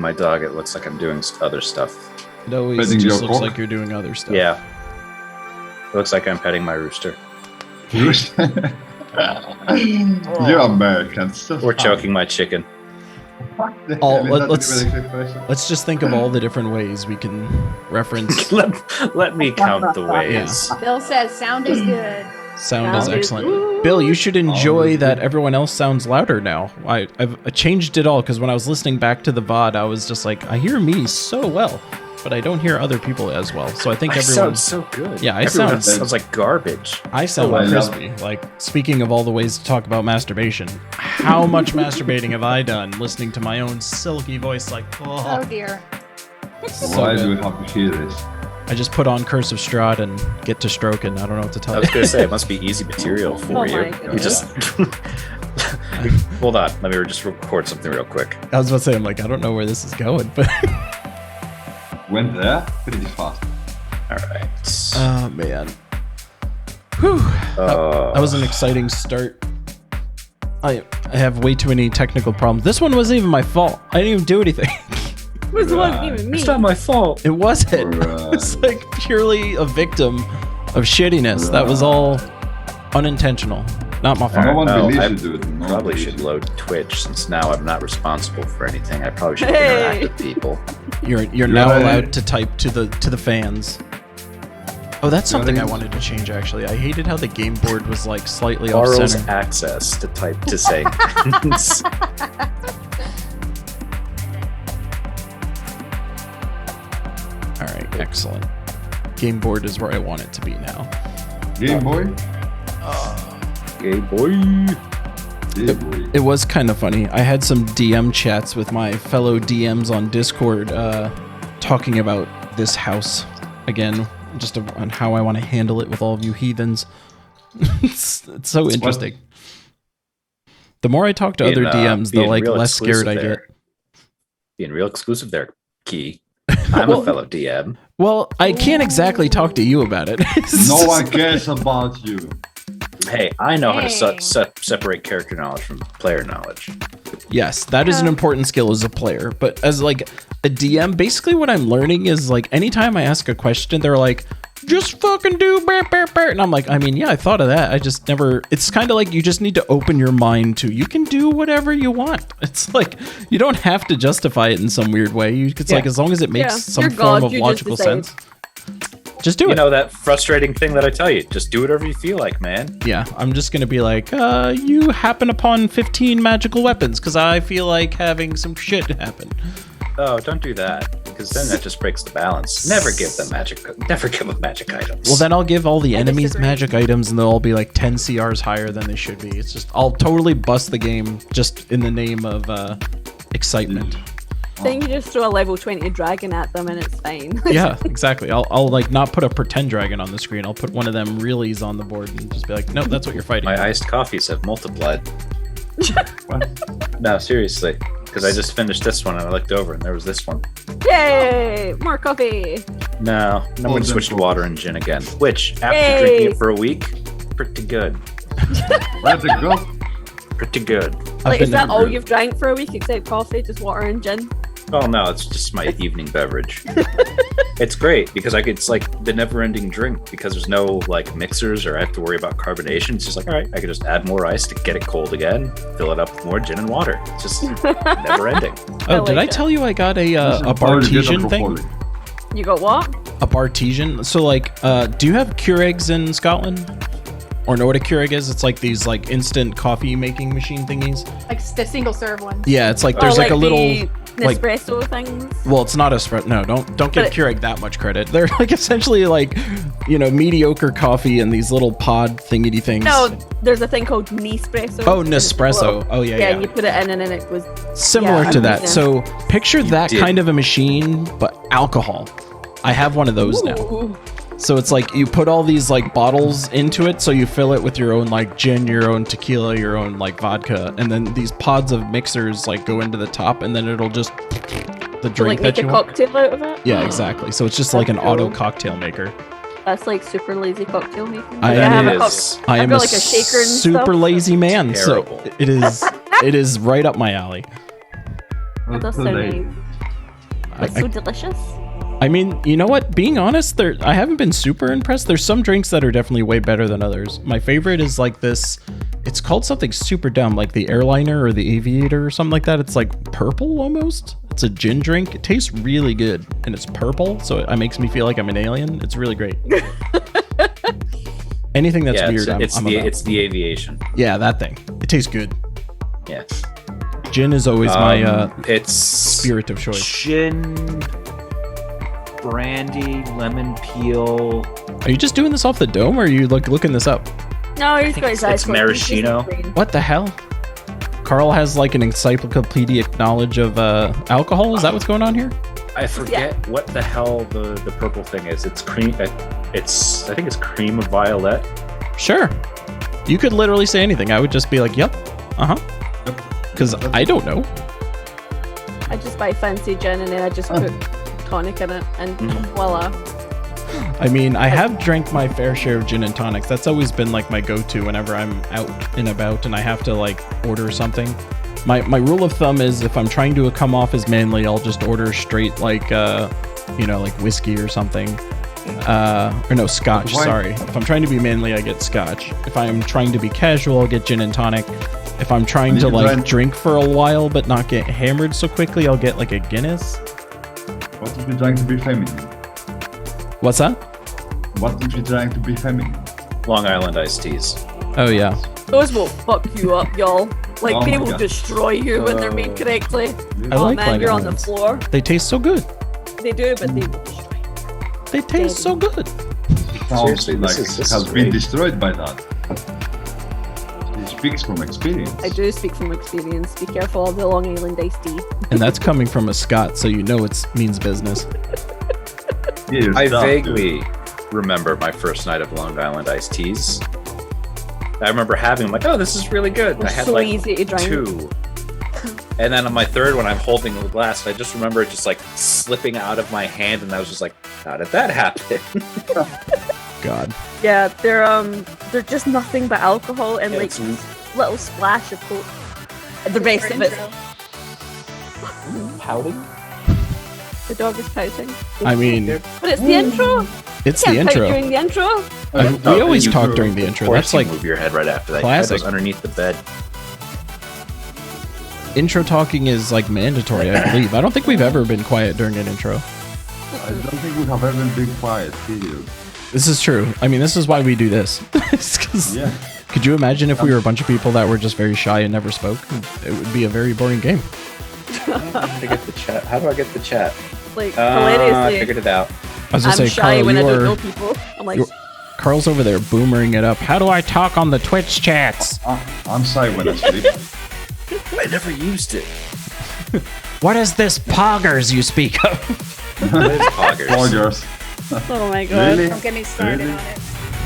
my dog, it looks like I'm doing other stuff. It always just looks like you're doing other stuff. Yeah. It looks like I'm petting my rooster. You're Americans. Or choking my chicken. Let's just think of all the different ways we can reference. let me count the ways. Yeah. Bill says sound is good. Sound is excellent. Bill, you should enjoy that everyone else sounds louder now. I've changed it all because when I was listening back to the VOD, I was just like, I hear me so well, but I don't hear other people as well. So I think everyone sounds so good. Yeah, everyone sounds like garbage. I sound crispy. Like, speaking of all the ways to talk about masturbation, how much masturbating have I done listening to my own silky voice? Like, oh dear. Why do we have to hear this? I just put on Curse of Strahd and get to stroking. I don't know what to tell you. I was going to say, it must be easy material for you. You just... Hold on, let me just record something real quick. I was about to say, I'm like, I don't know where this is going, but... Went there pretty fast. Alright. Oh, man. Whew. That was an exciting start. I have way too many technical problems. This one wasn't even my fault. I didn't even do anything. This wasn't even me. It's not my fault. It wasn't. It's like purely a victim of shittiness. That was all unintentional. Not my fault. I probably should load Twitch since now I'm not responsible for anything. I probably should interact with people. You're now allowed to type to the fans. Oh, that's something I wanted to change actually. I hated how the game board was like slightly off center. Access to type to say things. All right, excellent. Game board is where I want it to be now. Game boy? Game boy. It was kind of funny. I had some DM chats with my fellow DMs on Discord talking about this house again, just on how I want to handle it with all of you heathens. It's so interesting. The more I talk to other DMs, the like less scared I get. Being real exclusive there, Key. I'm a fellow DM. Well, I can't exactly talk to you about it. No one cares about you. Hey, I know how to separate character knowledge from player knowledge. Yes, that is an important skill as a player. But as like a DM, basically what I'm learning is like anytime I ask a question, they're like, just fucking do burr, burr, burr. And I'm like, I mean, yeah, I thought of that. I just never, it's kind of like you just need to open your mind to, you can do whatever you want. It's like, you don't have to justify it in some weird way. It's like, as long as it makes some form of logical sense. Just do it. You know that frustrating thing that I tell you, just do whatever you feel like, man. Yeah, I'm just going to be like, you happen upon 15 magical weapons because I feel like having some shit happen. Oh, don't do that, because then that just breaks the balance. Never give them magic items. Well, then I'll give all the enemies magic items and they'll all be like 10 CRs higher than they should be. It's just, I'll totally bust the game just in the name of excitement. Then you just throw a level 20 dragon at them and it's fine. Yeah, exactly. I'll like not put a pretend dragon on the screen. I'll put one of them reallys on the board and just be like, nope, that's what you're fighting. My iced coffees have multiplied. No, seriously. Because I just finished this one and I looked over and there was this one. Yay! More coffee! No, I'm going to switch to water and gin again. Which, after drinking it for a week, pretty good. That's a go. Pretty good. Like, is that all you've drank for a week except coffee, just water and gin? Oh no, it's just my evening beverage. It's great because it's like the never-ending drink because there's no like mixers or I have to worry about carbonation. It's just like, all right, I can just add more ice to get it cold again, fill it up with more gin and water. It's just never-ending. Oh, did I tell you I got a Bartesian thing? You got what? A Bartesian. So like, do you have Keurigs in Scotland? Or know what a Keurig is? It's like these like instant coffee making machine thingies. Like the single serve ones. Yeah, it's like there's like a little Nespresso things. Well, it's not espresso. No, don't give Keurig that much credit. They're like essentially like, you know, mediocre coffee and these little pod thingy things. No, there's a thing called Nespresso. Oh, Nespresso. Oh yeah. Yeah, and you put it in and then it was similar to that. So picture that kind of a machine, but alcohol. I have one of those now. So it's like you put all these like bottles into it, so you fill it with your own like gin, your own tequila, your own like vodka, and then these pods of mixers like go into the top, and then it'll just the drink like that you make a cocktail out of it. Yeah, exactly. So it's just like an auto cocktail maker. That's like super lazy cocktail making. I am a like a shaker and super lazy man, terrible. So it is right up my alley. That's so neat. It's so delicious. I mean, you know what? Being honest, I haven't been super impressed. There's some drinks that are definitely way better than others. My favorite is like this. It's called something super dumb, like the Airliner or the Aviator or something like that. It's like purple almost. It's a gin drink. It tastes really good, and it's purple, so it makes me feel like I'm an alien. It's really great. Anything that's weird, it's I'm the about. it's the aviation. Yeah, that thing. It tastes good. Yeah. Gin is always my It's spirit of choice. gin, brandy, lemon peel. Are you just doing this off the dome, or are you looking this up? No, he's got his eyes It's closed. He's just maraschino. green. What the hell? Carl has like an encyclopedic knowledge of alcohol. Is that what's going on here? I forget what the hell the purple thing is. It's cream. I think it's cream of violet. Sure. You could literally say anything. I would just be like, yep. Uh-huh. Because I don't know. I just buy fancy gin and then I just put tonic in it and voila. I mean, I have drank my fair share of gin and tonics. That's always been like my go-to whenever I'm out and about and I have to like order something. My rule of thumb is if I'm trying to come off as manly, I'll just order straight like like whiskey or something. Or no, scotch, sorry. If I'm trying to be manly, I get scotch. If I'm trying to be casual, I'll get gin and tonic. If I'm trying to like drink for a while but not get hammered so quickly, I'll get like a Guinness. What if you're trying to be feminine? What's that? What if you're trying to be feminine? Long Island iced teas. Oh yeah. Those will fuck you up, y'all. Like, Oh they my will God. destroy you when they're made correctly. I Oh like man, Long you're on the Islands. floor. They taste so good. They do, but they will destroy you. They taste so good. Sounds Seriously, like this it is has been great. destroyed by that. He speaks from experience. I do speak from experience. Be careful of the Long Island iced tea. And that's coming from a Scot, so you know it means business. Yeah, I stop, vaguely remember my first night of Long Island iced teas. I remember having them like, oh, this is really good. They're I had so like easy to drink. 2. And then on my third one, I'm holding the glass, and I just remember it just like slipping out of my hand, and I was just like, how did that happen? God. Yeah, they're just nothing but alcohol and like It's little splash of coke. And the rest of it, pouting. the dog is pouting. I mean, But it's the intro. it's You the can't pout intro. during the intro. We always You talk do. during the Of intro. course That's you like move your head right after that. classic. That goes underneath the bed. intro talking is like mandatory, I believe. I don't think we've ever been quiet during an intro. I don't think we have ever been quiet, period. This is true. I mean, this is why we do this. It's 'cause- Yeah. Could you imagine if we were a bunch of people that were just very shy and never spoke? It would be a very boring game. How do I get the chat? How do I get the chat? Like I hilariously, figured it out. I was gonna I'm say, shy Carl, when I don't know you're, people. I'm like, Carl's over there boomering it up. How do I talk on the Twitch chats? I'm shy when I sleep. I never used it. What is this poggers you speak of? What is poggers? Poggers. oh my god. Really? Don't get me started Really? on it.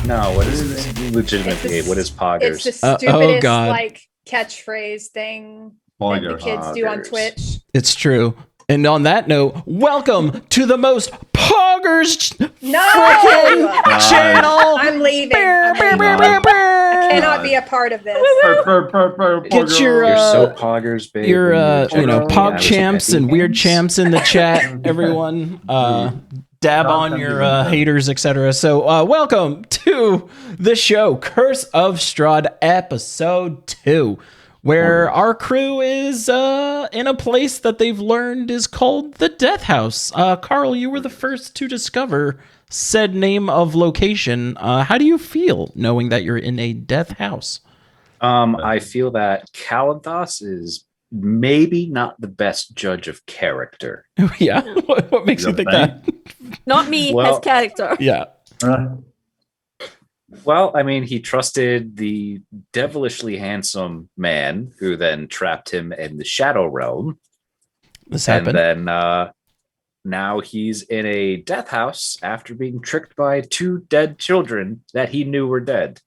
No, what is this? Legitimately, It's the what is poggers? It's the oh, stupidest God. like catchfricatch thing that the Poggers. kids do on Poggers. Twitch. It's true. And on that note, welcome to the most poggers No, channel. I'm leaving. Brr, I'm brr, leaving. brr, brr, brr. Cannot be a part of this. Get your You're so poggers, babe. your When you're pog having champs some and weird games. champs in the chat, everyone. Dab on your haters, etc. So welcome to the show, Curse of Strahd, episode 2, where our crew is in a place that they've learned is called the Death House. Carl, you were the first to discover said name of location. How do you feel knowing that you're in a death house? I feel that Kalanthos is maybe not the best judge of character. Yeah, what makes you think that? Not me, Well- his character. Yeah. Well, I mean, he trusted the devilishly handsome man who then trapped him in the Shadow Realm. This And happened. then now he's in a death house after being tricked by 2 dead children that he knew were dead.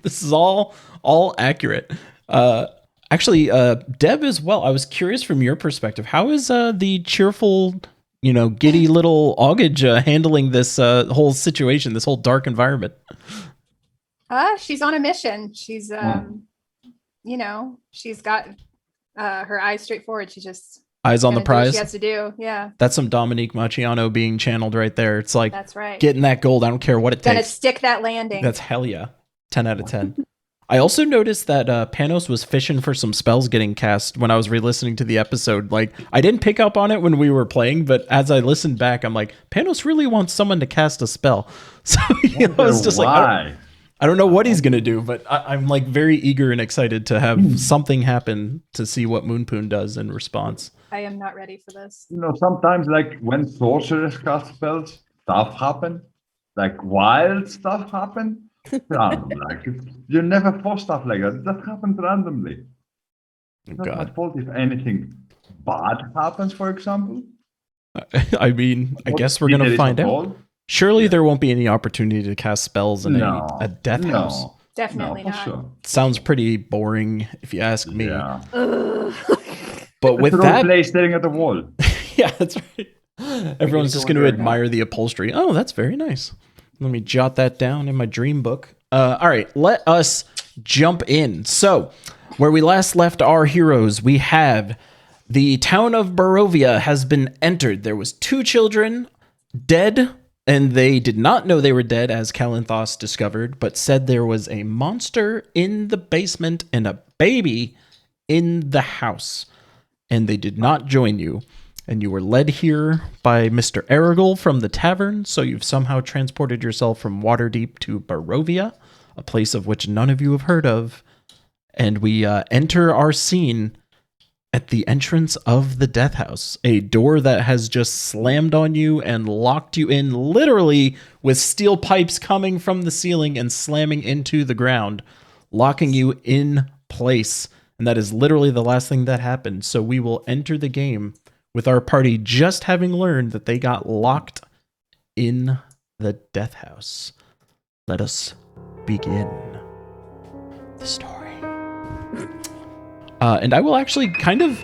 This is all accurate. Actually, Deb as well. I was curious from your perspective. How is the cheerful, giddy little Augage handling this whole situation, this whole dark environment? She's on a mission. She's she's got her eyes straight forward. She just Eyes on the Gonna do what prize. She has to do. Yeah, That's some Dominique Marciano being channeled right there. It's like that's right. getting that gold. I don't care what it Gonna takes. stick that landing. That's hell yeah. 10 out of 10. I also noticed that Panos was fishing for some spells getting cast when I was re-listening to the episode. Like, I didn't pick up on it when we were playing, but as I listened back, I'm like, Panos really wants someone to cast a spell. So, you know, it's just like, I don't know what he's going to do, but I'm like very eager and excited to have something happen to see what Moonpoon does in response. I am not ready for this. You know, sometimes like when sorcerers cast spells, stuff happen. Like wild stuff happen. Random, like you never force stuff like that. It just happens randomly. It's not my fault if anything bad happens, for example. I mean, I guess we're going to find out. Surely there won't be any opportunity to cast spells in a death house. Definitely not. Sure. Sounds pretty boring if you ask me. Yeah. But with that, play staring at the wall. Yeah, that's right. Everyone's just going to admire the upholstery. Oh, that's very nice. Let me jot that down in my dream book. All right, let us jump in. So, where we last left our heroes, we have the town of Barovia has been entered. There was 2 children dead, and they did not know they were dead, as Kalinthos discovered, but said there was a monster in the basement and a baby in the house. And they did not join you. And you were led here by Mr. Aragol from the tavern, so you've somehow transported yourself from Waterdeep to Barovia, a place of which none of you have heard of. And we enter our scene at the entrance of the death house, a door that has just slammed on you and locked you in, literally with steel pipes coming from the ceiling and slamming into the ground, locking you in place. And that is literally the last thing that happened. So we will enter the game with our party just having learned that they got locked in the death house. Let us begin the story. And I will actually kind of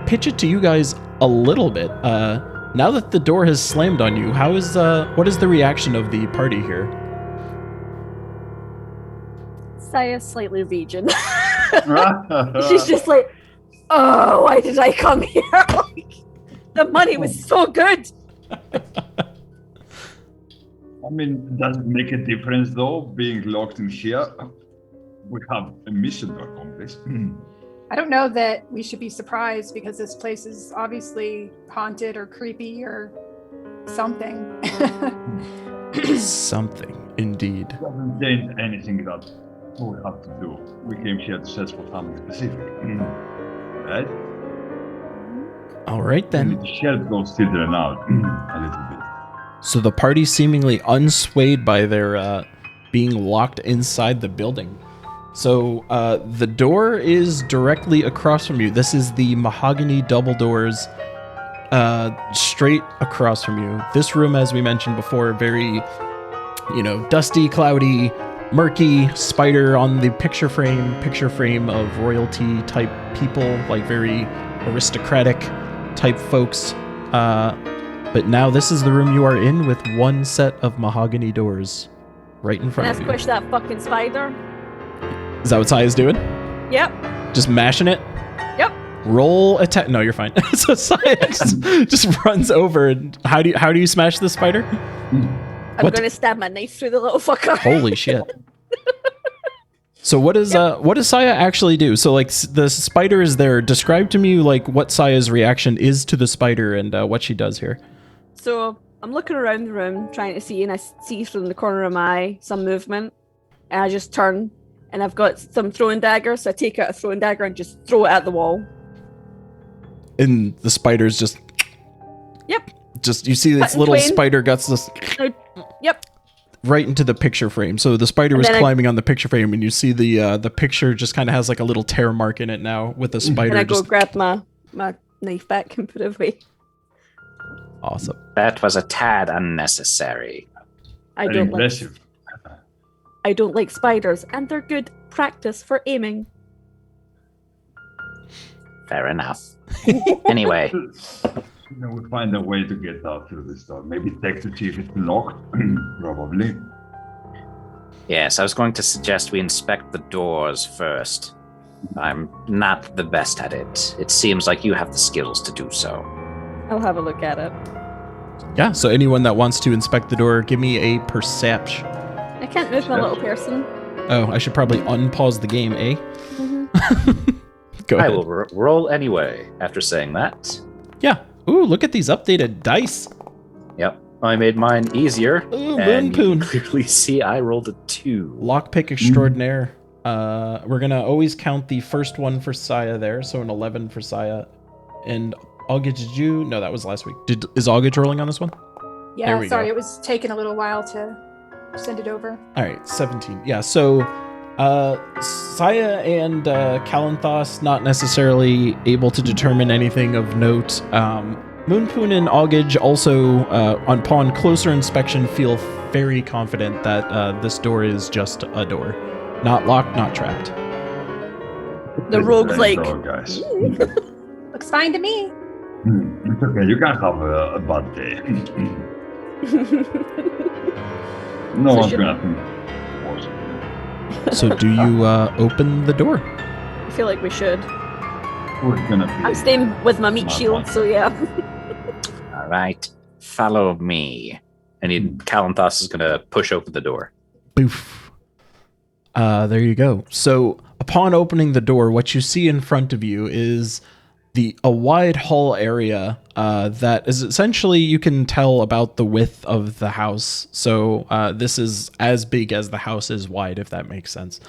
pitch it to you guys a little bit. Now that the door has slammed on you, what is the reaction of the party here? Saya's slightly raging. She's just like, oh, why did I come here? The money was so good. I mean, does it make a difference though, being locked in here? We have a mission to accomplish. I don't know that we should be surprised because this place is obviously haunted or creepy or something. Something, indeed. It doesn't change anything that we have to do. We came here to search for something specific. Right? All right, We then. need to help those children out a little bit. So the party seemingly unswayed by their being locked inside the building. So the door is directly across from you. This is the mahogany double doors straight across from you. This room, as we mentioned before, very, dusty, cloudy, murky, spider on the picture frame of royalty type people, like very aristocratic type folks. But now this is the room you are in with one set of mahogany doors right in front Let's of you. push that fucking spider. Is that what Saya's doing? Yep. Just mashing it? Yep. Roll attack. No, you're fine. So Saya just runs over. And how do you smash the spider? I'm gonna stab my knife through the little fucker. Holy shit. So what does Saya actually do? So like the spider is there. Describe to me like what Saya's reaction is to the spider and what she does here. So I'm looking around the room trying to see, and I see from the corner of my eye some movement, and I just turn, and I've got some throwing daggers, so I take out a throwing dagger and just throw it at the wall. And the spider's just... Yep. Just, you see its little spider guts just... Yep. Right into the picture frame. So the spider was climbing on the picture frame, and you see the picture just kind of has like a little tear mark in it now with the spider. And I go grab my knife back and put it away. Awesome. That was a tad unnecessary. I don't like spiders, and they're good practice for aiming. Fair enough. Anyway. We'll find a way to get out through this door. Maybe check to see if it's locked. Probably. Yes, I was going to suggest we inspect the doors first. I'm not the best at it. It seems like you have the skills to do so. I'll have a look at it. Yeah, so anyone that wants to inspect the door, give me a perception. I can't move my little person. Oh, I should probably unpause the game, eh? Mm-hmm. Go I ahead. will roll anyway after saying that. Yeah. Ooh, look at these updated dice. Yep. I made mine easier. Ooh, and you Moon can clearly see I rolled a 2. Lockpick extraordinaire. We're going to always count the first one for Saya there, so an 11 for Saya. And August, did you? No, that was last week. Is August rolling on this one? There Yeah, we sorry, go. it was taking a little while to send it over. All right, 17. Yeah, so Saya and Kalanthos not necessarily able to determine anything of note. Moonpoon and Augage also, upon closer inspection, feel very confident that this door is just a door. Not locked, not trapped. The rogue's like, Door, guys. Looks fine to me. It's okay. You can have a bad day. No So one's should- gonna think worse. So do you open the door? I feel like we should. We're gonna be. I'm staying with my meat Smart shield, one. so yeah. All right. Follow me. And Kalanthos is going to push open the door. Boof. There you go. So upon opening the door, what you see in front of you is a wide hall area that is essentially, you can tell about the width of the house. So this is as big as the house is wide, if that makes sense.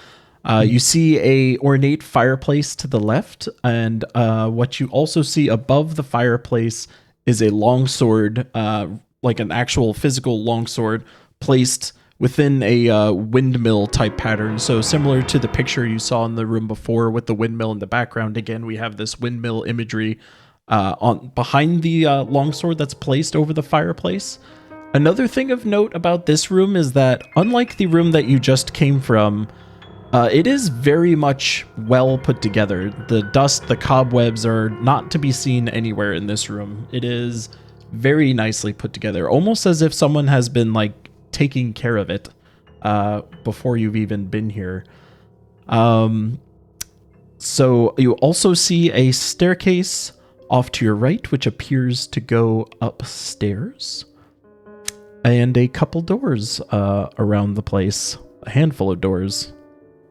You see a ornate fireplace to the left, and what you also see above the fireplace is a longsword, like an actual physical longsword, placed within a windmill type pattern. So similar to the picture you saw in the room before with the windmill in the background, again, we have this windmill imagery on behind the longsword that's placed over the fireplace. Another thing of note about this room is that, unlike the room that you just came from, it is very much well put together. The dust, the cobwebs are not to be seen anywhere in this room. It is very nicely put together, almost as if someone has been like taking care of it before you've even been here. So you also see a staircase off to your right, which appears to go upstairs, and a couple doors around the place, a handful of doors.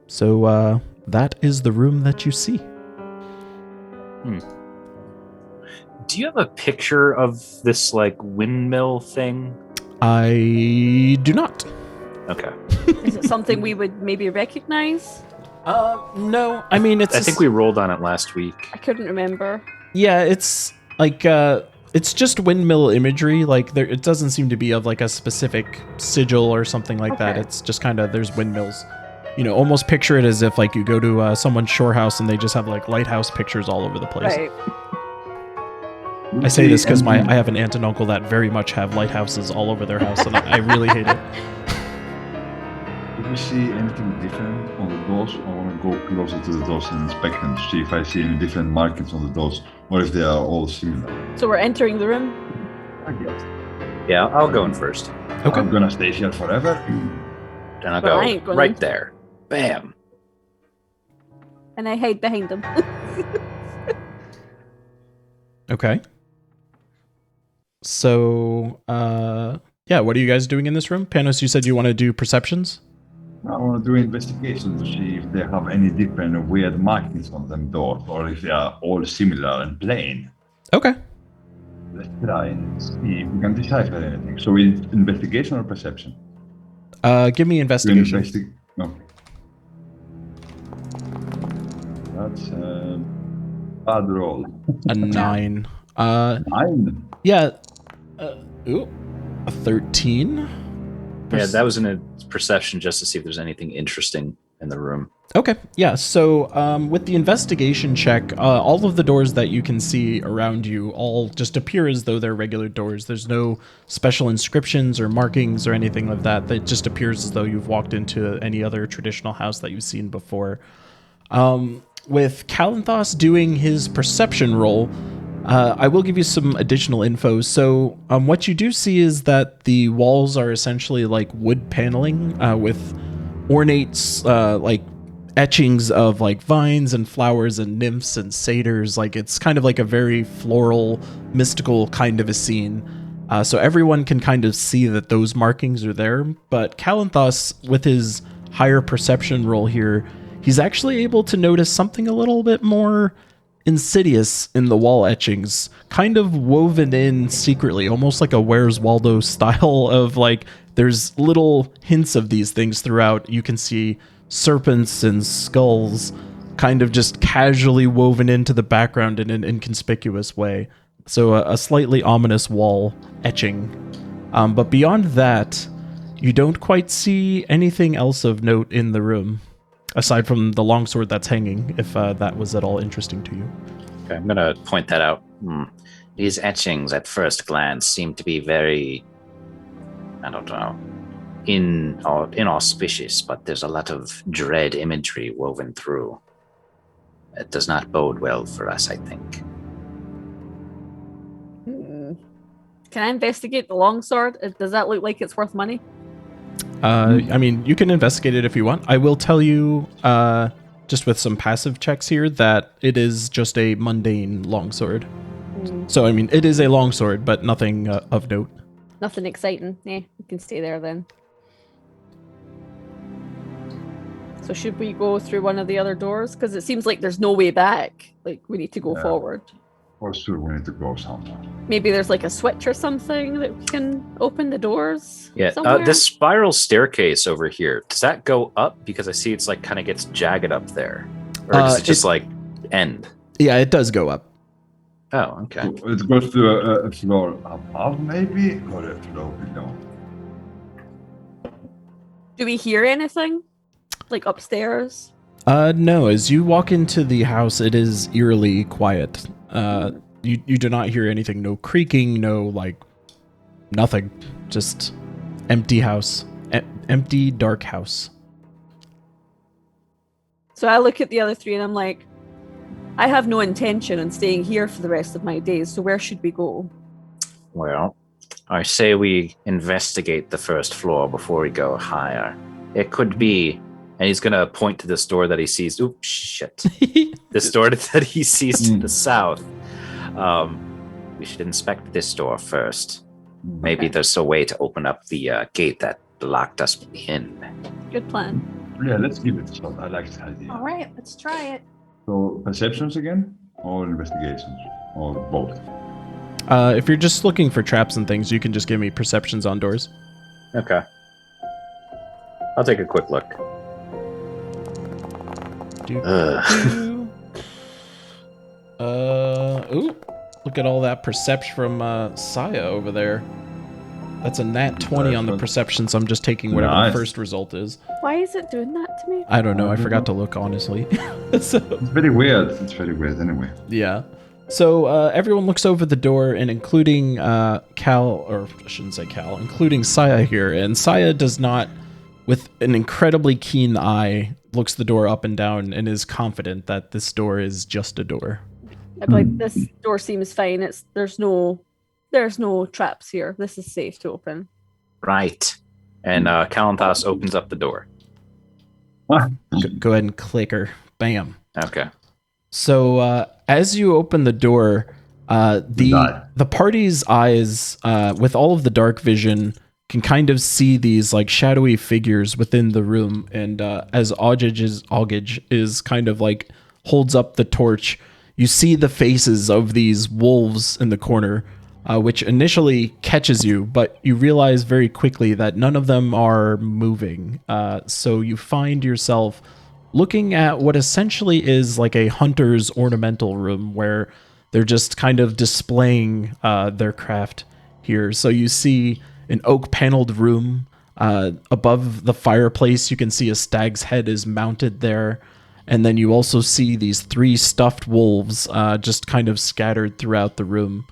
So that is the room that you see. Do you have a picture of this, like, windmill thing? I do not. Okay. Is it something we would maybe recognize? No. I mean, it's I think we rolled on it last week. I couldn't remember. yeah, it's like it's just windmill imagery. Like there, it doesn't seem to be of like a specific sigil or something like that. Okay. It's just kind of there's windmills. You know, almost picture it as if like you go to someone's shore house and they just have like lighthouse pictures all over the place. Right. I say this because I have an aunt and uncle that very much have lighthouses all over their house, and I really hate it. Do we see anything different on the doors? I want to go closer to the doors and inspect them to see if I see any different markings on the doors or if they are all similar. So we're entering the room. I guess. Yeah, I'll go in first. Okay. I'm gonna stay here forever. And I'll Well, I go ain't going right in. there. Bam. And I hide behind them. Okay. So, yeah, what are you guys doing in this room? Panos, you said you want to do perceptions? I want to do investigation to see if they have any different weird markings on them doors or if they are all similar and plain. Okay. Let's try and see if we can decipher anything. So it's investigation or perception? Give me investigation. Okay. That's a bad roll. A 9. 9. Yeah. Ooh, a 13. Yeah, that was in a perception just to see if there's anything interesting in the room. Okay, yeah, so with the investigation check, all of the doors that you can see around you all just appear as though they're regular doors. There's no special inscriptions or markings or anything like that. It just appears as though you've walked into any other traditional house that you've seen before. With Kalanthos doing his perception roll, I will give you some additional info. So what you do see is that the walls are essentially like wood paneling with ornate like etchings of like vines and flowers and nymphs and satyrs. Like it's kind of like a very floral, mystical kind of a scene. So everyone can kind of see that those markings are there. But Kalanthos, with his higher perception roll here, he's actually able to notice something a little bit more insidious in the wall etchings, kind of woven in secretly, almost like a Where's Waldo style of like, there's little hints of these things throughout. You can see serpents and skulls kind of just casually woven into the background in an inconspicuous way. So a slightly ominous wall etching. But beyond that, you don't quite see anything else of note in the room, aside from the longsword that's hanging, if that was at all interesting to you. Okay, I'm going to point that out. These etchings at first glance seem to be very, I don't know, inauspicious, but there's a lot of dread imagery woven through. It does not bode well for us, I think. Can I investigate the longsword? Does that look like it's worth money? I mean, you can investigate it if you want. I will tell you, just with some passive checks here, that it is just a mundane longsword. So, I mean, it is a longsword, but nothing of note. Nothing exciting. Yeah, we can stay there then. So should we go through one of the other doors? Because it seems like there's no way back. Like, we need to go forward. For sure, we need to go somewhere. Maybe there's like a switch or something that we can open the doors. Yeah, this spiral staircase over here, does that go up? Because I see it's like kind of gets jagged up there. Or does it just like end? Yeah, it does go up. Oh, okay. It goes to a floor above, maybe, or a floor below. Do we hear anything? Like upstairs? No, as you walk into the house, it is eerily quiet. You do not hear anything, no creaking, no like nothing. Just empty house. Empty, dark house. So I look at the other three and I'm like, I have no intention on staying here for the rest of my days, so where should we go? Well, I say we investigate the first floor before we go higher. It could be, and he's going to point to this door that he sees. Oops, shit. This door that he sees to the south. We should inspect this door first. Maybe there's a way to open up the gate that locked us in. Good plan. Yeah, let's give it a shot. I like the idea. All right, let's try it. So, perceptions again? Or investigations? Or both? If you're just looking for traps and things, you can just give me perceptions on doors. Okay. I'll take a quick look. Ooh, look at all that perception from Saya over there. That's a nat 20 on the perception, so I'm just taking whatever the first result is. Why is it doing that to me? I don't know. I forgot to look, honestly. It's very weird. It's very weird anyway. Yeah. So everyone looks over the door, and including Cal, or I shouldn't say Cal, including Saya here. And Saya does not, with an incredibly keen eye, looks the door up and down and is confident that this door is just a door. I'd be like, this door seems fine. There's no traps here. This is safe to open. Right. And Kalanthos opens up the door. Go ahead and click her. Bam. Okay. So as you open the door, the party's eyes, with all of the dark vision, can kind of see these like shadowy figures within the room. And as Augage is kind of like holds up the torch, you see the faces of these wolves in the corner, which initially catches you, but you realize very quickly that none of them are moving. So you find yourself looking at what essentially is like a hunter's ornamental room where they're just kind of displaying their craft here. So you see an oak paneled room. Above the fireplace, you can see a stag's head is mounted there. And then you also see these 3 stuffed wolves just kind of scattered throughout the room.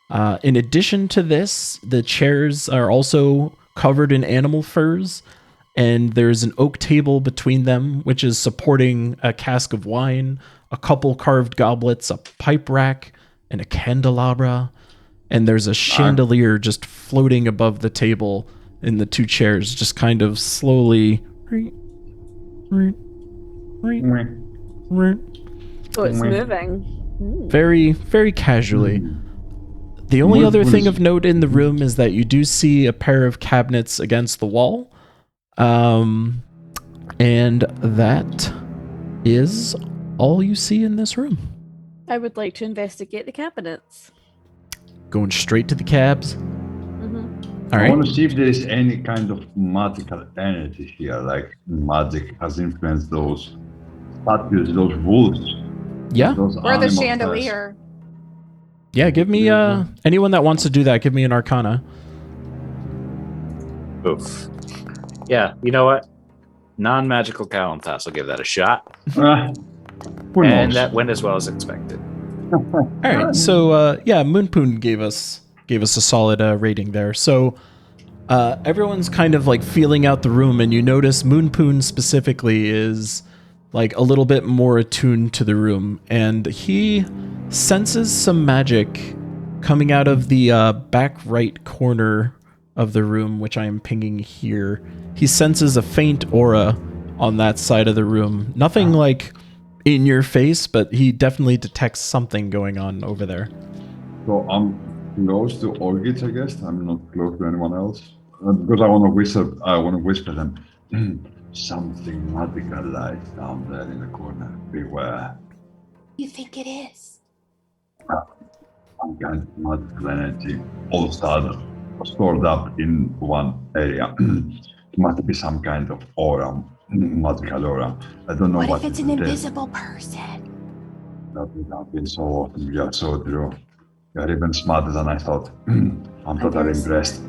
In addition to this, the chairs are also covered in animal furs, and there's an oak table between them, which is supporting a cask of wine, a couple carved goblets, a pipe rack, and a candelabra. And there's a chandelier just floating above the table in the 2 chairs, just kind of slowly So it's moving. Very, very casually. The only other thing of note in the room is that you do see a pair of cabinets against the wall. And that is all you see in this room. I would like to investigate the cabinets. Going straight to the cabs. Mm-hmm. All I right. want to see if there is any kind of magical energy here, like magic has influenced those statues, those wolves. Yeah. Those Or the animal chandelier. Yeah, give me anyone that wants to do that, give me an arcana. Oof. Yeah, you know what? Non-magical Kalanthas. I'll give that a shot. Who knows? And that went as well as expected. All right. So yeah, Moonpoon gave us a solid rating there. So everyone's kind of like feeling out the room, and you notice Moonpoon specifically is like a little bit more attuned to the room, and he senses some magic coming out of the back right corner of the room, which I am pinging here. He senses a faint aura on that side of the room. Nothing like in your face, but he definitely detects something going on over there. So I'm close to Orgit, I guess. I'm not close to anyone else. Because I want to whisper them. Something magical lies down there in the corner. Beware. You think it is? Some kind of magical energy all stored up in one area. It must be some kind of aura, magical aura. I don't know What what if it's it an is. invisible person? That would have been so awesome. You are so true. You are even smarter than I thought. I'm totally very impressed.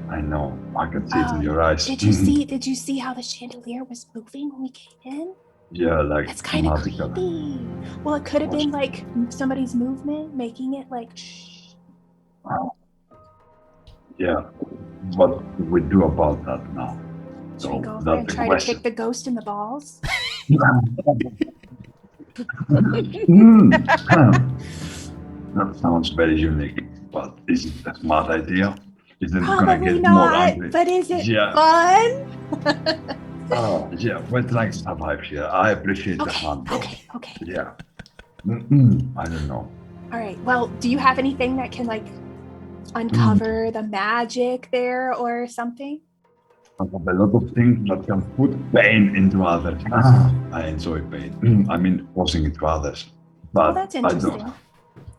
I know. I can see it in your eyes. Did you see how the chandelier was moving when we came in? Yeah, like That's kind of magical. creepy. Well, it could have been like somebody's movement making it like shh. Yeah. What do we do about that now? Should we go over that's and the try question. to kick the ghost in the balls? That sounds very unique, but is it a smart idea? Isn't it gonna Probably get more not, angry? but is it Yeah. fun? Oh, yeah, we're trying to survive here. I appreciate the Okay, fun, though. okay. Yeah. I don't know. All right. Well, do you have anything that can like uncover the magic there or something? I have a lot of things that can put pain into others. I enjoy pain. I mean, causing it to others. But Well, that's I interesting. don't.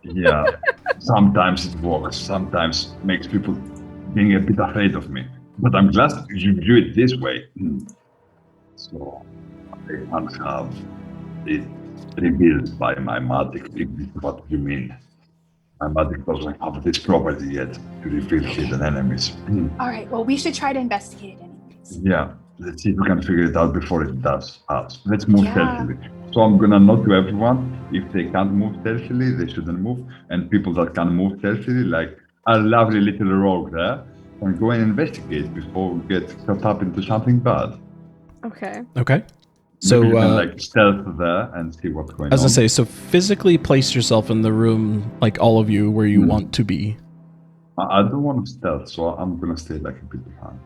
Yeah. Sometimes it works. Sometimes makes people being a bit afraid of me. But I'm glad you view it this way. So I can't have it revealed by my magic, if this is what you mean. My magic doesn't have this property yet to reveal hidden enemies. All right. Well, we should try to investigate it anyways. Yeah, let's see if we can figure it out before it does us. Let's move Yeah. stealthily. So I'm gonna note to everyone, if they can't move stealthily, they shouldn't move. And people that can move stealthily, like a lovely little rogue there, can go and investigate before we get caught up into something bad. Okay. Okay. So Maybe you can like stealth there and see what's going as on. I say, so physically place yourself in the room, like all of you, where you want to be. I don't want to stealth, so I'm gonna stay like a bit behind.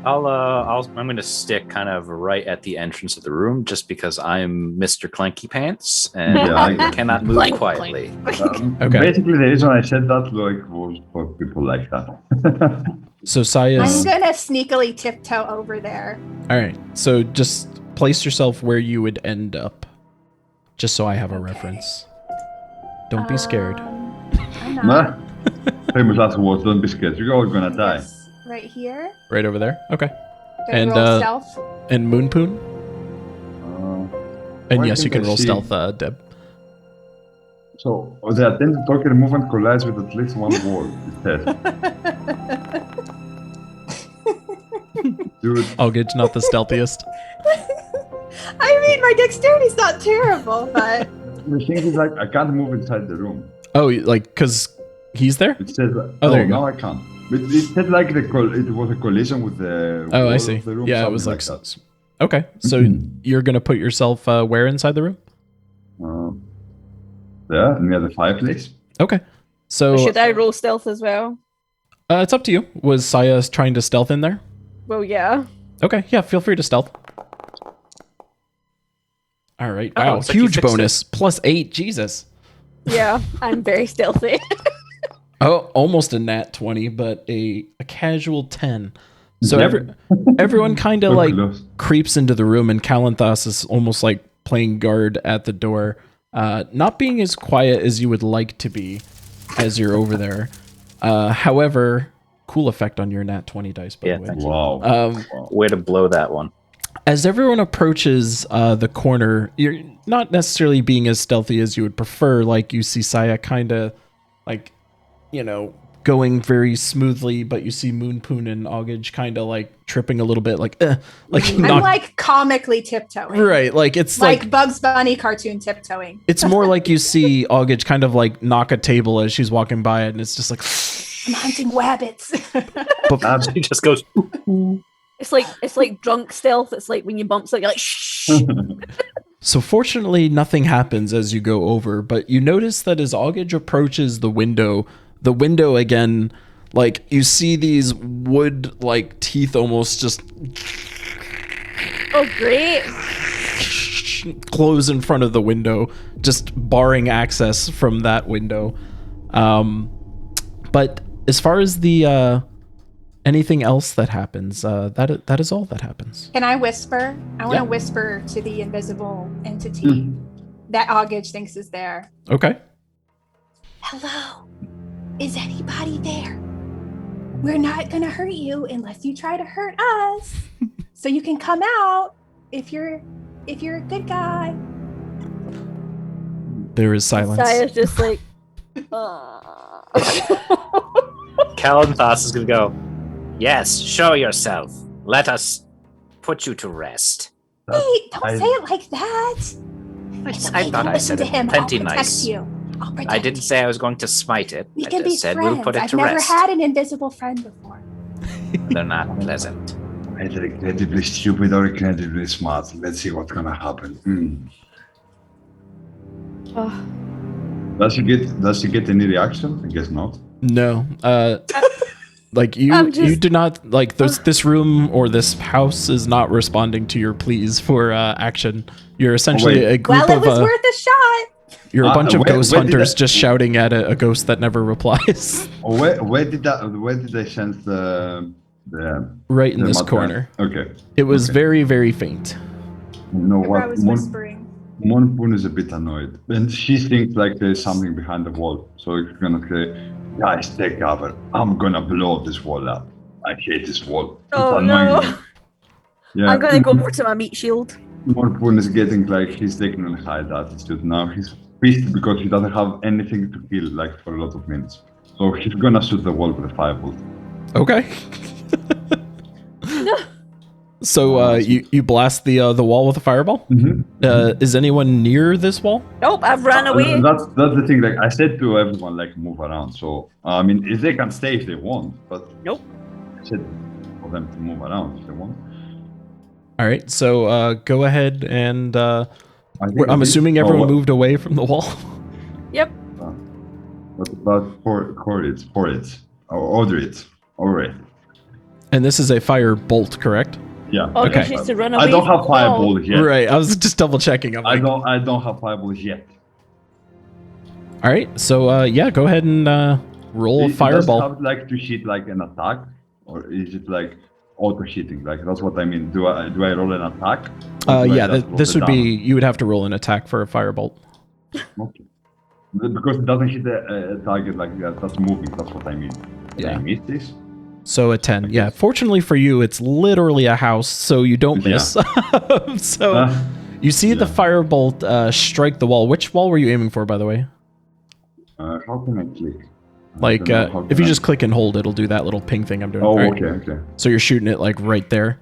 I'm gonna stick kind of right at the entrance of the room, just because I'm Mr. Clanky Pants and Yeah, I I cannot move Clank, quietly. Okay. Basically, the reason I said that like was for people like that. So I'm Saya's gonna sneakily tiptoe over there. all right. So just place yourself where you would end up, just so I have a reference. Don't be scared. I'm not. Nah. Famous last words, don't be scared. You're all gonna die. Yes, right here. Right over there. Okay. Do I And, roll stealth? And Moonpoon. And Why yes, you can't can I roll see- stealth, Deb. So the attempted token movement collides with at least one wall, it says. Dude, Algid's not the stealthiest. I mean, my dexterity's not terrible, but the thing is like I can't move inside the room. Oh, like because he's there. It says Oh, there you go. now I can't. But it said like it was a collision with the Oh, wall I see. of the room, Yeah, it was like something okay. So you're gonna put yourself where inside the room? that. There, near the fireplace. Okay. So Should I roll stealth as well? it's up to you. Was Saya trying to stealth in there? Well, yeah. Okay, yeah, feel free to stealth. All right. Oh, Wow. it's like you Huge fixed bonus. +8. Jesus. Yeah, I'm very stealthy. Oh, almost a nat 20, but a casual 10. So Yep. everyone kind of So like close. creeps into the room, and Kalanthas is almost like playing guard at the door, not being as quiet as you would like to be as you're over there. However, cool effect on your nat 20 dice, by Yeah, the way. thank you. Wow. Um, Way to blow that one. As everyone approaches the corner, you're not necessarily being as stealthy as you would prefer. Like you see Saya kind of like, going very smoothly, but you see Moonpoon and Augage kind of like tripping a little bit, like I'm not like comically tiptoeing. right. Like it's Like Bugs Bunny cartoon tiptoeing. it's more like you see Augage kind of like knock a table as she's walking by it, and it's just like I'm hunting wabbits. He just goes, It's like drunk stealth. It's like when you bump something, you're like shh. So fortunately, nothing happens as you go over, but you notice that as Augage approaches the window again, like you see these wood like teeth almost just Oh, great! close in front of the window, just barring access from that window. But as far as the anything else that happens, that is all that happens. Can I whisper? I want Yeah. to whisper to the invisible entity that Augage thinks is there. Okay. Hello? Is anybody there? We're not going to hurt you unless you try to hurt us. So you can come out if you're a good guy. There is silence. Saya's just like, Kalanthas is going to go, yes, show yourself. Let us put you to rest. Wait, don't say it like that. It's I okay, thought don't I listen said to it him. plenty I'll protect nice. you. I'll protect I didn't say I was going to smite it. We I can be just said friends. we'll put it I've to never rest. had an invisible friend before. They're not pleasant. Either incredibly stupid or incredibly smart. Let's see what's gonna happen. oh, Does he get any reaction? I guess not. No. Like I'm you just- do not like this room or this house is not responding to your pleas for action. You're essentially wait. a group Well, it of was worth a shot. you're a bunch of where- ghost where did hunters that- just shouting at a ghost that never replies. Where did I sense the Right in the this mud corner. guy? Okay. It was Okay. very, very faint. You know I what? was whispering. Moonpoon is a bit annoyed, and she thinks like there's something behind the wall. So it's gonna say, "Guys, take cover. I'm gonna blow this wall up. I hate this wall. It's Oh, annoying no. me." Yeah. I'm gonna go over to my meat shield. Moonpoon is getting like he's taking a high attitude now. He's pissed because he doesn't have anything to kill like for a lot of minutes. So he's gonna shoot the wall with a firebolt. Okay. So you blast the wall with a fireball? Is anyone near this wall? Nope, I've ran away. That's the thing. Like I said to everyone, like move around. So I mean, if they can stay if they want, but Nope. I said for them to move around if they want. All right. So go ahead and I think I'm it is- assuming oh, everyone what- moved away from the wall. Yep. What about Corrit, or Odrit? All right. And this is a fire bolt, correct? Yeah. Oh, Okay. okay. Needs to run away. I don't from have the wall. fireball yet. Right. I was just double checking. I'm I like, don't have fireballs yet. all right. So yeah, go ahead and roll a Does it fireball. have like to hit like an attack, or is it like auto hitting? Like that's what I mean. Do I roll an attack? Or do I Yeah, just roll this the would be you would have to roll an attack for a firebolt. damage? Okay. Because it doesn't hit a target like that. That's moving. That's what I mean. Did Yeah. I miss this? So a 10. Yeah. Fortunately for you, it's literally a house, so you don't Yeah. miss. So you see the firebolt strike the wall. Which wall were you aiming for, by the way? How can I click? I Like, don't know how if can you I- just click and hold, it'll do that little ping thing I'm doing. Oh, All right. okay. So you're shooting it like right there.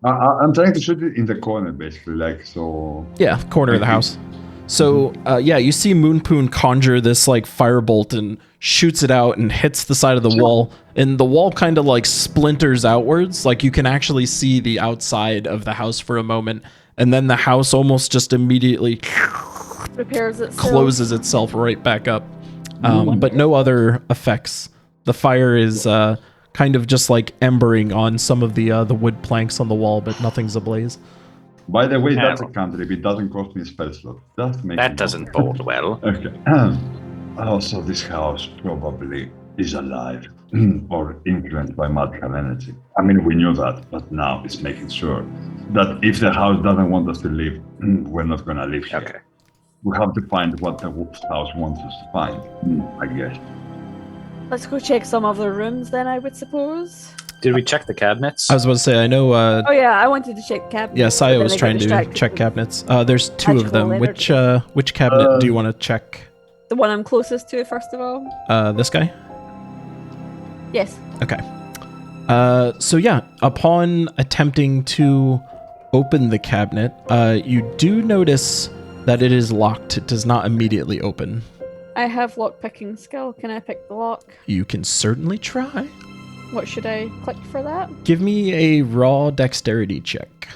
I'm trying to shoot it in the corner, basically, like so. Yeah, corner of the house. So yeah, you see Moonpoon conjure this like firebolt and shoots it out and hits the side of the wall, and the wall kind of like splinters outwards. Like you can actually see the outside of the house for a moment, and then the house almost just immediately Repairs itself. closes itself right back up. But no other effects. The fire is kind of just like embering on some of the wood planks on the wall, but nothing's ablaze. By the way, that's a Oh. cantrip. It doesn't cost me a spell slot. That makes That it doesn't okay. bode well. Okay. Also, this house probably is alive or influenced by magical energy. I mean, we knew that, but now it's making sure that if the house doesn't want us to live, we're not going to live here. Okay. We have to find what the house wants us to find, I guess. Let's go check some other rooms then, I would suppose. Did we check the cabinets? I was about to say, I know. Oh yeah, I wanted to check the cabinet. Yeah, but Saya then was I got trying to distracted check with cabinets. There's two of them. magical Which cabinet do you want to check? The one I'm closest to, first of all. This guy? Yes. Okay. So yeah, upon attempting to open the cabinet, you do notice that it is locked. It does not immediately open. I have lock picking skill. Can I pick the lock? You can certainly try. What should I click for that? Give me a raw dexterity check.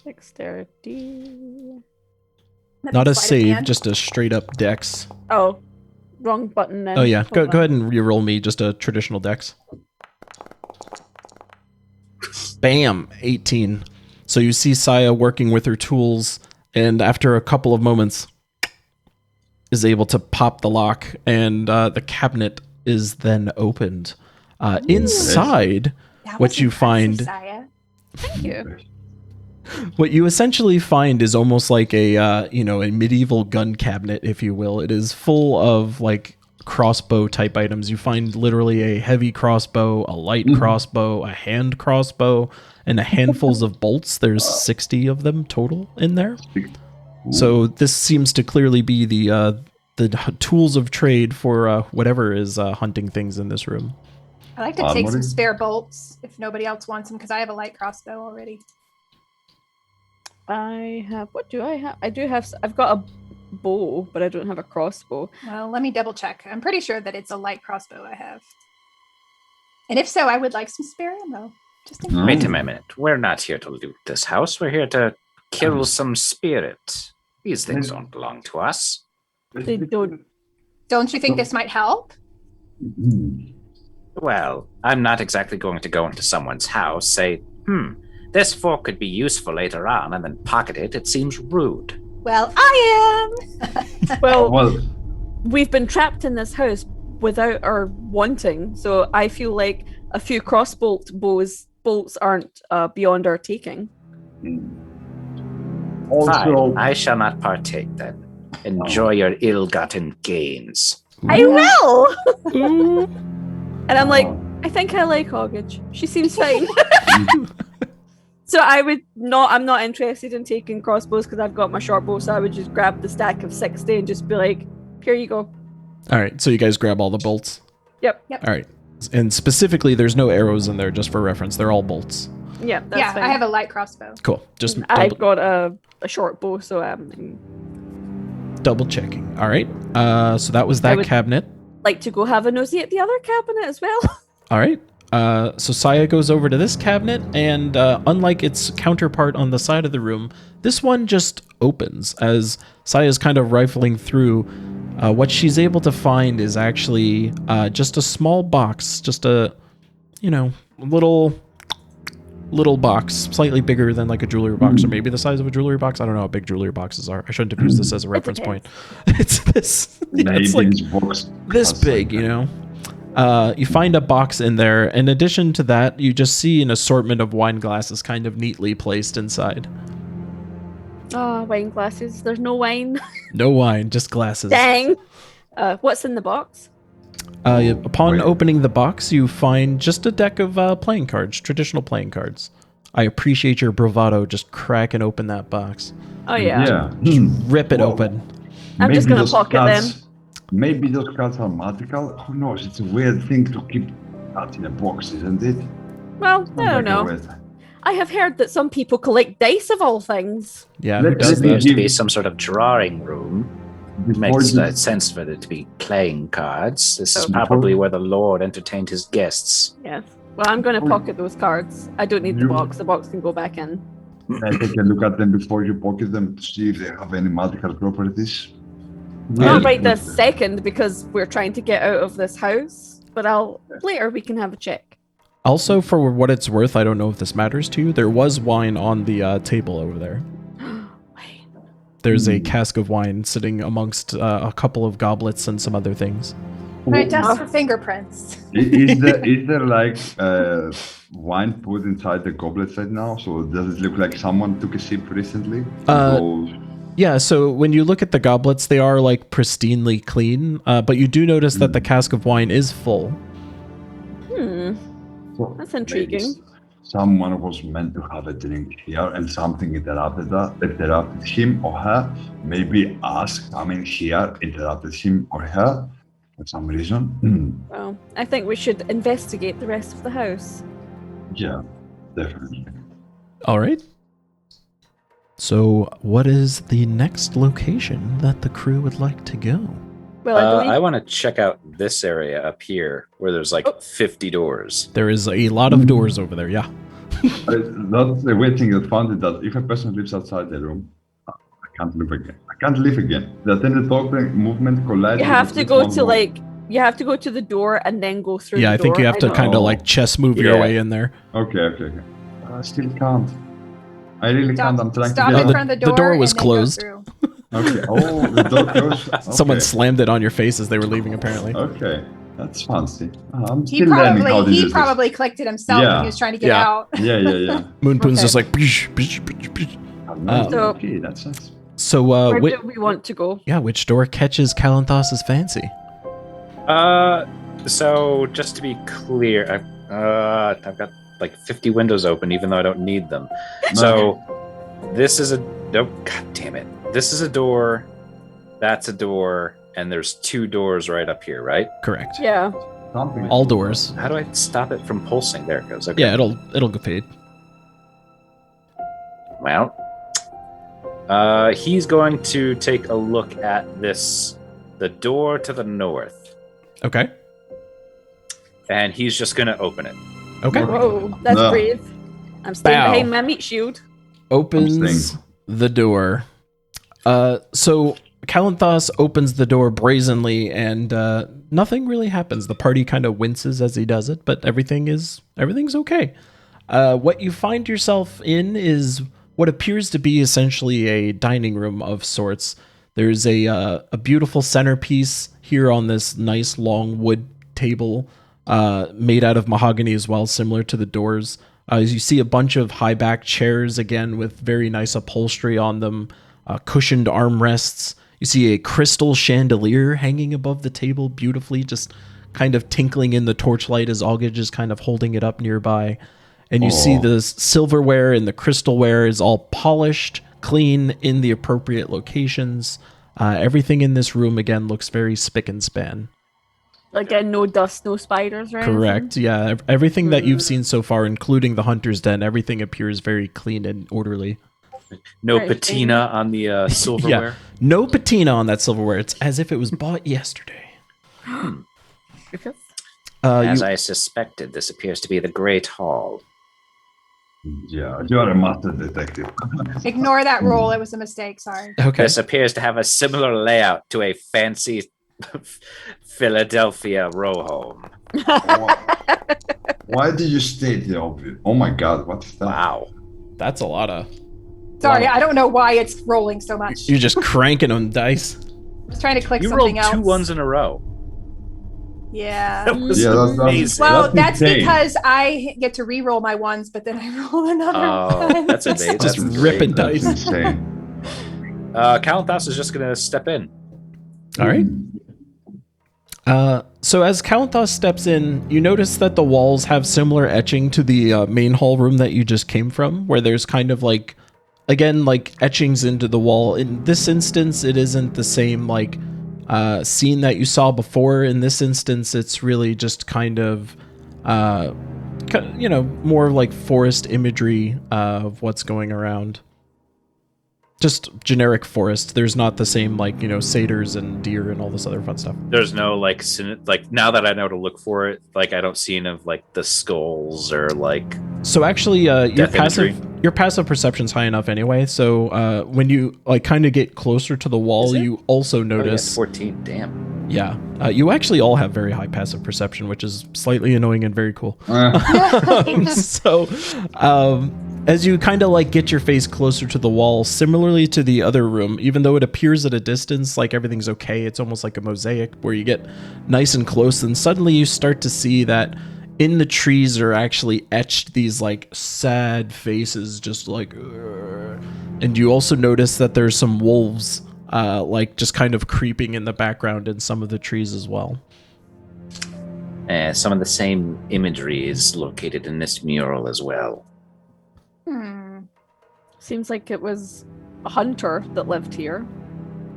Dexterity. Not a Sleight of save, hand. just a straight up dex. Oh, wrong button then. Oh yeah, go Hold on. ahead and re-roll me just a traditional dex. Bam, 18. So you see Saya working with her tools, and after a couple of moments, is able to pop the lock, and the cabinet is then opened. Inside, That what was you impressive, find- Saya. Thank you. what you essentially find is almost like a a medieval gun cabinet, if you will. It is full of like crossbow type items. You find literally a heavy crossbow, a light crossbow, a hand crossbow, and a handfuls of bolts. There's 60 of them total in there. So this seems to clearly be the tools of trade for whatever is hunting things in this room. I like to take some Armory? spare bolts if nobody else wants them because I have a light crossbow already. I have. What do I have? I've got a bow, but I don't have a crossbow. Well, let me double check. I'm pretty sure that it's a light crossbow I have. And if so, I would like some spare ammo. Just in case. Wait a minute. We're not here to loot this house. We're here to kill some spirit. These things don't belong to us. They don't. Don't you think this might help? Well, I'm not exactly going to go into someone's house, say, this fork could be useful later on, and then pocket it. It seems rude. Well, I am. Well, we've been trapped in this house without our wanting, so I feel like a few bolts aren't beyond our taking. Also, Fine, I shall not partake then. Enjoy your ill-gotten gains. I will. And I'm like, I think I like Hoggage. She seems fine. So I'm not interested in taking crossbows because I've got my short bow, so I would just grab the stack of 60 and just be like, here you go. All right, so you guys grab all the bolts. Yep. All right, and specifically, there's no arrows in there, just for reference. They're all bolts. Yeah, that's Yeah, fine. I have a light crossbow. Cool. Just I've got a short bow, so double checking. All right. So that was I that would- cabinet. like to go have a nosy at the other cabinet as well. All right. So Saya goes over to this cabinet, and unlike its counterpart on the side of the room, this one just opens as Saya's kind of rifling through. What she's able to find is actually just a small box, just a, little box, slightly bigger than like a jewelry box, or maybe the size of a jewelry box. I don't know how big jewelry boxes are. I shouldn't have used this as a reference point. It's this. It's like this big, You find a box in there. In addition to that, you just see an assortment of wine glasses kind of neatly placed inside. Oh, wine glasses. There's no wine. No wine, just glasses. Dang. What's in the box? Upon opening the box, you find just a deck of playing cards, traditional playing cards. I appreciate your bravado just cracking open that box. Oh, yeah. Rip it open. I'm just going to pocket them. Maybe those cards are magical. Who knows? It's a weird thing to keep cards in a box, isn't it? Well, I don't know. I have heard that some people collect dice of all things. Yeah, who Let- does let me that? There used to be some sort of drawing room. Makes you- sense for it to be playing cards. This is Oh. probably where the Lord entertained his guests. Yes. Well, I'm going to pocket those cards. I don't need the You- box. The box can go back in. Take a look at them before you pocket them to see if they have any magical properties. Not right this second because we're trying to get out of this house. But later we can have a check. Also, for what it's worth, I don't know if this matters to you, there was wine on the table over there. there's a cask of wine sitting amongst a couple of goblets and some other things. Can I test for fingerprints? Is there like wine put inside the goblets right now? So does it look like someone took a sip recently? Yeah, so when you look at the goblets, they are like pristinely clean, but you do notice that the cask of wine is full. So That's intriguing. maybe someone was meant to have a drink here and something interrupted him or her. Maybe us coming here interrupted him or her for some reason. Well, I think we should investigate the rest of the house. Yeah, definitely. All right. So, what is the next location that the crew would like to go? Well, I want to check out this area up here where there's like 50 doors. There is a lot of doors over there, yeah. That's the weird thing that found is that if a person lives outside the room, I can't live again. I can't live again. The attended talking movement collides. you have to go to you have to go to the door and then go through. Yeah, the I think door. you have to don't kind know. of like chess move your Yeah. way in there. Okay. I still can't. I really can't. I'm trying Stop to in get front of the the door. door was and then go closed. through. Okay. Oh, the door closed. Okay. Someone slammed it on your face as they were leaving, apparently. Okay, that's fancy. I'm He still learning how to use probably clicked it himself Yeah. when he was trying to get Yeah. out. this. Yeah. Moonpoon's Okay. just like, bish, bish, bish, bish. So- Okay, that's us. So, Where which, do we want to go? which door catches Kalanthos's fancy? So just to be clear, I've got like 50 windows open, even though I don't need them. So this is nope. God damn it! This is a door. That's a door, and there's 2 doors right up here, right? Correct. Yeah. Something. All doors. How do I stop it from pulsing? There it goes. Okay. Yeah, it'll go fade. Well, he's going to take a look at the door to the north, Okay. and he's just going to open it. Okay. Whoa, that's No. brave. I'm staying Bow. behind my meat shield. Opens the door. So Kalanthos opens the door brazenly, and nothing really happens. The party kind of winces as he does it, but everything's okay. What you find yourself in is what appears to be essentially a dining room of sorts. There's a beautiful centerpiece here on this nice long wood table, made out of mahogany as well, similar to the doors. As you see a bunch of high-back chairs, again, with very nice upholstery on them, cushioned armrests. You see a crystal chandelier hanging above the table beautifully, just kind of tinkling in the torchlight as Augage is kind of holding it up nearby. And you see the silverware and the crystalware is all polished, clean, in the appropriate locations. Everything in this room, again, looks very spick and span. Again, no dust, no spiders, right? Correct. Yeah. Everything that you've seen so far, including the hunter's den, everything appears very clean and orderly. No Right. patina on the silverware. No patina on that silverware. It's as if it was bought yesterday. As I suspected, this appears to be the Great Hall. Yeah, you are a master detective. Ignore that roll. It was a mistake. Sorry. Okay. This appears to have a similar layout to a fancy Philadelphia row home. Why did you state the obvious? Oh my god, what is that? Wow. That's a lot of... Sorry, I don't know why it's rolling so much. You're just cranking on dice. I was trying to click You rolled something else. 2 ones in a row. Yeah. That was Yeah, that's amazing. Well, That's that's insane. because I get to re-roll my ones, but then I roll another Oh, one. that's amazing. Just That's ripping great. dice. That's insane. Kalanthos is just going to step in. All right. So as Kalanthos steps in, you notice that the walls have similar etching to the main hall room that you just came from, where there's kind of like, again, like etchings into the wall. In this instance, it isn't the same like scene that you saw before. In this instance, it's really just kind of, more like forest imagery of what's going around. Just generic forest. There's not the same like, satyrs and deer and all this other fun stuff. There's no like now that I know to look for it, like I don't see any of like the skulls or like. So actually, your Death passive perception's high enough anyway. So when you like kind of get closer to the wall, Is it? you also Oh, yeah, notice. 14. Damn. Yeah, you actually all have very high passive perception, which is slightly annoying and very cool. So as you kind of like get your face closer to the wall, similarly to the other room, even though it appears at a distance like everything's okay, it's almost like a mosaic where you get nice and close, and suddenly you start to see that in the trees are actually etched these like sad faces, just like, "Ugh." And you also notice that there's some wolves like just kind of creeping in the background in some of the trees as well. Some of the same imagery is located in this mural as well. Seems like it was a hunter that lived here.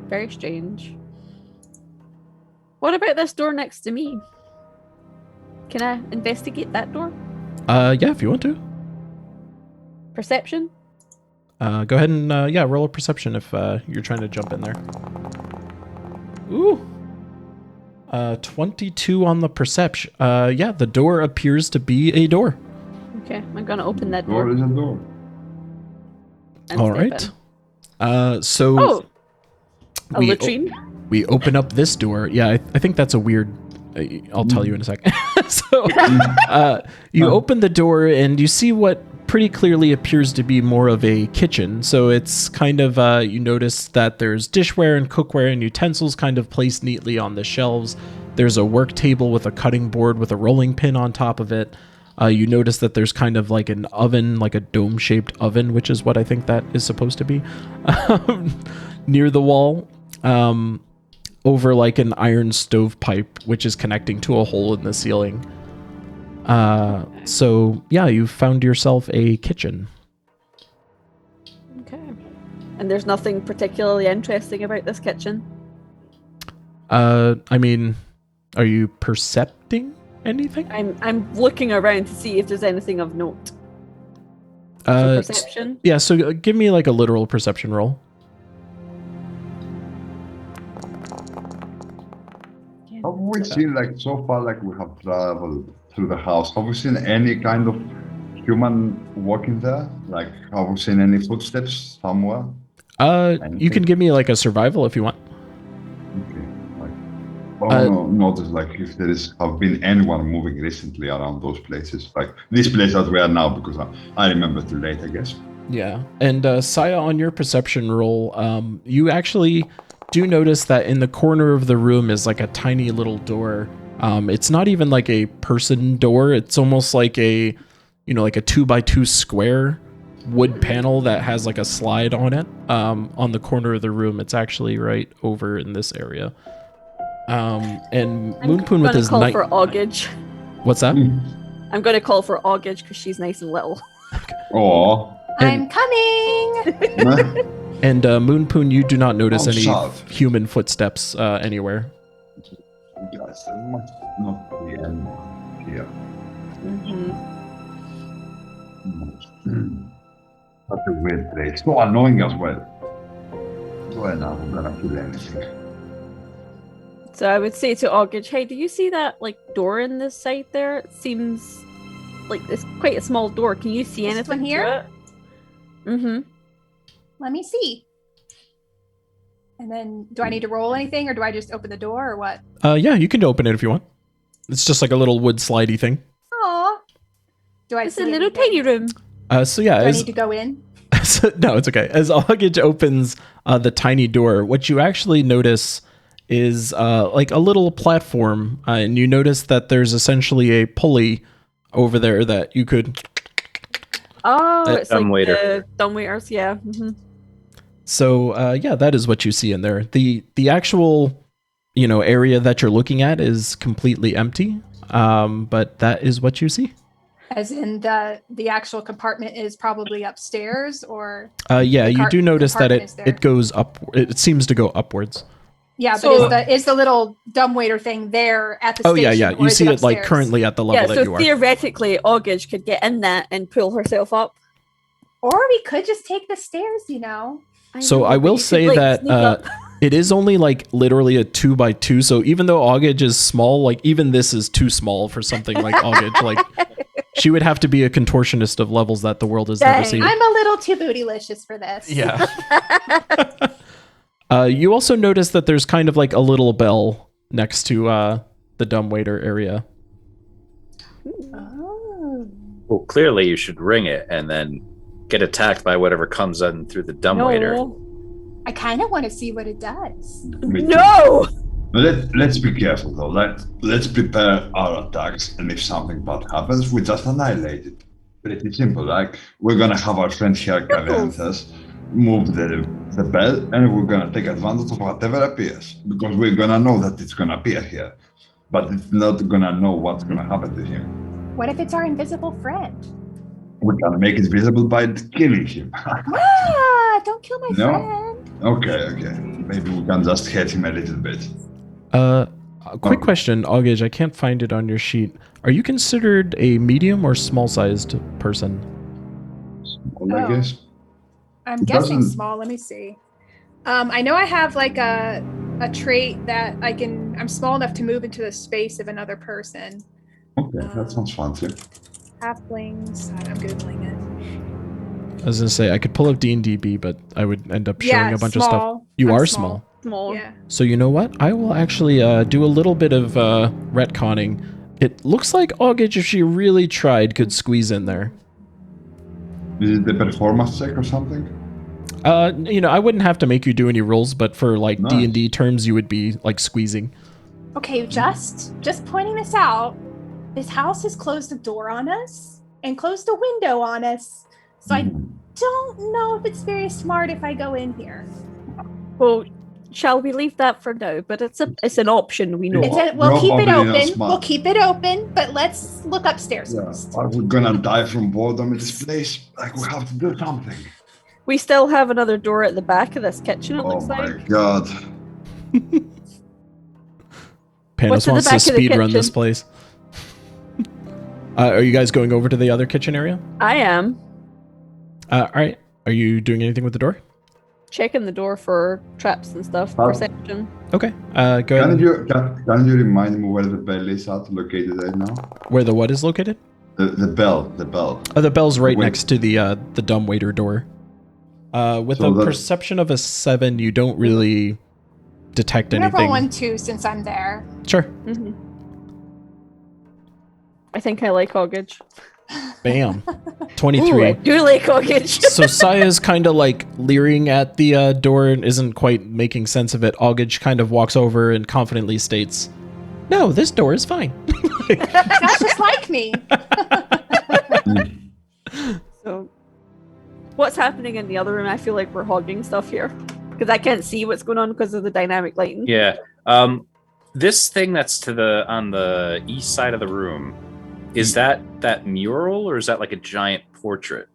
Very strange. What about this door next to me? Can I investigate that door? Yeah, if you want to. Perception? Go ahead and roll a perception if you're trying to jump in there. Ooh. 22 on the perception. Yeah, the door appears to be a door. Okay, I'm gonna open that Door door. is a door. and All step right. in. So Oh! A we- latrine? we open up this door. Yeah, I think that's a weird. I'll tell you in a second. So you open the door and you see what pretty clearly appears to be more of a kitchen. So it's kind of, you notice that there's dishware and cookware and utensils kind of placed neatly on the shelves. There's a work table with a cutting board with a rolling pin on top of it. You notice that there's kind of like an oven, like a dome-shaped oven, which is what I think that is supposed to be, near the wall. Over like an iron stovepipe, which is connecting to a hole in the ceiling. So yeah, you found yourself a kitchen. Okay. And there's nothing particularly interesting about this kitchen? I mean, are you percepting anything? I'm looking around to see if there's anything of note. So perception? Yeah, so give me like a literal perception roll. Have we seen, like, so far, like, we have traveled through the house, have we seen any kind of human walking there? Like, have we seen any footsteps somewhere? You can give me like a survival if you want. Okay, like, I want to notice, like, if there have been anyone moving recently around those places, like this place that we are now, because I remember too late, I guess. Yeah, and Saya, on your perception roll, you actually do notice that in the corner of the room is like a tiny little door. It's not even like a person door. It's almost like a, like a 2x2 square wood panel that has like a slide on it. On the corner of the room, it's actually right over in this area. And Moonpoon with his call night. for Augage. What's that? I'm going to call for Augage because she's nice and little. Oh. I'm coming. And Moonpoon, you do not notice any South. human footsteps anywhere. Yes, there must not be anyone here. That's a weird place. So annoying as well. Well, now I'm gonna kill anything. So I would say to Augage, hey, do you see that like door in this side there? It seems like it's quite a small door. Can you see This anything one here? Mm-hmm. Let me see. And then, do I need to roll anything, or do I just open the door, or what? Yeah, you can open it if you want. It's just like a little wood slidey thing. Aw. Do I It's see a little anything? tiny room. So yeah, Do I as, need to go in? no, it's okay. As Augage opens the tiny door, what you actually notice is like a little platform, and you notice that there's essentially a pulley over there that you could. Oh, it's like dumbwaiter. the dumbwaiters, yeah. Mm-hmm. So yeah, that is what you see in there. The actual area that you're looking at is completely empty, but that is what you see. As in the actual compartment is probably upstairs, or Yeah, you do notice that compartment is there. it goes up. It seems to go upwards. yeah, So- but is the little dumbwaiter thing there at the Oh station? yeah. or You is see it like upstairs? currently at the level Yeah, that so you are. theoretically, Augage could get in that and pull herself up. Or we could just take the stairs, So know, I but will you could, say like, that sneak up. it is only like literally a 2x2. So even though Augage is small, like even this is too small for something like Augage. Like she would have to be a contortionist of levels that the world has never Dang. seen. I'm a little too bootylicious for this. Yeah. You also notice that there's kind of like a little bell next to the dumbwaiter area. Oh. Well, clearly you should ring it and then get attacked by whatever comes in through the dumbwaiter. No. I kind of want to see what it does. Me too. No! Let's be careful though. Let's prepare our attacks, and if something bad happens, we just annihilate it. Pretty simple. Like we're gonna have our friend here carrying us, move the bell, and we're gonna take advantage of whatever appears because we're gonna know that it's gonna appear here, but it's not gonna know what's gonna happen to him. What if it's our invisible friend? We're gonna make it visible by killing him. Ah, don't kill my No. friend. Okay. Maybe we can just hit him a little bit. A quick question, Augage, I can't find it on your sheet. Are you considered a medium or small-sized person? Well, I Oh. guess. I'm It guessing doesn't- small. Let me see. I know I have like a trait that I'm small enough to move into the space of another person. Okay, that sounds fancy. Halflings. I'm Googling it. I was gonna say I could pull up D&DB, but I would end up showing a bunch of stuff. small. You I'm are small. Small. Yeah. So you know what? I will actually do a little bit of retconning. It looks like Augage, if she really tried, could squeeze in there. Is it the performance check or something? I wouldn't have to make you do any rolls, but for like Nice. D&D terms, you would be like squeezing. Okay, just pointing this out. This house has closed the door on us and closed the window on us. So I don't know if it's very smart if I go in here. Well, shall we leave that for now? But it's an option we know. We'll keep it Probably not open. smart. We'll keep it open, but let's look upstairs Yeah. first. Are we gonna die from boredom in this place? Like we have to do something. We still have another door at the back of this kitchen, it Oh looks my like. god. Panos What's in the wants to back of the speed run this kitchen? place. Are you guys going over to the other kitchen area? I am All right. Are you doing anything with the door? checking the door for traps and stuff. Oh. Perception. Okay. Go ahead. Can you remind me where the bell is located right now? Where the what is located? The bell. Oh, the bell's right Wait. next to the dumbwaiter door. With So a that- perception of a 7, you don't really detect I'm gonna anything. roll 1, 2 since I'm there. Sure. hmm I think I like Augage. Bam. Ooh, I 23. do like Augage. So Saya's kind of like leering at the door and isn't quite making sense of it. Augage kind of walks over and confidently states, "No, this door is fine." That's just like me. So, what's happening in the other room? I feel like we're hogging stuff here because I can't see what's going on because of the dynamic lighting. Yeah. This thing that's on the east side of the room, is that mural or is that like a giant portrait?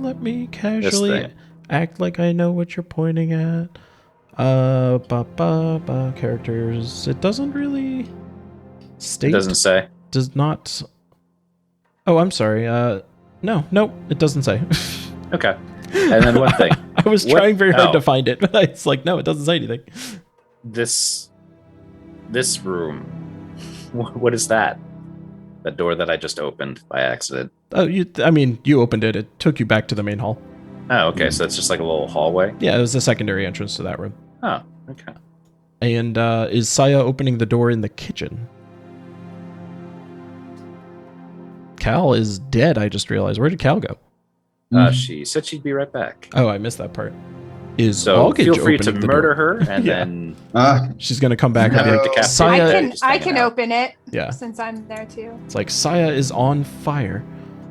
Let me casually thing. act like I know what you're pointing at. Characters. It doesn't really state. It doesn't say. Does not. Oh, I'm sorry. No, it doesn't say. Okay. And then one thing. I was What- trying very hard to oh. find it, but it's like, no, it doesn't say anything. This room. What is that? That door that I just opened by accident. Oh, you opened it. It took you back to the main hall. Oh, okay. So it's just like a little hallway. Yeah, it was the secondary entrance to that room. Oh, okay. And is Saya opening the door in the kitchen? Cal is dead, I just realized. Where did Cal go? She said she'd be right back. Oh, I missed that part. Is So Augage feel free to opening the murder door? her and Yeah. then She's gonna come back and be have her like, decapitated. Saya. I can open it Yeah, since I'm there too. it's like Saya is on fire.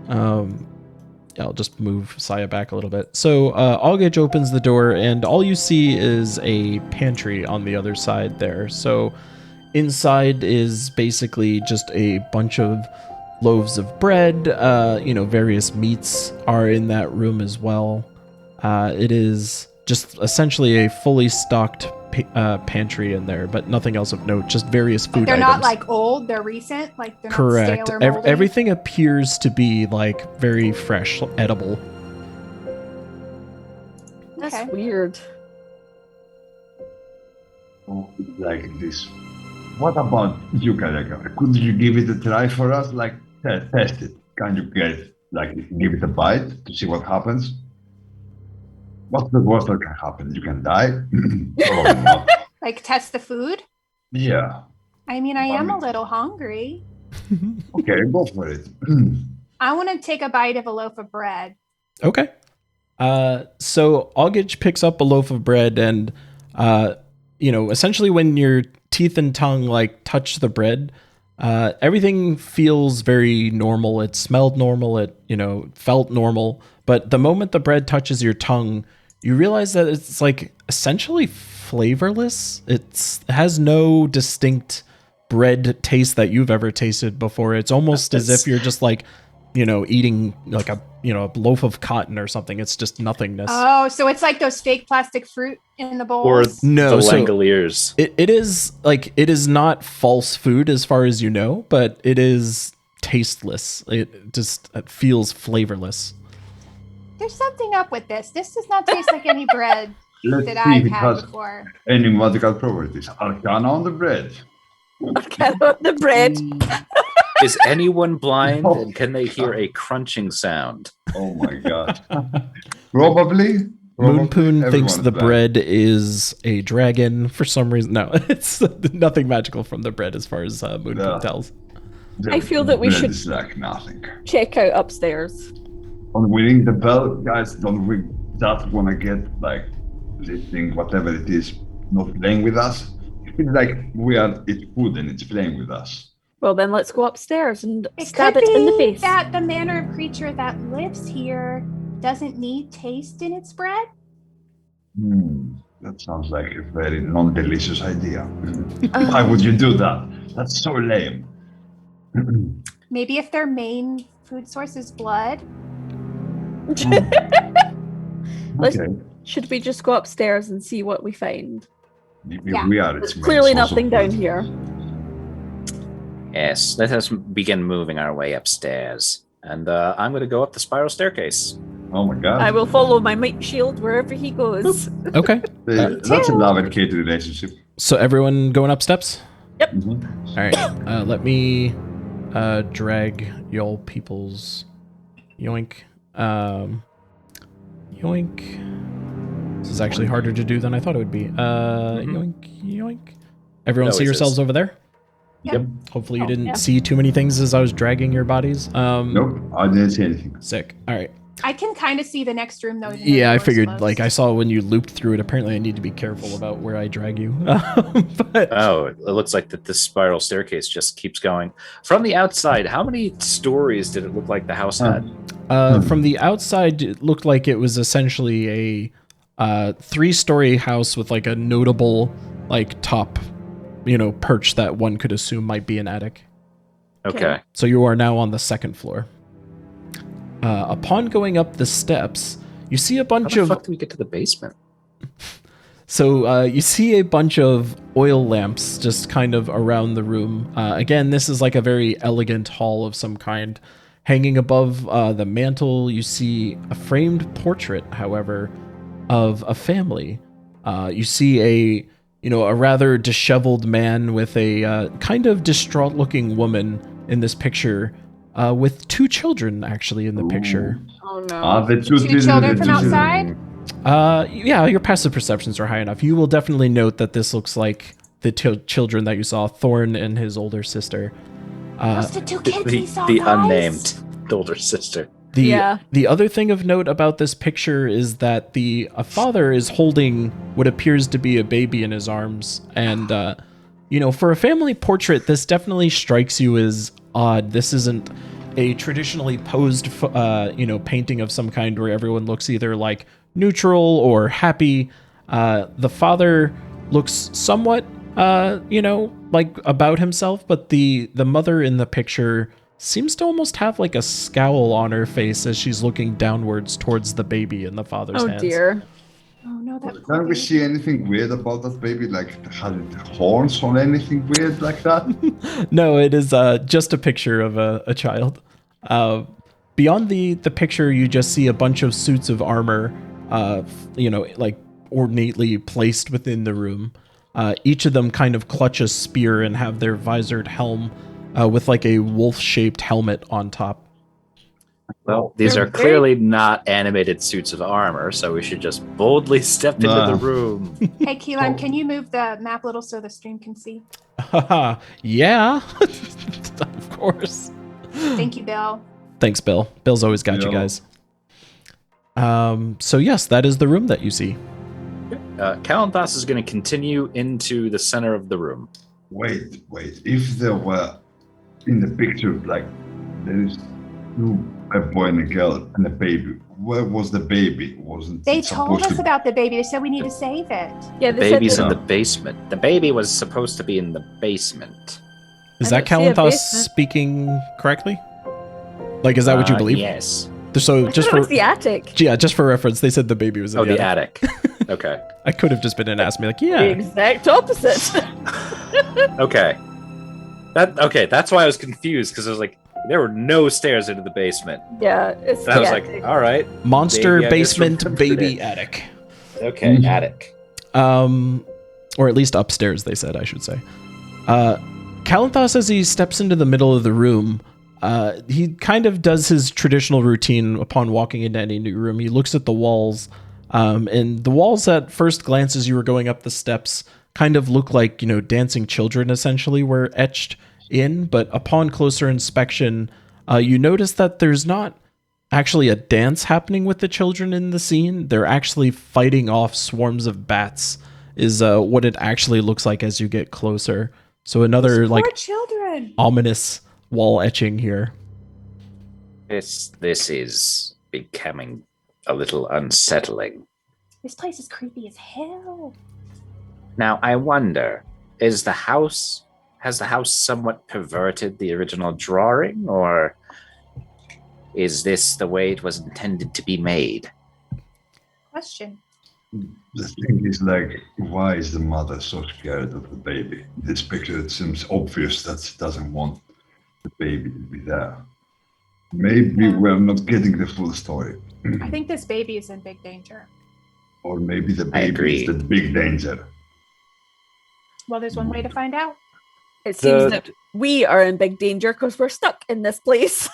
Yeah, I'll just move Saya back a little bit. So Augage opens the door, and all you see is a pantry on the other side there. So inside is basically just a bunch of loaves of bread. Various meats are in that room as well. It is just essentially a fully stocked pantry in there, but nothing else of note. Just various food They're items. not like old, they're recent, like they're Correct. not stale or moldy. Everything appears to be like very fresh, edible. That's Okay. weird. like this. What about you, Kareka? Could you give it a try for us? Like test it. Can you give it a bite to see what happens? What's the worst that can happen? You can die. Probably not. Like test the food. Yeah. I mean, I am a little hungry. Okay, go for it. I want to take a bite of a loaf of bread. Okay. So Augage picks up a loaf of bread and, essentially when your teeth and tongue like touch the bread, everything feels very normal. It smelled normal. It, felt normal. But the moment the bread touches your tongue, you realize that it's like essentially flavorless. It has no distinct bread taste that you've ever tasted before. It's almost as if you're just like, eating like a loaf of cotton or something. It's just nothingness. Oh, so it's like those fake plastic fruit in the Or bowls. No, the so Langoliers. it is not false food as far as you know, but it is tasteless. It feels flavorless. There's something up with this. This does not taste like any bread Let's that see if I've it had has before. any magical properties. Arcana on the bread. The bread. Is anyone blind No. and can they hear a crunching sound? Oh my god. Probably. Moonpoon thinks everyone's the blind. bread is a dragon for some reason. No, it's nothing magical from the bread as far as Moonpoon Yeah. tells. I feel that we Bread should- is like nothing. Check out upstairs. On ringing the bell, guys, don't we just want to get like listening, whatever it is, not playing with us? It feels like it's food and it's playing with us. Well, then let's go upstairs and It stab could it in the be face. that the manner of creature that lives here doesn't need taste in its bread. That sounds like a very non-delicious idea. Why would you do that? That's so lame. Maybe if their main food source is blood. Let's- Okay. Should we just go upstairs and see what we find? If Yeah. we are, There's it's clearly source of nothing down food. here. Yes, let us begin moving our way upstairs. And I'm going to go up the spiral staircase. Oh my god. I will follow my mate shield wherever he goes. Okay. That's a love and hate relationship. So everyone going up steps? Mhm. All right. Let me drag y'all people's yoink. Yoink. This is actually harder to do than I thought it would be. Yoink, yoink. Everyone see Always yourselves is. over there? Yep. Hopefully you Oh, didn't yeah. see too many things as I was dragging your bodies. Nope, I didn't see anything. Sick. All right. I can kind of see the next room though. even though Yeah, the I door's figured, closed. like, I saw when you looped through it. Apparently, I need to be careful about where I drag you. But Oh, it looks like that this spiral staircase just keeps going. From the outside, how many stories did it look like the house had? from the outside, it looked like it was essentially a 3-story house with, like, a notable, like, top, perch that one could assume might be an attic. Okay. So you are now on the 2nd floor. Upon going up the steps, you see a How bunch the of fuck do we get to the basement? So you see a bunch of oil lamps just kind of around the room. Again, this is like a very elegant hall of some kind. Hanging above the mantle, you see a framed portrait, however, of a family. You see a rather disheveled man with a kind of distraught-looking woman in this picture, with 2 children actually in the picture. Oh no. The Two children from outside. Yeah, your passive perceptions are high enough. You will definitely note that this looks like the children that you saw, Thorn and his older sister. Those the 2 kids we saw, The guys. unnamed older sister. The other thing of note about this picture is that a father is holding what appears to be a baby in his arms, and for a family portrait, this definitely strikes you as odd. This isn't a traditionally posed, painting of some kind where everyone looks either like neutral or happy. The father looks somewhat, like about himself, but the mother in the picture seems to almost have like a scowl on her face as she's looking downwards towards the baby in the father's Oh hands. dear. Oh no, that poor Can we baby. see anything weird about that baby? Like, had it horns or anything weird like that? No, it is just a picture of a child. Beyond the picture, you just see a bunch of suits of armor, like ornately placed within the room. Each of them kind of clutch a spear and have their visored helm with like a wolf-shaped helmet on top. Well, these They're are clearly not animated suits of armor, so we should just boldly step into Nah. the room. Hey, Keelan, can you move the map a little so the stream can see? Yeah. Of course. Thank you, Bill. Thanks, Bill. Bill's always got you Yeah. guys. So yes, that is the room that you see. Kalanthos is going to continue into the center of the room. Wait. If there were in the picture, like there is a boy and a girl and a baby. Where was the baby? Wasn't They it told supposed us to about the baby. They said we need to save it. Yeah, The they said baby's that- in the basement. The baby was supposed to be in the basement. Is I that don't see a Kalanthos basement. speaking correctly? Like, is that what you believe? Yes. So I just thought it for was the attic. yeah, just for reference, they said the baby was in Oh, the the attic. attic. Okay. I could have just been an ask me like, The yeah. exact opposite. Okay. That's why I was confused, because I was like, there were no stairs into the basement. Yeah, it's And I the was attic. like, all right. Monster Maybe I basement, misremembered baby it. attic. Okay, attic. Or at least upstairs, they said, I should say. Kalanthos, as he steps into the middle of the room, he kind of does his traditional routine upon walking into any new room. He looks at the walls, and the walls at first glance as you were going up the steps kind of look like, dancing children essentially were etched in, but upon closer inspection, you notice that there's not actually a dance happening with the children in the scene. They're actually fighting off swarms of bats is what it actually looks like as you get closer. So another Poor children. ominous wall etching here. This is becoming a little unsettling. This place is creepy as hell. Now, I wonder, has the house somewhat perverted the original drawing, or is this the way it was intended to be made? Question. The thing is, like, why is the mother so scared of the baby? In this picture, it seems obvious that she doesn't want the baby to be there. Maybe Yeah. we're not getting the full story. I think this baby is in big danger. Or maybe the I baby agree. is the big danger. Well, there's one way to find out. It seems The- that we are in big danger because we're stuck in this place.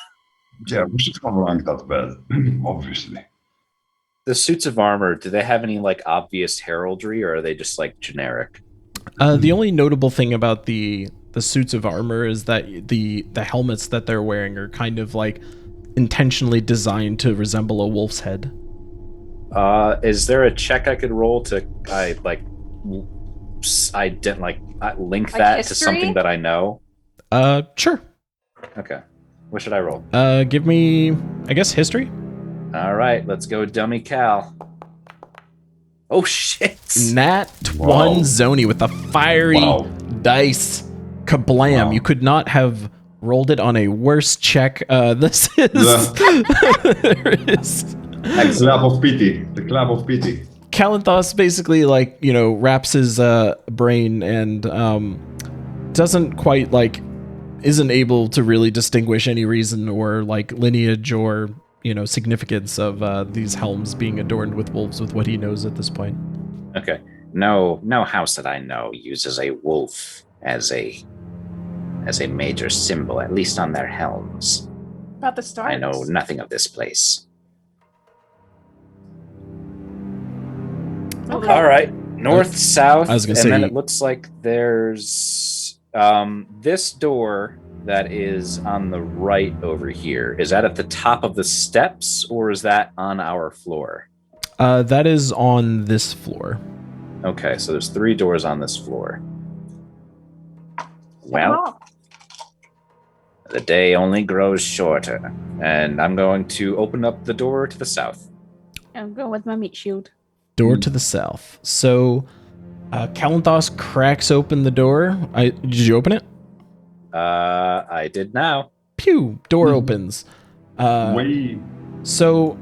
Yeah, we should come around that bed, obviously. The suits of armor, do they have any obvious heraldry, or are they just generic? The only notable thing about the suits of armor is that the helmets that they're wearing are kind of intentionally designed to resemble a wolf's head. Is there a check I could roll to link that to history? something that I know? Sure. Okay. What should I roll? Give me, I guess, history. All right, let's go, dummy Cal. Oh shit! Nat Wow. 1 Zoni with a fiery Wow. dice. Kablam. Wow. You could not have rolled it on a worse check. This is... there is... The clap of pity. The clap of pity. Kalanthos basically wraps his brain and doesn't quite isn't able to really distinguish any reason or lineage or significance of these helms being adorned with wolves with what he knows at this point. Okay. No house that I know uses a wolf as a major symbol, at least on their helms. About the stars. I know nothing of this place. Okay. All right, north, south, I was gonna and then say- it looks like there's this door that is on the right over here. Is that at the top of the steps, or is that on our floor? That is on this floor. Okay, so there's 3 doors on this floor. Well, the day only grows shorter, and I'm going to open up the door to the south. I'm going with my meat shield. Door to the south. So, Kalanthos cracks open the door. Did you open it? I did now. Pew! Door opens. Way. So,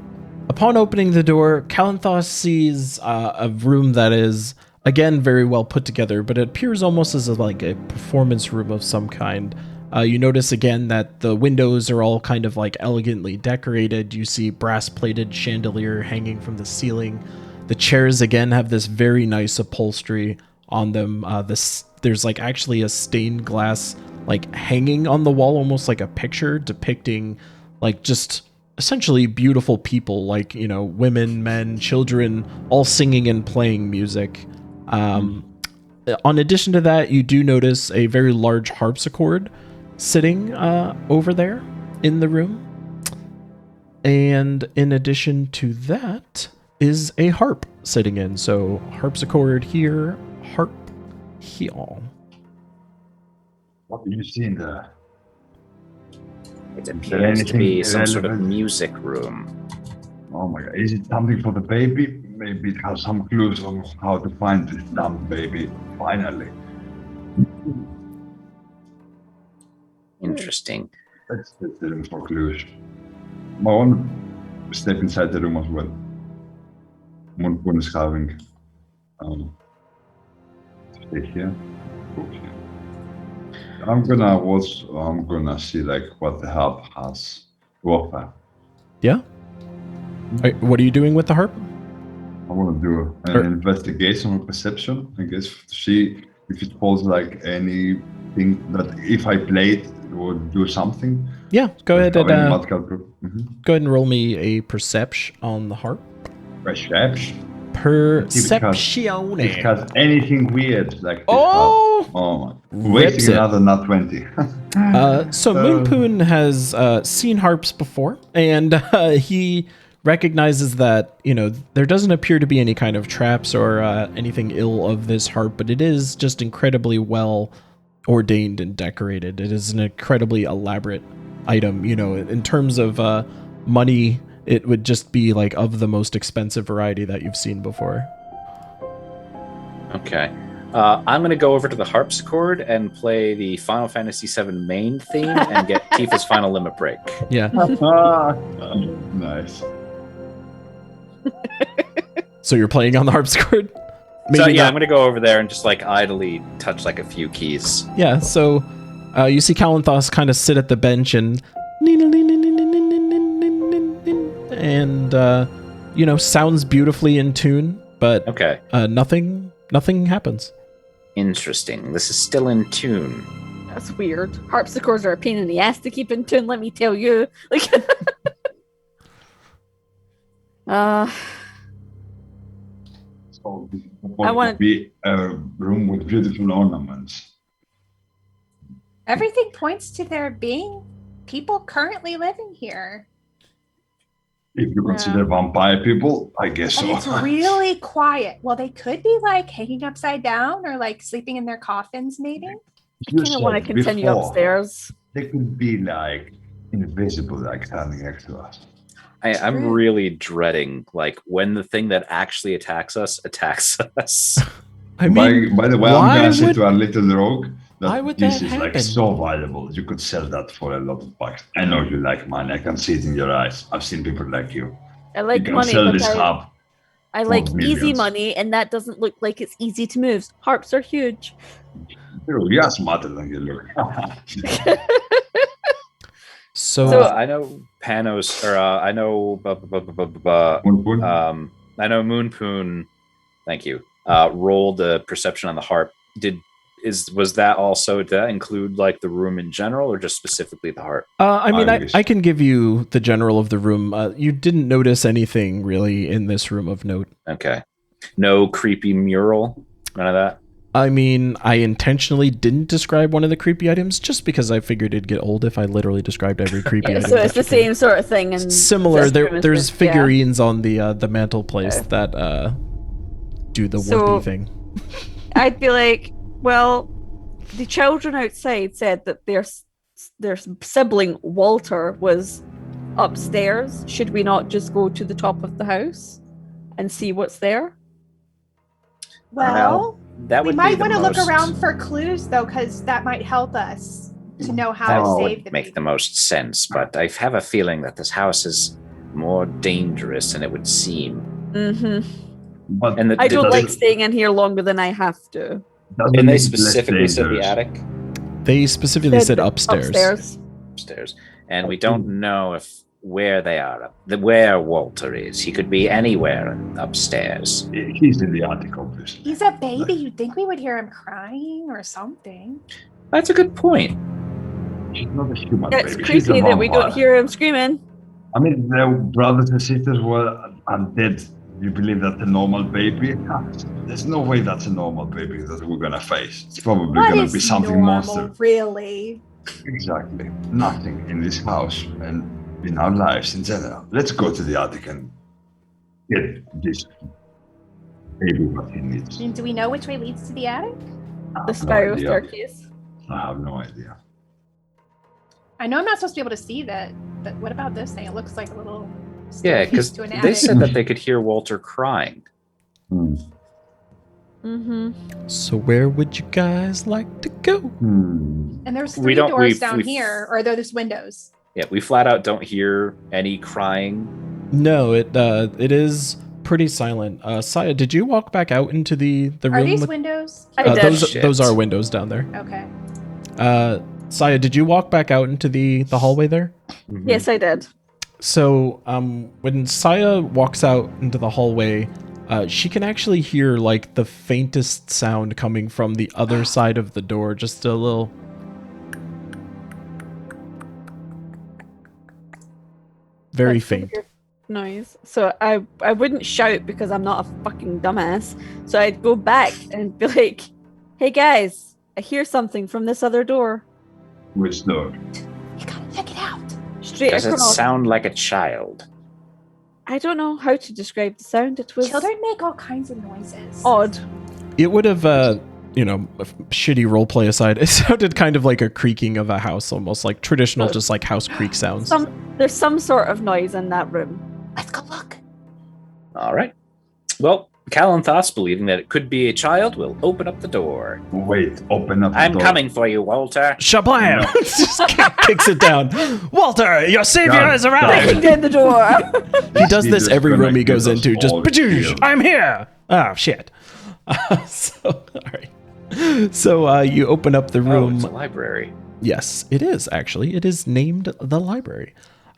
upon opening the door, Kalanthos sees a room that is, again, very well put together, but it appears almost as a performance room of some kind. You notice again that the windows are all kind of elegantly decorated. You see brass-plated chandelier hanging from the ceiling. The chairs again have this very nice upholstery on them. There's actually a stained glass hanging on the wall, almost like a picture depicting just essentially beautiful people, women, men, children, all singing and playing music. On addition to that, you do notice a very large harpsichord sitting over there in the room. And in addition to that is a harp sitting in. So harpsichord here, harp here. What do you see in there? It there appears to be anything some sort of relevant? music room. Oh my god, is it something for the baby? Maybe it has some clues on how to find this dumb baby, finally. Interesting. Let's the room for clues. I want to step inside the room as well. Moonpoon is having stay here. Book here. I'm gonna see like what the harp has to offer. Yeah? Alright, what are you doing with the harp? I want to do an investigation or perception, I guess, to see if it holds like anything that if I play it would do something. Yeah, go ahead and Go go ahead and roll me a perception on the harp. Perception. Perception. It has anything weird like this. Oh! Harp. Oh my! Rips Wasting it. another nat 20. So Moonpoon has seen harps before, and he recognizes that, you know, there doesn't appear to be any kind of traps or anything ill of this harp, but it is just incredibly well ordained and decorated. It is an incredibly elaborate item. You know, in terms of money, it would just be like of the most expensive variety that you've seen before. Okay. I'm going to go over to the harpsichord and play the Final Fantasy VII main theme and get Tifa's final limit break. Yeah. Nice. So you're playing on the harpsichord? So Maybe yeah, not- I'm going to go over there and just like idly touch like a few keys. Yeah, so you see Kalanthos kind of sit at the bench and you know, sounds beautifully in tune, but Okay. nothing happens. Interesting. This is still in tune. That's weird. Harpsichords are a pain in the ass to keep in tune, let me tell you. Like, So this is I supposed want- to be a room with beautiful ornaments. Everything points to there being people currently living here. If you consider vampire people, I guess And so. it's really quiet. Well, they could be like hanging upside down or like sleeping in their coffins, maybe. I kind of want to continue upstairs. They could be like invisible, like standing next to us. I'm True. really dreading like when the thing that actually attacks us. I mean, by the way, why I'm gonna say would- to our little rogue why that would this that is like happen? so valuable. You could sell that for a lot of bucks. I know you like money. I can see it in your eyes. I've seen people like you. I like you can money, sell but this harp. I like for easy millions. money, and that doesn't look like it's easy to move. Harps are huge. You are smarter than you look. so I know Panos, or I know Moonpoon? I know Moonpoon. Thank you. Rolled the perception on the harp. Was that also, did that include like the room in general or just specifically the harp? I mean, I I wish. can give you the general of the room. You didn't notice anything really in this room of note. Okay. No creepy mural? None of that? I mean, I intentionally didn't describe one of the creepy items just because I figured it'd get old if I literally described every creepy Yeah, item. so that it's the you could- same sort of thing. And Similar. this room is There's just- yeah. figurines on the mantelpiece Okay. that do the So- warpy thing. I'd be like, well, the children outside said that their sibling Walter was upstairs. Should we not just go to the top of the house and see what's there? Well, That we would might be the want to look most- around for clues though, because that might help us to know how That to would save the make baby. the most sense, but I have a feeling that this house is more dangerous than it would seem. Mm-hmm. But And I don't doesn't- like staying in here longer than I have to. doesn't And they make it less specifically said the dangerous. attic They specifically said upstairs. upstairs, and we don't know where they are. Where Walter is, he could be anywhere upstairs. He's in the attic, obviously. He's a baby. You'd think we would hear him crying or something. That's a good point. She's not a human It's baby. She's a creepy that we don't vampire. hear him screaming. I mean, their brothers and sisters were undead. You believe that's a normal baby? There's no way that's a normal baby that we're gonna face. It's probably What gonna is be something normal, monster. really? Exactly. Nothing in this house and in our lives in general. Let's go to the attic and get this baby what he needs. And do we know which way leads to the attic? I The have no spiral idea. staircase. I have no idea. I know I'm not supposed to be able to see that, but what about this thing? It looks like a little Yeah, staircase because to an they attic. said that they could hear Walter crying. Hmm. Mm-hmm. So where would you guys like to go? And there's We three don't- doors we've- down we've- here, or are there just windows? Yeah, we flat out don't hear any crying. No, it is pretty silent. Saya, did you walk back out into the room? Are these with- windows? I did. those Shit. those are windows down there. Okay. Saya, did you walk back out into the hallway there? Yes, I did. So, when Saya walks out into the hallway, she can actually hear like the faintest sound coming from the other side of the door, just a little. Very That's a faint. weird noise. So I wouldn't shout because I'm not a fucking dumbass. So I'd go back and be like, "Hey guys, I hear something from this other door, Which door? You gotta check it out. straight Does it across." sound like a child? I don't know how to describe the sound. It was Children make all kinds of noises. odd. It would have, shitty roleplay aside, it sounded kind of like a creaking of a house, almost like traditional, just like house creak sounds. There's some sort of noise in that room. Let's go look. All right. Well, Calanthos, believing that it could be a child, will open up the door. Wait, open up the I'm door. coming for you, Walter. Shablam! Just kicks it down. Walter, your savior God, has God. arrived! Breaking down the door. He does He this just every gonna room he get goes us into. Just, all "Pajoosh, killed." I'm here! Oh, shit. All right. So you open up the Oh, room. it's a library. Yes, it is, actually. It is named the library.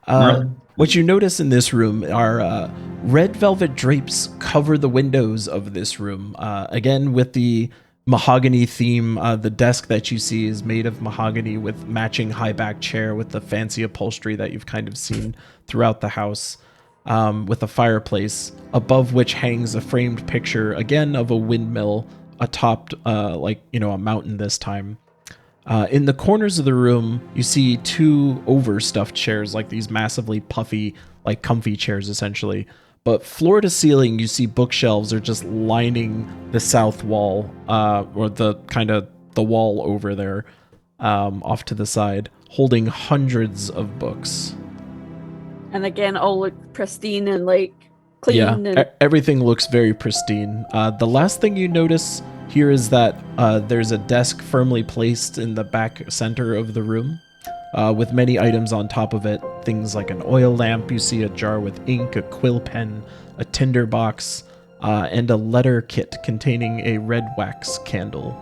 Right. What you notice in this room are red velvet drapes cover the windows of this room. Again, with the mahogany theme, the desk that you see is made of mahogany with matching high back chair with the fancy upholstery that you've kind of seen throughout the house, with a fireplace above which hangs a framed picture, again, of a windmill atop, a mountain this time. In the corners of the room, you see two overstuffed chairs, like these massively puffy, like comfy chairs, essentially. But floor to ceiling, you see bookshelves are just lining the south wall, or the wall over there, off to the side, holding hundreds of books. And again, all look pristine and like clean. Yeah, And everything looks very pristine. The last thing you notice here is that there's a desk firmly placed in the back center of the room, with many items on top of it. Things like an oil lamp, you see a jar with ink, a quill pen, a tinder box, and a letter kit containing a red wax candle.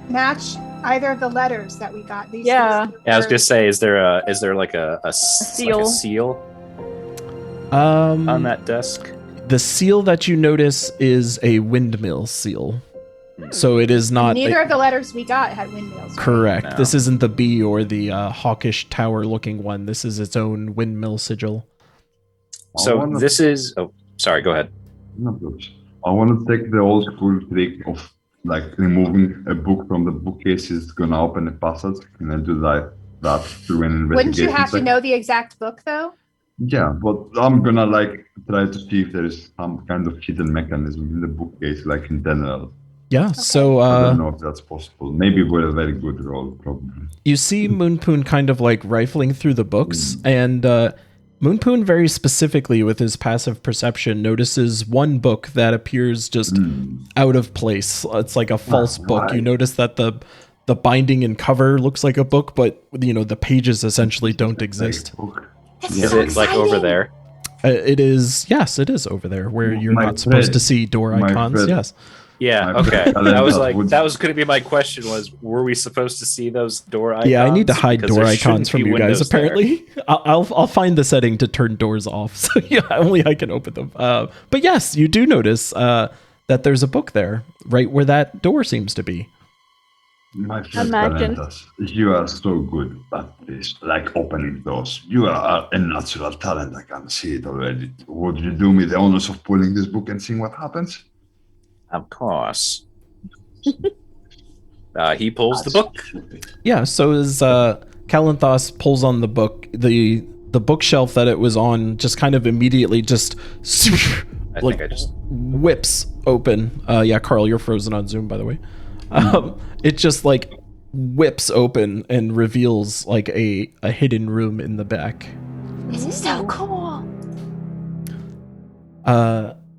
Match either of the letters that we got. These Yeah. Yeah, I was gonna say, is there like a seal. seal Um, on that desk? The seal that you notice is a windmill seal. So it is not Neither of the letters we got had windmills. right? correct. No. This isn't the bee or the hawkish tower looking one. This is its own windmill sigil. So wanna- this is. Oh, sorry. Go ahead. No, please. I want to take the old school trick of like removing a book from the bookcase is gonna open a passage and then do that through an investigation. Wouldn't you have to check. know the exact book though? Yeah, but I'm gonna like try to see if there is some kind of hidden mechanism in the bookcase, like in general. Yeah, so I don't know if that's possible. Maybe with a very good roll, probably. you see Moonpoon kind of like rifling through the books, and Moonpoon very specifically with his passive perception notices one book that appears just out of place. It's like a false book. You right. notice that the binding and cover looks like a book, but the pages essentially don't exist. Book. That's Yeah. Is so it like over exciting. there? It is, yes, it is over there where you're My not supposed friend- to see door my icons. friend- Yes. Yeah. My Okay. friend That was Calanthos like would- that was going to be my question. Was were we supposed to see those door icons? Yeah, I need to hide Because door there icons shouldn't from be you guys. windows there. Apparently, I'll find the setting to turn doors off, so yeah, only I can open them. But yes, you do notice that there's a book there, right where that door seems to be. My friend Imagine. Calanthos, you are so good at this, like opening doors. You are a natural talent. I can see it already. Would you do me the honors of pulling this book and seeing what happens? Of course. He pulls the book. Yeah, so as Kalanthos pulls on the book, the bookshelf that it was on just kind of immediately just I like think I just whips open. Yeah, Carl, you're frozen on Zoom, by the way. It just like whips open and reveals like a hidden room in the back. This is so cool.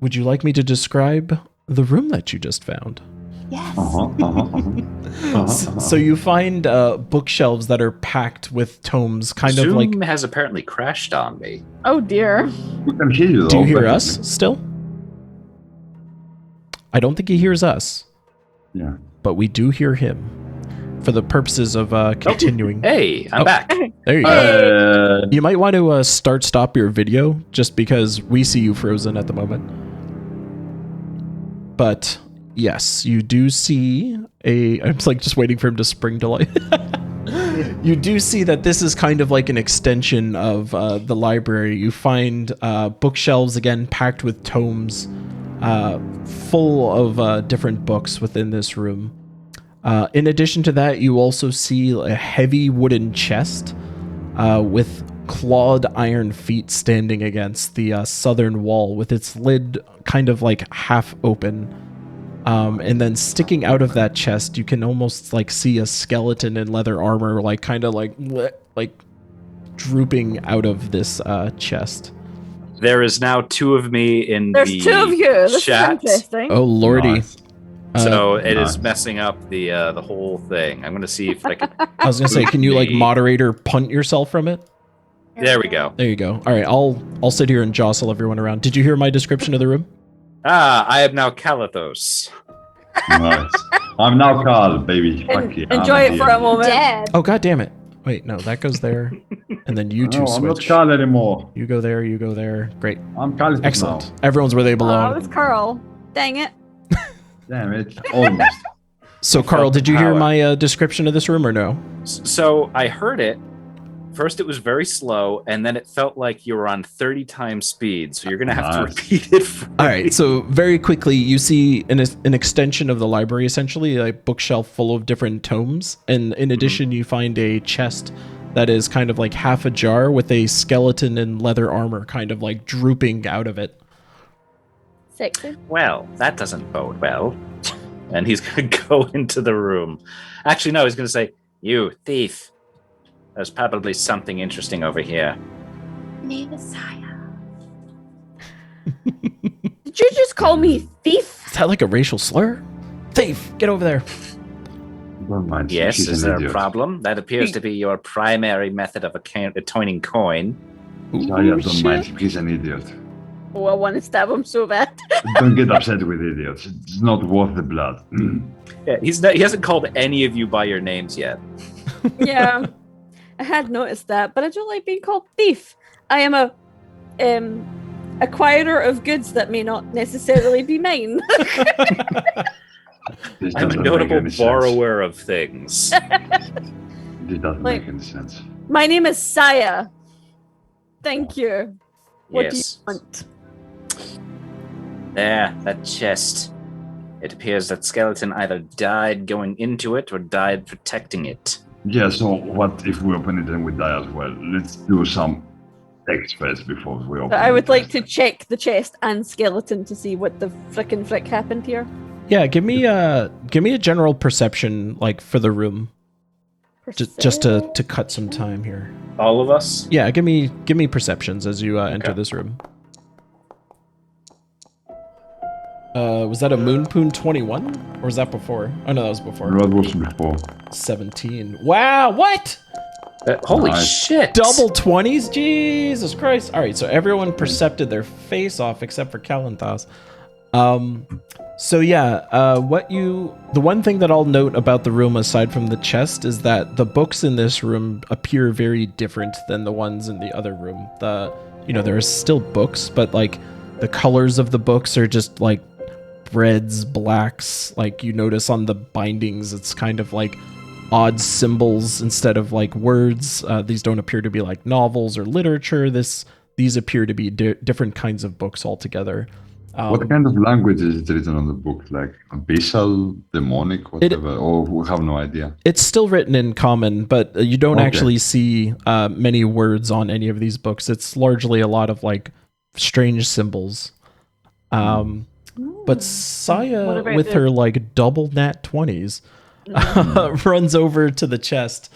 Would you like me to describe the room that you just found? Yes. So you find bookshelves that are packed with tomes, kind Zoom of like. has apparently crashed on me. Oh dear. We can hear you, Do though, you hear definitely. us still? I don't think he hears us, Yeah. but we do hear him. For the purposes of continuing. Hey, I'm Oh. back. There you go. Uh, You might want to stop your video just because we see you frozen at the moment. But yes, you do see I'm like just waiting for him to spring to life. You do see that this is kind of like an extension of the library. You find bookshelves again packed with tomes, full of different books within this room. In addition to that, you also see a heavy wooden chest with clawed iron feet standing against the southern wall with its lid kind of like half open. And then sticking out of that chest, you can almost like see a skeleton in leather armor, like kind of like drooping out of this chest. There is now two of me in There's the two of you. This chat. is interesting. Oh lordy! nice. So it is nice. messing up the whole thing. I'm gonna see if I can. I was gonna say, can you like Me. moderator punt yourself from it? There we go. There you go. All right, I'll sit here and jostle everyone around. Did you hear my description of the room? I am now Kalathos. Nice. I'm now Carl, baby. Fuck yeah, Enjoy I'm it for a here. moment. Dead. Oh god damn it! Wait, no, that goes there, and then you two No, I'm not switch. Carl anymore. You go there. You go there. Great, I'm Carl excellent. now. Everyone's where they Oh, belong. it's Carl. Dang it. Damn it. Almost. So, I Carl, felt the did you hear power. my description of this room or no? So I heard it. First, it was very slow, and then it felt like you were on 30 times speed. So you're gonna have to Nice. repeat it. For All me. right, so very quickly, you see an extension of the library, essentially, a bookshelf full of different tomes. And in addition, you find a chest that is kind of like half ajar with a skeleton in leather armor kind of like drooping out of it. Sexy. Well, that doesn't bode well. And he's gonna go into the room. Actually, no, he's gonna say, "You thief! There's probably something interesting over here." Name is Saya. Did you just call me thief? Is that like a racial slur? Thief, get over there. Don't mind. Yes, she's is an there idiot. a problem? That appears to be your primary method of atoning coin. Saya, Ooh, don't mind. shit. He's an idiot. Oh, I want to stab him so bad. Don't get upset with idiots. It's not worth the blood. Yeah, he hasn't called any of you by your names yet. Yeah. I had noticed that, but I don't like being called thief. I am a acquirer of goods that may not necessarily be mine. This I'm a doesn't notable make any sense. borrower of things. This doesn't Like- make any sense. My name is Saya. Thank you. What do you Yes. want? There, that chest. It appears that skeleton either died going into it or died protecting it. Yeah, so what if we open it and we die as well? Let's do some text first before we open I would the like chest. to check the chest and skeleton to see what the frickin' frick happened here. Yeah, give me a general perception, like for the room, just to cut some time here. All of us? Yeah, give me perceptions as you enter Okay. this room. Was that a Moonpoon 21? Or was that before? Oh no, that was before. What was before? 17. Wow, what? Holy Nice. shit! Double 20s? Jesus Christ. Alright, so everyone percepted their face off except for Kalanthos. So yeah, the one thing that I'll note about the room aside from the chest is that the books in this room appear very different than the ones in the other room. There are still books, but like the colors of the books are just like reds, blacks. Like you notice on the bindings, it's kind of like odd symbols instead of like words. These don't appear to be like novels or literature. These appear to be different kinds of books altogether. What kind of language is it written on the book? Like abyssal, demonic, whatever? Or we have no idea. It's still written in common, but you don't Okay. actually see many words on any of these books. It's largely a lot of like strange symbols. But What Saya, about with the- her like double nat 20s, runs over to the chest.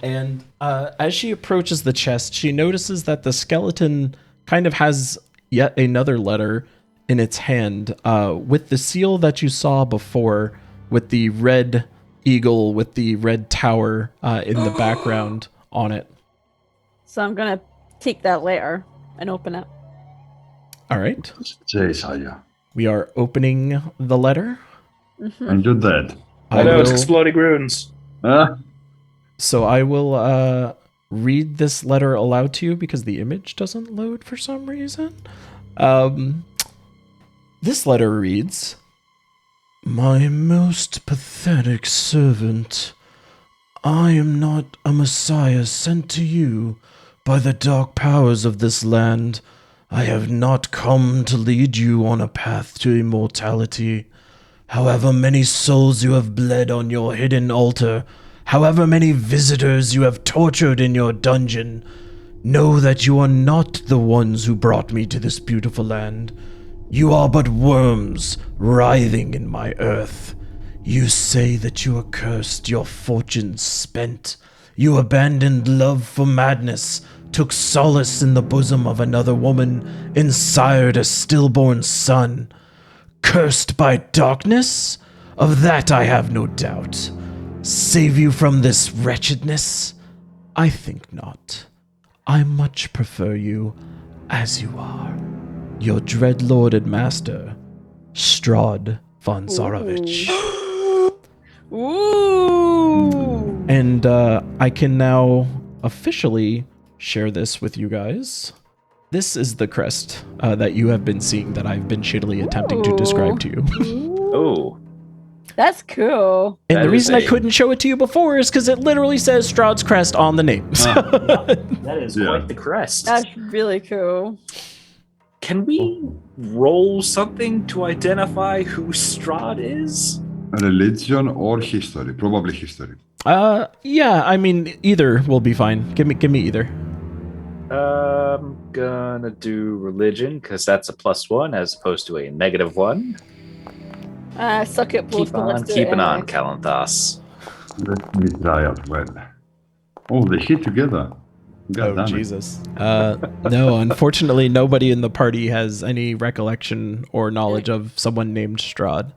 And as she approaches the chest, she notices that the skeleton kind of has yet another letter in its hand with the seal that you saw before, with the red eagle with the red tower in the background on it. So I'm gonna take that letter and open it. All right. Say, Saya. We are opening the letter. And you're dead. I know it's will- exploding runes. So I will read this letter aloud to you because the image doesn't load for some reason. This letter reads, "My most pathetic servant, I am not a messiah sent to you by the dark powers of this land. I have not come to lead you on a path to immortality. However many souls you have bled on your hidden altar, however many visitors you have tortured in your dungeon, know that you are not the ones who brought me to this beautiful land. You are but worms writhing in my earth. You say that you are cursed, your fortunes spent. You abandoned love for madness, took solace in the bosom of another woman, and sired a stillborn son. Cursed by darkness? Of that I have no doubt. Save you from this wretchedness? I think not. I much prefer you as you are. Your dread lord and master, Strahd von Zarovich." Ooh. And I can now officially share this with you guys. This is the crest that you have been seeing that I've been shittily attempting to describe to you. Oh, That's cool. And That the is reason I a- couldn't show it to you before is because it literally says Strahd's crest on the name. that is Yeah. quite the crest. That's really cool. Can we roll something to identify who Strahd is? Religion or history? Probably history. Yeah, I mean either will be fine. Give me either. I'm gonna do religion because that's a +1 as opposed to a -1. Suck it, both. Keep but let's on do it keeping anyway. on, Kalanthas. Let me try as well. Oh, they hit together. God Oh damn it. Jesus. No, unfortunately nobody in the party has any recollection or knowledge of someone named Strahd.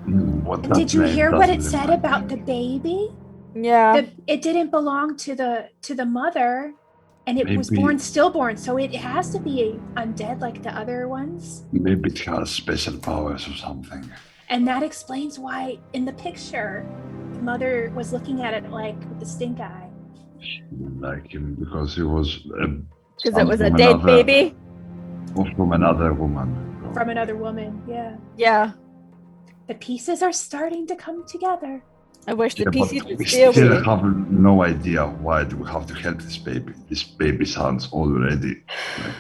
What And that did you name hear what it doesn't said remind about me. the baby? Yeah. It didn't belong to the mother, and it was Maybe- born stillborn, so it has to be undead like the other ones. Maybe it has special powers or something. And that explains why in the picture, the mother was looking at it like with the stink eye. She didn't like him because he was Because it was a from dead another- baby. or from another woman. From another woman, yeah. Yeah. The pieces are starting to come together. I wish the Yeah, but pieces would we stay still away. have no idea why do we have to help this baby. This baby sounds already like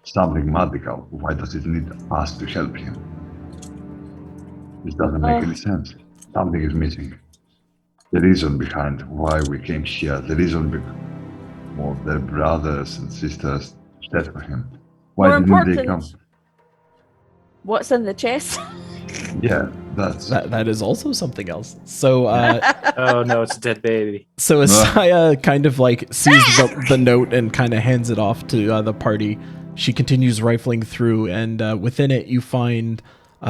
something magical. Why does it need us to help him? This doesn't make any sense. Something is missing. The reason behind why we came here, the reason more their brothers and sisters set for him. Why More didn't they important. come? What's in the chest? Yeah, that's That is also something else. So Oh no, it's a dead baby. So Asaya kind of like sees the note and kind of hands it off to the party. She continues rifling through, and within it you find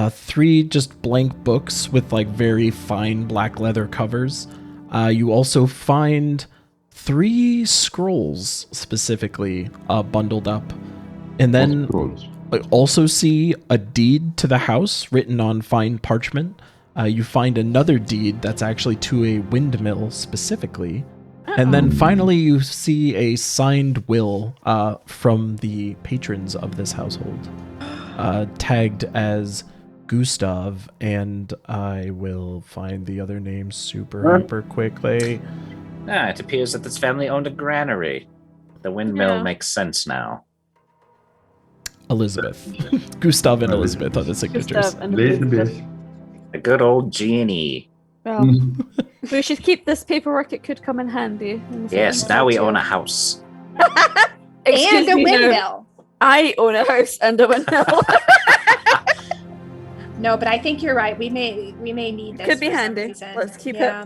3 just blank books with like very fine black leather covers. You also find 3 scrolls specifically bundled up, and then scrolls. I also see a deed to the house written on fine parchment. You find another deed that's actually to a windmill specifically. And then finally you see a signed will from the patrons of this household, tagged as Gustav, and I will find the other name super hyper quickly. It appears that this family owned a granary. The windmill Yeah. makes sense now. Elizabeth. Gustav and Elizabeth are the signatures. Gustav and Little Elizabeth. bit. A good old G&E. Well, we should keep this paperwork. It could come in handy. in the Yes, future, now we too. own a house. Excuse And a me, no. windmill. I own a house and a windmill. No, but I think you're right. We may need this. Could be for some handy. reason. Let's keep Yeah.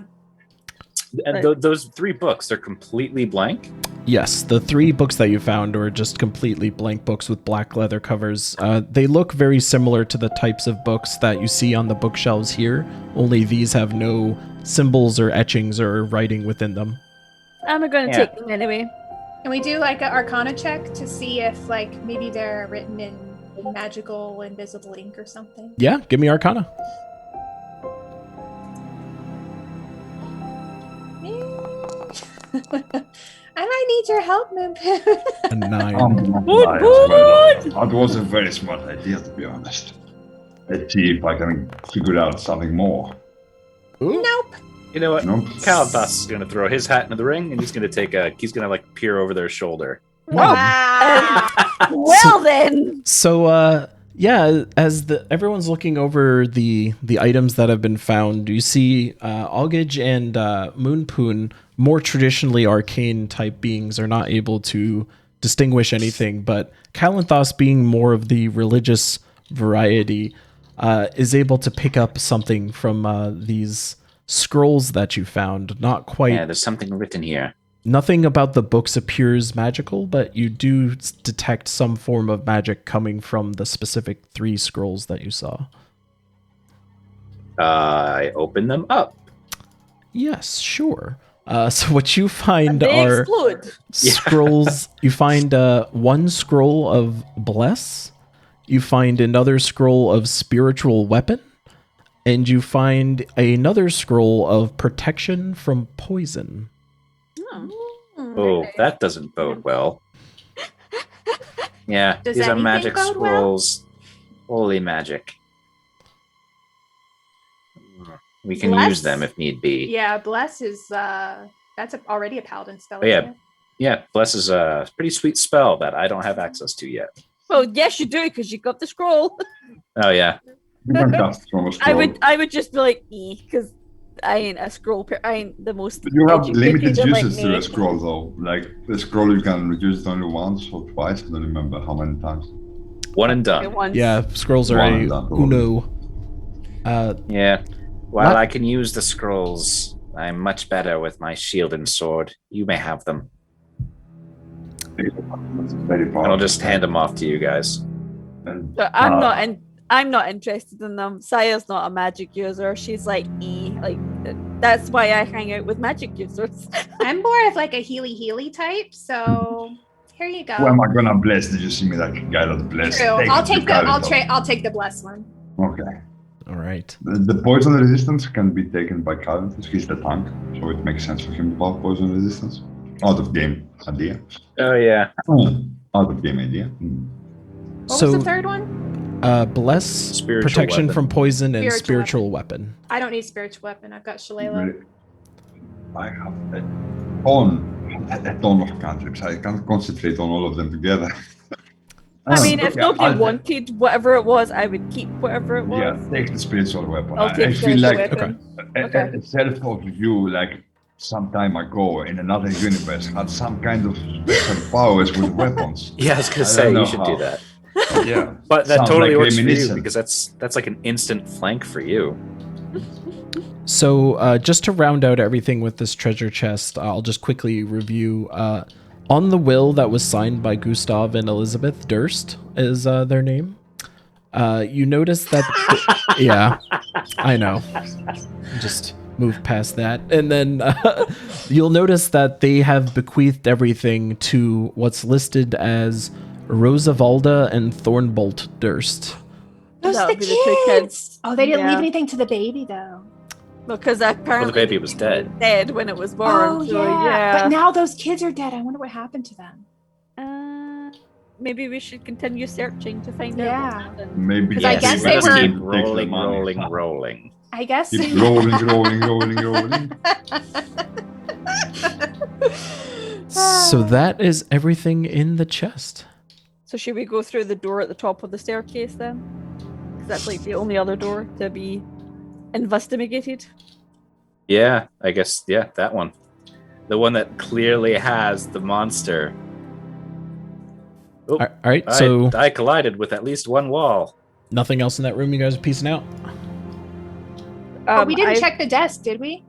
And those 3 books, they're completely blank. Yes, the 3 books that you found were just completely blank books with black leather covers. They look very similar to the types of books that you see on the bookshelves here, only these have no symbols or etchings or writing within them. I'm going to Yeah. take them anyway. Can we do like an Arcana check to see if like maybe they're written in magical invisible ink or something? Yeah, give me Arcana. I might need your help, Moonpoon. A 9. That was a very smart idea, to be honest. Let's see if I can figure out something more. Nope. You know what? Nope. Calathas is going to throw his hat into the ring, and he's going to like peer over their shoulder. Wow. Well then. So, yeah, as everyone's looking over the items that have been found, you see Augage and Moonpoon, more traditionally arcane type beings, are not able to distinguish anything, but Calanthos, being more of the religious variety, is able to pick up something from these scrolls that you found. Not quite. Yeah, there's something written here. Nothing about the books appears magical, but you do detect some form of magic coming from the specific 3 scrolls that you saw. I open them up. Yes, sure. So what you find They are explode. scrolls. You find one scroll of bless. You find another scroll of spiritual weapon. And you find another scroll of protection from poison. Oh, that doesn't bode well. Yeah, Does these are anything magic bode well? scrolls. Holy magic. We can Bless? use them if need be. Yeah, bless is that's already a paladin spell. Oh, yeah. Isn't it? Yeah, Bless is a pretty sweet spell that I don't have access to yet. Well, yes, you do because you got the scroll. Oh, yeah. You can cast from a scroll. I would just be like because I ain't a scroll. I ain't the most. But you have educated limited like uses to me. a scroll, though. Like the scroll, you can reduce it only once or twice. I don't remember how many times. One and Okay, done. once. Yeah, scrolls are One a and done. uno. Yeah. While Not- I can use the scrolls, I'm much better with my shield and sword. You may have them. That's very And powerful. I'll just hand them off to you guys. And, So I'm not interested in them. Saya's not a magic user. She's like that's why I hang out with magic users. I'm more of like a healy type, so here you go. who am I gonna bless? Did you see me like a guy that bless? True. I'll take the blessed one. Okay. All right. The poison resistance can be taken by Calvin. He's the tank, so it makes sense for him to have poison resistance. Out of game idea. Oh, yeah. Out of game idea. What So, was the third one? bless, Spiritual protection weapon. from poison, and Spiritual spiritual weapon. I don't need spiritual weapon. I've got Shalala. I have a ton of cantrips. I can't concentrate on all of them together. I mean, if Yeah, nobody wanted whatever it was, I would keep whatever it was. Yeah, take the spiritual weapon. I'll I take feel spiritual like weapon. a self of you, like some time ago in another universe, had some kind of special powers with weapons. Yeah, I was going to I say, don't know you should how. do that. Yeah, But that Sounds totally like works for you reminiscent. because that's like an instant flank for you. So, just to round out everything with this treasure chest, I'll just quickly review. On the will that was signed by Gustav and Elizabeth Durst is their name. You notice that... yeah, I know. Just move past that. And then you'll notice that they have bequeathed everything to what's listed as Rosavalda and Thornbolt Durst. Those That are the would be the two kids. kids. Oh, they didn't Yeah. leave anything to the baby though. Because apparently baby was dead. Dead when it was born. Oh so, yeah. But now those kids are dead. I wonder what happened to them. Maybe we should continue searching to find out Yeah. what happened. maybe. 'Cause I Yes, guess we they just were- keep Takes the rolling, money. rolling. I guess. Keep rolling. So that is everything in the chest. So should we go through the door at the top of the staircase then? Because that's like the only other door to be investigated. Yeah, I guess, yeah, that one. The one that clearly has the monster. Oh, All right, so I collided with at least one wall. nothing else in that room. You guys are piecing out. But we didn't check the desk, did we?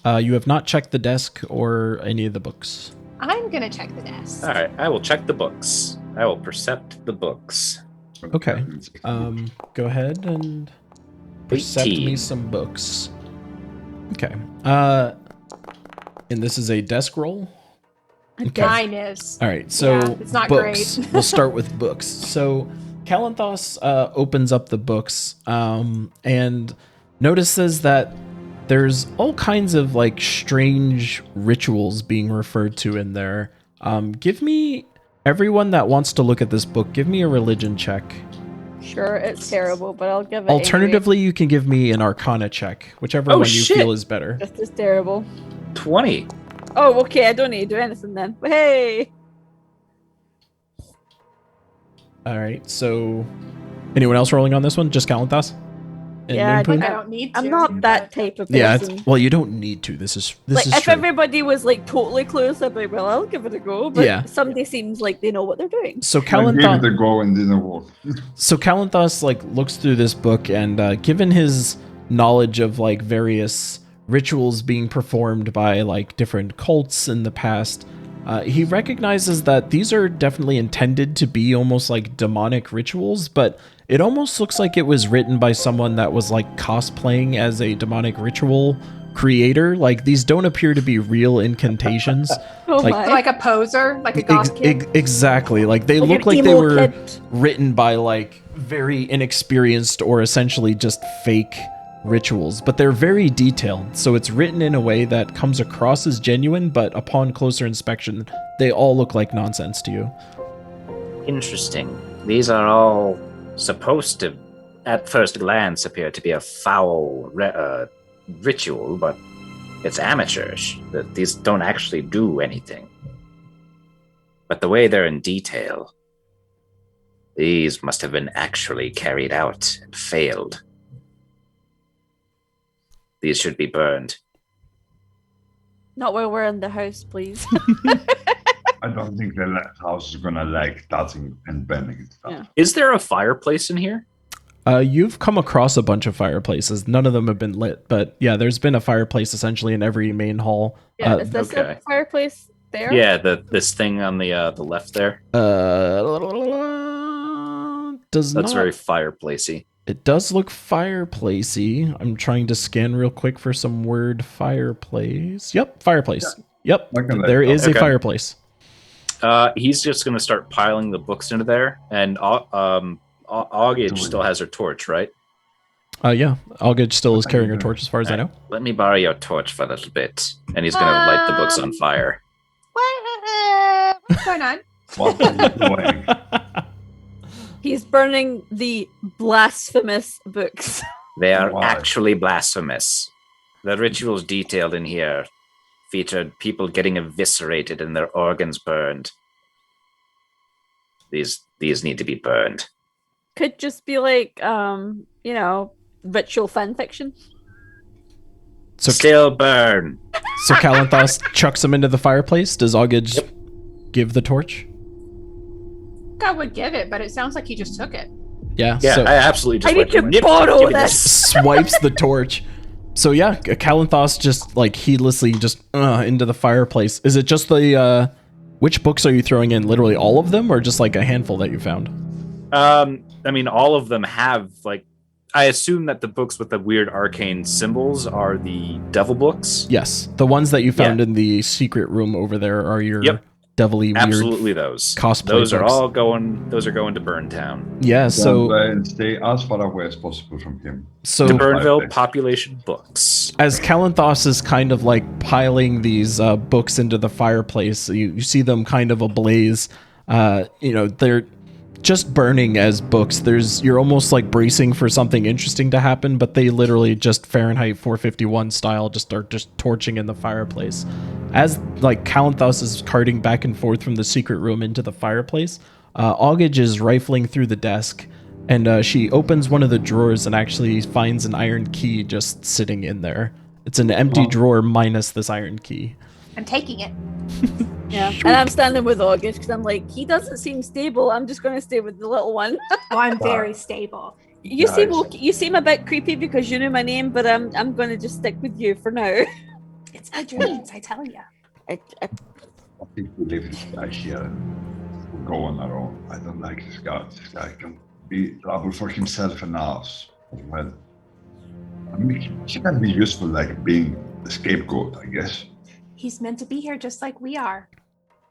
You have not checked the desk or any of the books. I'm gonna check the desk. All right, I will check the books. I will percept the books. Okay. Go ahead and percept 18. me some books. Okay. And this is a desk roll. Okay. Mine is. All right. So Yeah, it's not books. great. We'll start with books. So Kalanthos opens up the books and notices that there's all kinds of like strange rituals being referred to in there. Give me, everyone that wants to look at this book, give me a religion check. Sure, it's terrible, but I'll give it. Alternatively, you can give me an arcana check, whichever one you shit. feel is better. Anyway. Just as terrible. 20. Oh, okay. I don't need to do anything then. Hey. All right. So, anyone else rolling on this one? Just Kalanthos? And Yeah, Moonpoon? I don't need to. I'm not that type of person. Yeah. Well, you don't need to. This is like if true. everybody was like totally clueless, I'd be like, well, I'll give it a go. But Yeah. somebody seems like they know what they're doing. So I gave it Kalanthos. a go and didn't work. So Kalanthos like looks through this book and given his knowledge of like various rituals being performed by like different cults in the past, he recognizes that these are definitely intended to be almost like demonic rituals, but it almost looks like it was written by someone that was like cosplaying as a demonic ritual creator. Like these don't appear to be real incantations. Oh Like- my. Like a poser, like a goth kid. Exactly. Like they Like look an like they emo were kid. written by like very inexperienced or essentially just fake rituals, but they're very detailed. So it's written in a way that comes across as genuine, but upon closer inspection, they all look like nonsense to you. Interesting. These are all supposed to, at first glance, appear to be a foul ritual, but it's amateurish. These don't actually do anything. But the way they're in detail, these must have been actually carried out and failed. These should be burned. Not while we're in the house, please. I don't think the house is gonna like touching and bending stuff. Yeah. Is there a fireplace in here? You've come across a bunch of fireplaces. None of them have been lit, but yeah, there's been a fireplace essentially in every main hall. Yeah, is this okay. a fireplace there? Yeah, this thing on the left there. Does That's not. very fireplacey. It does look fireplacey. I'm trying to scan real quick for some word fireplace. Yep, fireplace. Yep, I can let there go. is a Okay. fireplace. He's just gonna start piling the books into there, and Augage still has her torch, right? Yeah, Algage still is carrying her torch as far as I know. Let me borrow your torch for a little bit, and he's gonna light the books on fire. What's going on? What are you doing? He's burning the blasphemous books. They are Why? actually blasphemous. The rituals detailed in here featured people getting eviscerated and their organs burned. These need to be burned. Could just be like, ritual fan fiction. So, Still burn. so Kalanthos chucks him into the fireplace. Does Algage give the torch? I would give it, but it sounds like he just took it. Yeah. Yeah, so I absolutely just I need went, to "Nip, borrow give me this." swipes the torch. So yeah, Kalanthos just like heedlessly just into the fireplace. Is it just the which books are you throwing in? Literally all of them, or just like a handful that you found? I mean, all of them have, like, I assume that the books with the weird arcane symbols are the devil books. Yes, the ones that you found in the secret room over there are your devilly weird. Absolutely, those cosplay Those are books. all going. Those are going to Burntown. Yeah, so And stay as far away as possible from him. so To Burnville Fireplace. Population Books. as Kalanthos is kind of like piling these books into the fireplace, you see them kind of ablaze. They're just burning as books. You're almost like bracing for something interesting to happen, but they literally just Fahrenheit 451 style just start just torching in the fireplace. As like Kalanthos is carting back and forth from the secret room into the fireplace, Augage is rifling through the desk, and she opens one of the drawers and actually finds an iron key just sitting in there. It's an empty drawer minus this iron key. I'm taking it. Yeah, and I'm standing with August because I'm like, he doesn't seem stable. I'm just going to stay with the little one. Oh, I'm very stable. You seem a bit creepy because you knew my name, but I'm going to just stick with you for now. It's my dreams, I tell you. I think we leave this guy here and we'll go on our own. I don't like this guy. This guy can be trouble for himself and us as well. I mean, he can be useful, like being the scapegoat, I guess. He's meant to be here just like we are.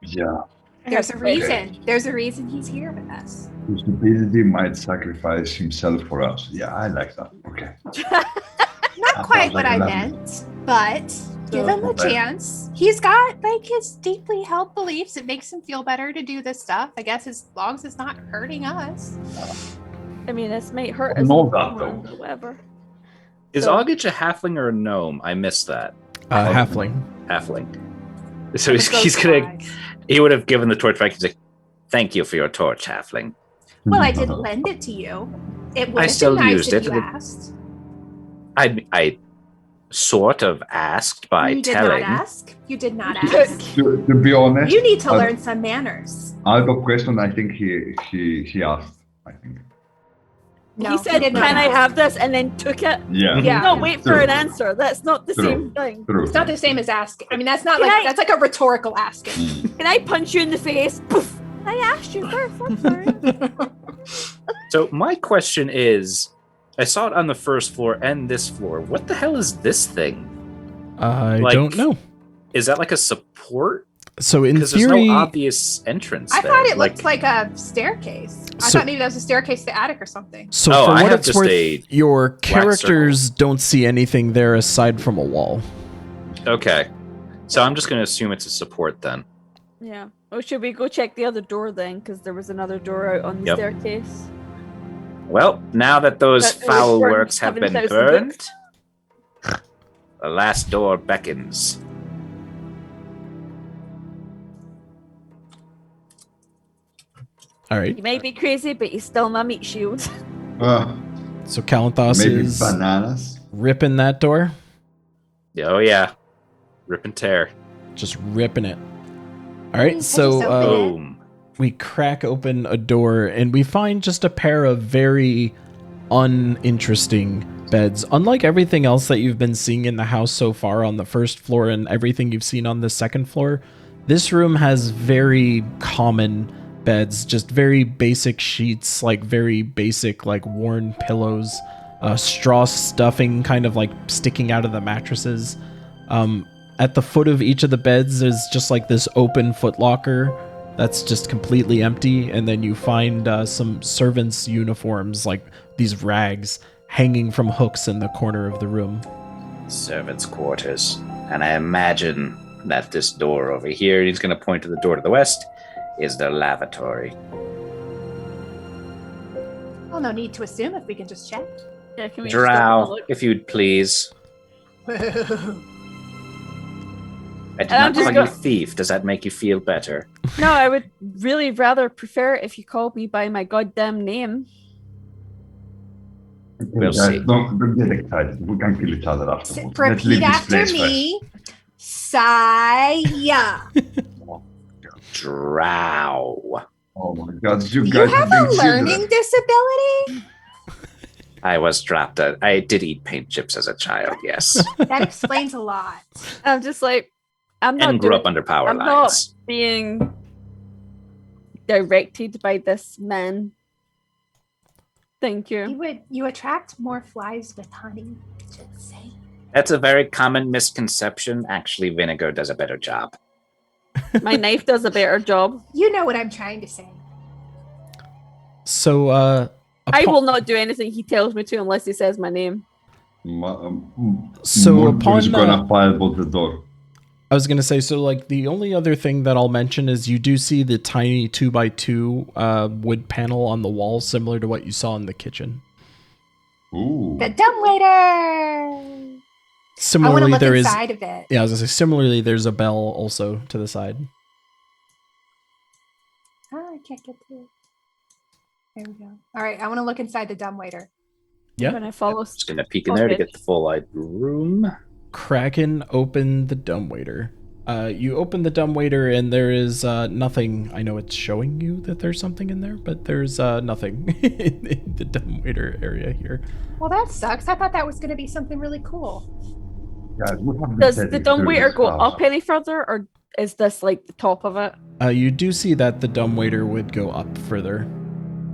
Yeah. There's a reason. There's a reason he's here with us. His stupidity might sacrifice himself for us. Yeah, I like that. Okay. Not quite what I meant, but give him a chance. He's got like his deeply held beliefs. It makes him feel better to do this stuff. I guess as long as it's not hurting us. I mean, this might hurt I us. know that, though. Whatever. Is So- Augage a halfling or a gnome? I missed that. Halfling. Halfling. So he would have given the torch back. He's like, "Thank you for your torch, halfling." Well, I didn't lend it to you. It would have still been nice used if it. you asked. I sort of asked by You did telling. not ask. You did not ask. To be honest, You need to learn some manners. out of question, I think he asked. I think. No, he said, did not "Can I ask. have this?" and then took it. Yeah. Yeah. No, wait for True. an answer. That's not the True. same thing. True. It's not the same as asking. I mean, that's not Can like I- that's like a rhetorical asking. Can I punch you in the face? Poof. I asked you first. I'm sorry. So my question is, I saw it on the first floor and this floor. What the hell is this thing? I Like, don't know. Is that like a support? So in Because theory, there's no obvious entrance I there. thought it looked like a staircase. I So- thought maybe that was a staircase to the attic or something. so Oh, for I what have it's just worth, a your black characters don't see anything there aside from a wall. Okay. So I'm just going to assume it's a support then. Yeah. Oh, should we go check the other door then? Because there was another door out on the Yep. staircase. Well, now that those That was foul burned works have been 7,000 burned, books. the last door beckons. All right. You may be crazy, but he's still my meat shield. So Kalanthos Maybe is bananas. ripping that door, Oh yeah. Rip and tear. just ripping it. All right. I So just opened it. Boom. we crack open a door and we find just a pair of very uninteresting beds. Unlike everything else that you've been seeing in the house so far on the first floor and everything you've seen on the second floor, this room has very common beds, just very basic sheets, like very basic, like worn pillows, straw stuffing kind of like sticking out of the mattresses. At the foot of each of the beds is just like this open footlocker that's just completely empty, and then you find some servants' uniforms, like these rags, hanging from hooks in the corner of the room. Servants' quarters. And I imagine that this door over here, he's going to point to the door to the west, is the lavatory. Well, no need to assume if we can just check. Yeah, can we just have a Drow, look? if you'd please. I did I'm not just call go- you thief. Does that make you feel better? No, I would really rather prefer it if you called me by my goddamn name. We'll Guys, see. Don't get excited. We can kill each other afterwards. Let's Repeat leave this after place me. Saya. Drow. first. Oh my god, you You guys have are a big learning children. disability? I was dropped. I did eat paint chips as a child, yes. That explains a lot. I'm just like, I'm not And grew doing- up under power I'm not lines. being directed by this man. Thank you. You attract more flies with honey. Just saying. That's a very common misconception. Actually, vinegar does a better job. My knife does a better job. You know what I'm trying to say. So, I will not do anything he tells me to unless he says my name. So Morgan upon is gonna firebolt the door. I was gonna say, so like the only other thing that I'll mention is you do see the tiny 2x2 wood panel on the wall, similar to what you saw in the kitchen. Ooh. The dumbwaiter. I want to Similarly, look there is inside of it. yeah, I was gonna say similarly there's a bell also to the side. Oh, I can't get to it. There we go. All right, I want to look inside the dumbwaiter. Yeah. When I follow. Just gonna peek in there to get the full light room. Kraken, open the dumbwaiter. You open the dumbwaiter and there is nothing. I know it's showing you that there's something in there, but there's nothing in the dumbwaiter area here. Well, that sucks. I thought that was going to be something really cool. Guys, we have been Does setting the through dumbwaiter this go house. up any further, or is this like the top of it? You do see that the dumbwaiter would go up further.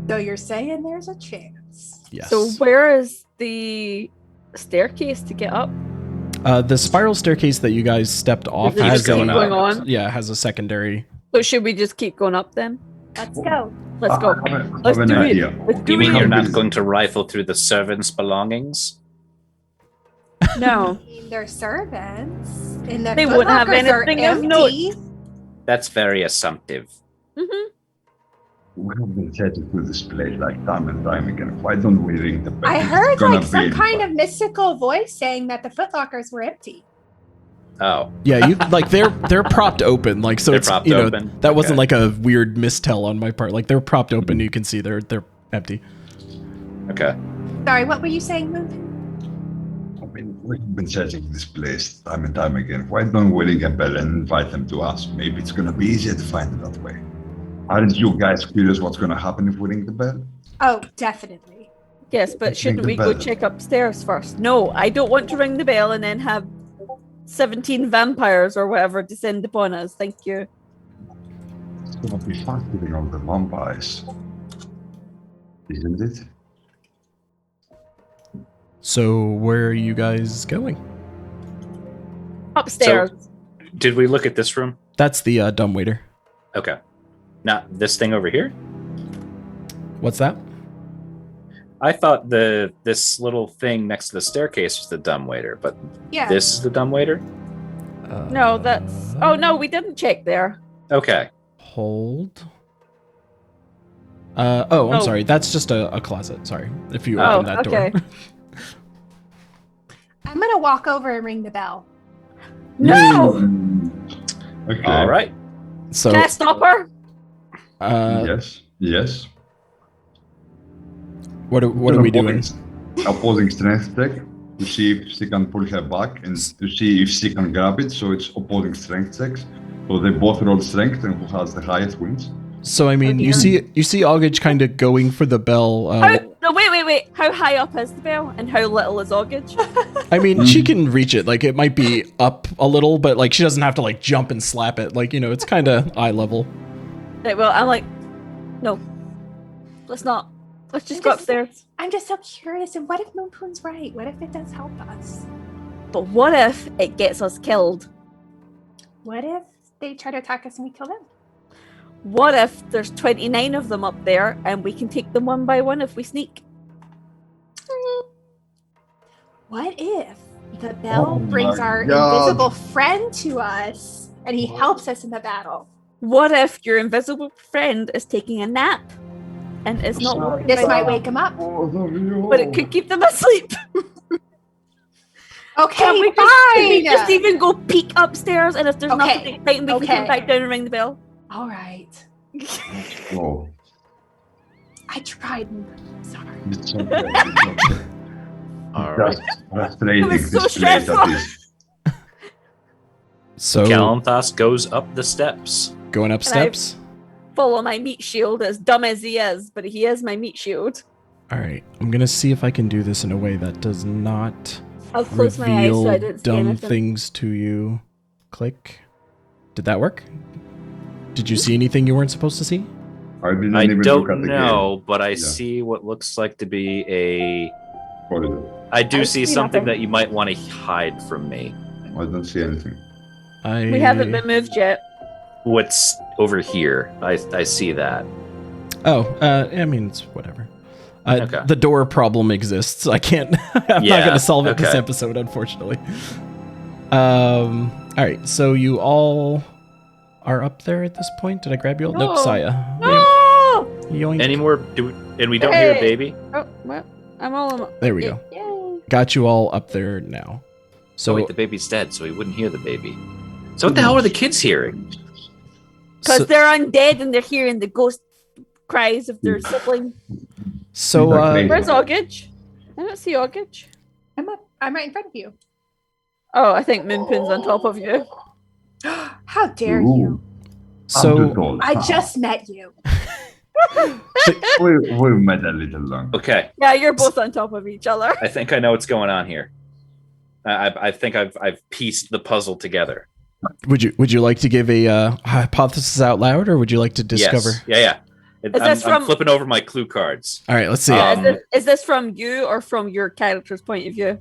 So you're saying there's a chance. Yes. So where is the staircase to get up? The spiral staircase that you guys stepped off Is it has just keep going up. on? Yeah, has a secondary. So should we just keep going up then? Let's go. Let's go. I have Let's an do it. idea. Let's do You mean it. you're not going to rifle through the servants' belongings? No. I mean, they're servants. And the They wouldn't have footlockers are anything of note. empty. That's very assumptive. Mm-hmm. We have been setting through this place like time and time again. Why don't we ring the bell? I It's heard gonna like some be kind fun. of mystical voice saying that the footlockers were empty. Oh, Yeah, you like they're propped open, like so They're it's propped you know open? that wasn't Okay. like a weird mistell on my part. Like they're propped open, you can see they're empty. okay. Sorry, what were you saying, Moon? I mean, we've been setting this place time and time again. Why don't we ring a bell and invite them to us? Maybe it's gonna be easier to find it that way. Aren't you guys curious what's gonna happen if we ring the bell? Oh, definitely. Yes, but Let's shouldn't ring the we go bell. check upstairs first? No, I don't want to ring the bell and then have 17 vampires or whatever descend upon us. Thank you. It's gonna be fun killing all the vampires. Isn't it? So where are you guys going? Upstairs. Did we look at this room? That's the dumbwaiter. Okay. Not this thing over here? What's that? I thought this little thing next to the staircase was the dumbwaiter, but Yeah. this is the dumbwaiter? No, that's. Oh no, we didn't check there. Okay. Hold. Oh, I'm Oh. sorry. That's just a closet. Sorry. If you Oh, open that okay. door. I'm gonna walk over and ring the bell. No! Okay. All right. So Can I stop her? Yes. what are we doing? Opposing strength check to see if she can pull her back and to see if she can grab it. So it's opposing strength checks. So they both roll strength, and who has the highest wins. So I mean, Oh, you dear. see Augage kind of going for the bell. No, wait. How high up is the bell and how little is Augage? I mean, she can reach it. Like it might be up a little, but like she doesn't have to like jump and slap it. Like it's kind of eye level. Right, well, I'm like, no. Let's not. Let's just go upstairs. I'm just so curious. And what if Moonpoon's right? What if it does help us? But what if it gets us killed? What if they try to attack us and we kill them? What if there's 29 of them up there and we can take them one by one if we sneak? What if the bell Oh brings my our God. invisible friend to us and he helps us in the battle? What if your invisible friend is taking a nap and is not worried This about might it? wake him up. But it could keep them asleep. Okay, Can fine. we just even go peek upstairs, and if there's Okay, nothing exciting, we can okay. come back down and ring the bell? All right. Oh, I tried. Sorry. it's okay. It's okay. All right. Just frustrating It was so this place stressful. that is. So Galanthas goes up the steps. going up And I- steps. Follow my meat shield, as dumb as he is, but he is my meat shield. All right, I'm gonna see if I can do this in a way that does not I'll close my eyes reveal so I don't see dumb anything. things to you. Click. Did that work? Did you see anything you weren't supposed to see? I didn't I even look at don't the know, but I Yeah. see what looks like to be a. game. I do I see see something nothing. that you might want to hide from me. I don't see anything. We haven't been moved yet. What's over here? I see that. Oh, I mean, it's whatever. Okay. The door problem exists. I can't. I'm not Yeah, going to solve it this okay. episode, unfortunately. All right. So you all are up there at this point. Did I grab you all? Nope, No. Saya. No! Yoink. Any more? And we don't hear a Hey! baby. Oh, well, I'm all on. There we go. Yay. Got you all up there now. So So, wait, the baby's dead, so he wouldn't hear the baby. So what the hell are the kids hearing? Because so- they're undead and they're hearing the ghost cries of their sibling. So, Where's Oggage? I don't see Oggage. I'm right in front of you. Oh, I think Moonpoon's on top of you. How dare you? so I just met you. we met a little long. Okay, Yeah, you're both on top of each other. I think I know what's going on here. I think I've pieced the puzzle together. would you like to give a hypothesis out loud, or would you like to discover? Yes. Yeah. I'm flipping over my clue cards. All right, let's see. Is this from you or from your character's point of view?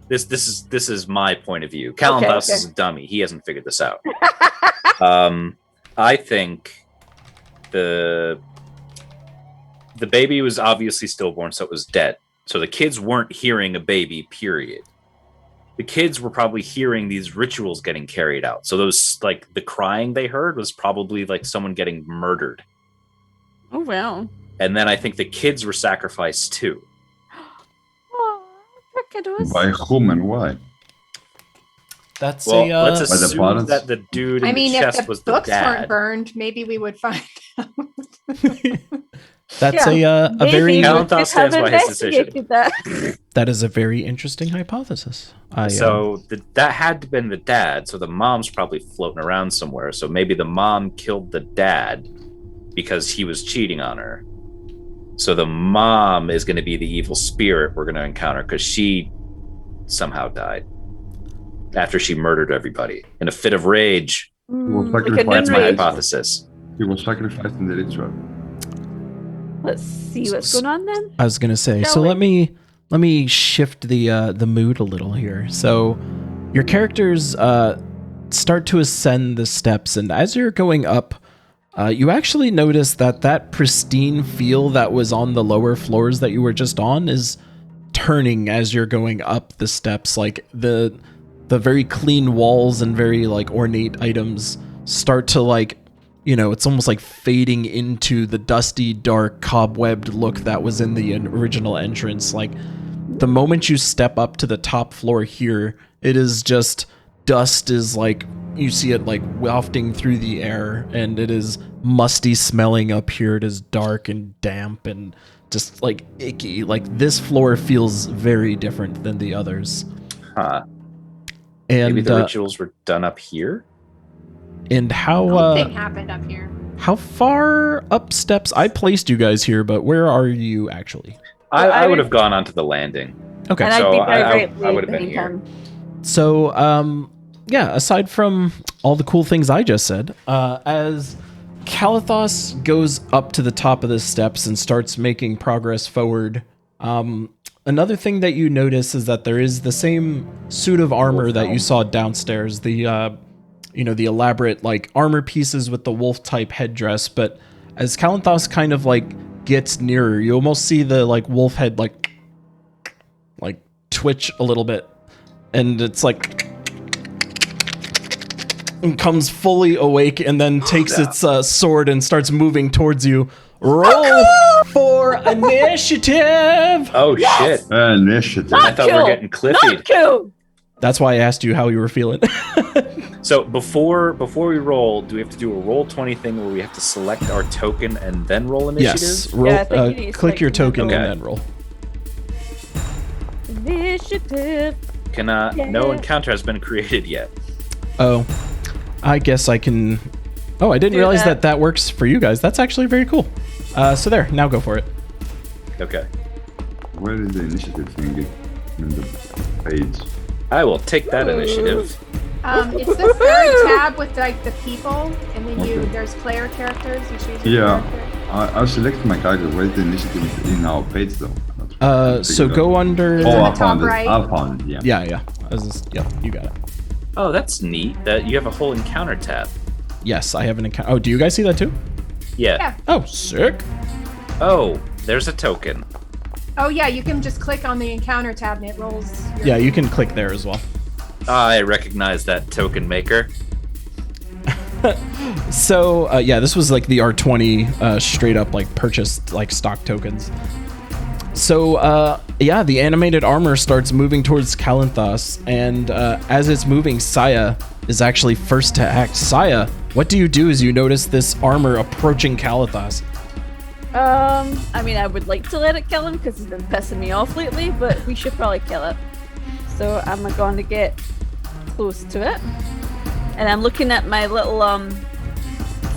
This is my point of view. Kalanthos is a dummy. He hasn't figured this out. I think the baby was obviously stillborn, so it was dead. So the kids weren't hearing a baby, period. The kids were probably hearing these rituals getting carried out. So those, like, the crying they heard was probably like someone getting murdered. Oh, wow. And then I think the kids were sacrificed too. Oh, kiddos. By whom and why? That's Well, a. let's By the assume parents? that the dude in I mean, the if chest the was the books weren't dad. burned, maybe we would find out. That's a very. Kalanthos stands by his decision. That is a very interesting hypothesis. So that had to have been the dad. So the mom's probably floating around somewhere. So maybe the mom killed the dad because he was cheating on her. So the mom is going to be the evil spirit we're going to encounter because she somehow died after she murdered everybody in a fit of rage. That's my hypothesis. He was sacrificed in the ritual. Let's see what's going on then. I was gonna say. So let me shift the mood a little here. So your characters start to ascend the steps, and as you're going up, you actually notice that pristine feel that was on the lower floors that you were just on is turning as you're going up the steps. Like the very clean walls and very like ornate items start to like, you know, it's almost like fading into the dusty, dark, cobwebbed look that was in the original entrance. Like the moment you step up to the top floor here, it is just dust is like, you see it like wafting through the air, and it is musty smelling up here. It is dark and damp and just like icky. Like this floor feels very different than the others. Huh. And maybe the rituals were done up here? And how Something happened up here. how far up steps? I placed you guys here, but where are you actually? I would have gone onto the landing. Okay. And So I'd be I would have been here. So, yeah, aside from all the cool things I just said, as Kalanthos goes up to the top of the steps and starts making progress forward, another thing that you notice is that there is the same suit of armor that you saw downstairs, the the elaborate like armor pieces with the wolf type headdress, but as Kalanthos kind of like gets nearer, you almost see the like wolf head like twitch a little bit, and it's like and comes fully awake and then takes its sword and starts moving towards you. Roll for initiative. Oh shit! Initiative. I thought we were getting Cliffied. Not cool. That's why I asked you how you were feeling. So before we roll, do we have to do a roll 20 thing where we have to select our token and then roll initiative? Yes. Roll. Yeah, I think you need to Click your select token and and then roll. Initiative. No encounter has been created yet. Oh, I guess I can. Oh, I didn't Do realize that. that works for you guys. That's actually very cool. So there. Now go for it. Okay. Where is the initiative thing in the page? I will take that initiative. It's the third tab with like the people, and then there's player characters. You choose your character. I selected my character. Where's the initiative in our page though? So go under. It's Oh, on I the found top it. right. I found it. Yeah. Yeah. Yeah, you got it. Oh, that's neat. That you have a whole encounter tab. Yes, I have an account. Oh, do you guys see that too? Yeah. Oh, sick. Oh, there's a token. Oh yeah, you can just click on the encounter tab and it rolls. Yeah, you can click there as well. I recognize that token maker. So yeah, this was like the R20 straight up like purchased like stock tokens. So yeah, the animated armor starts moving towards Kalanthos, and as it's moving, Saya is actually first to act. Saya, what do you do as you notice this armor approaching Kalanthos? I mean, I would like to let it kill him because he's been pissing me off lately, but we should probably kill it. So I'm going to get close to it, and I'm looking at my little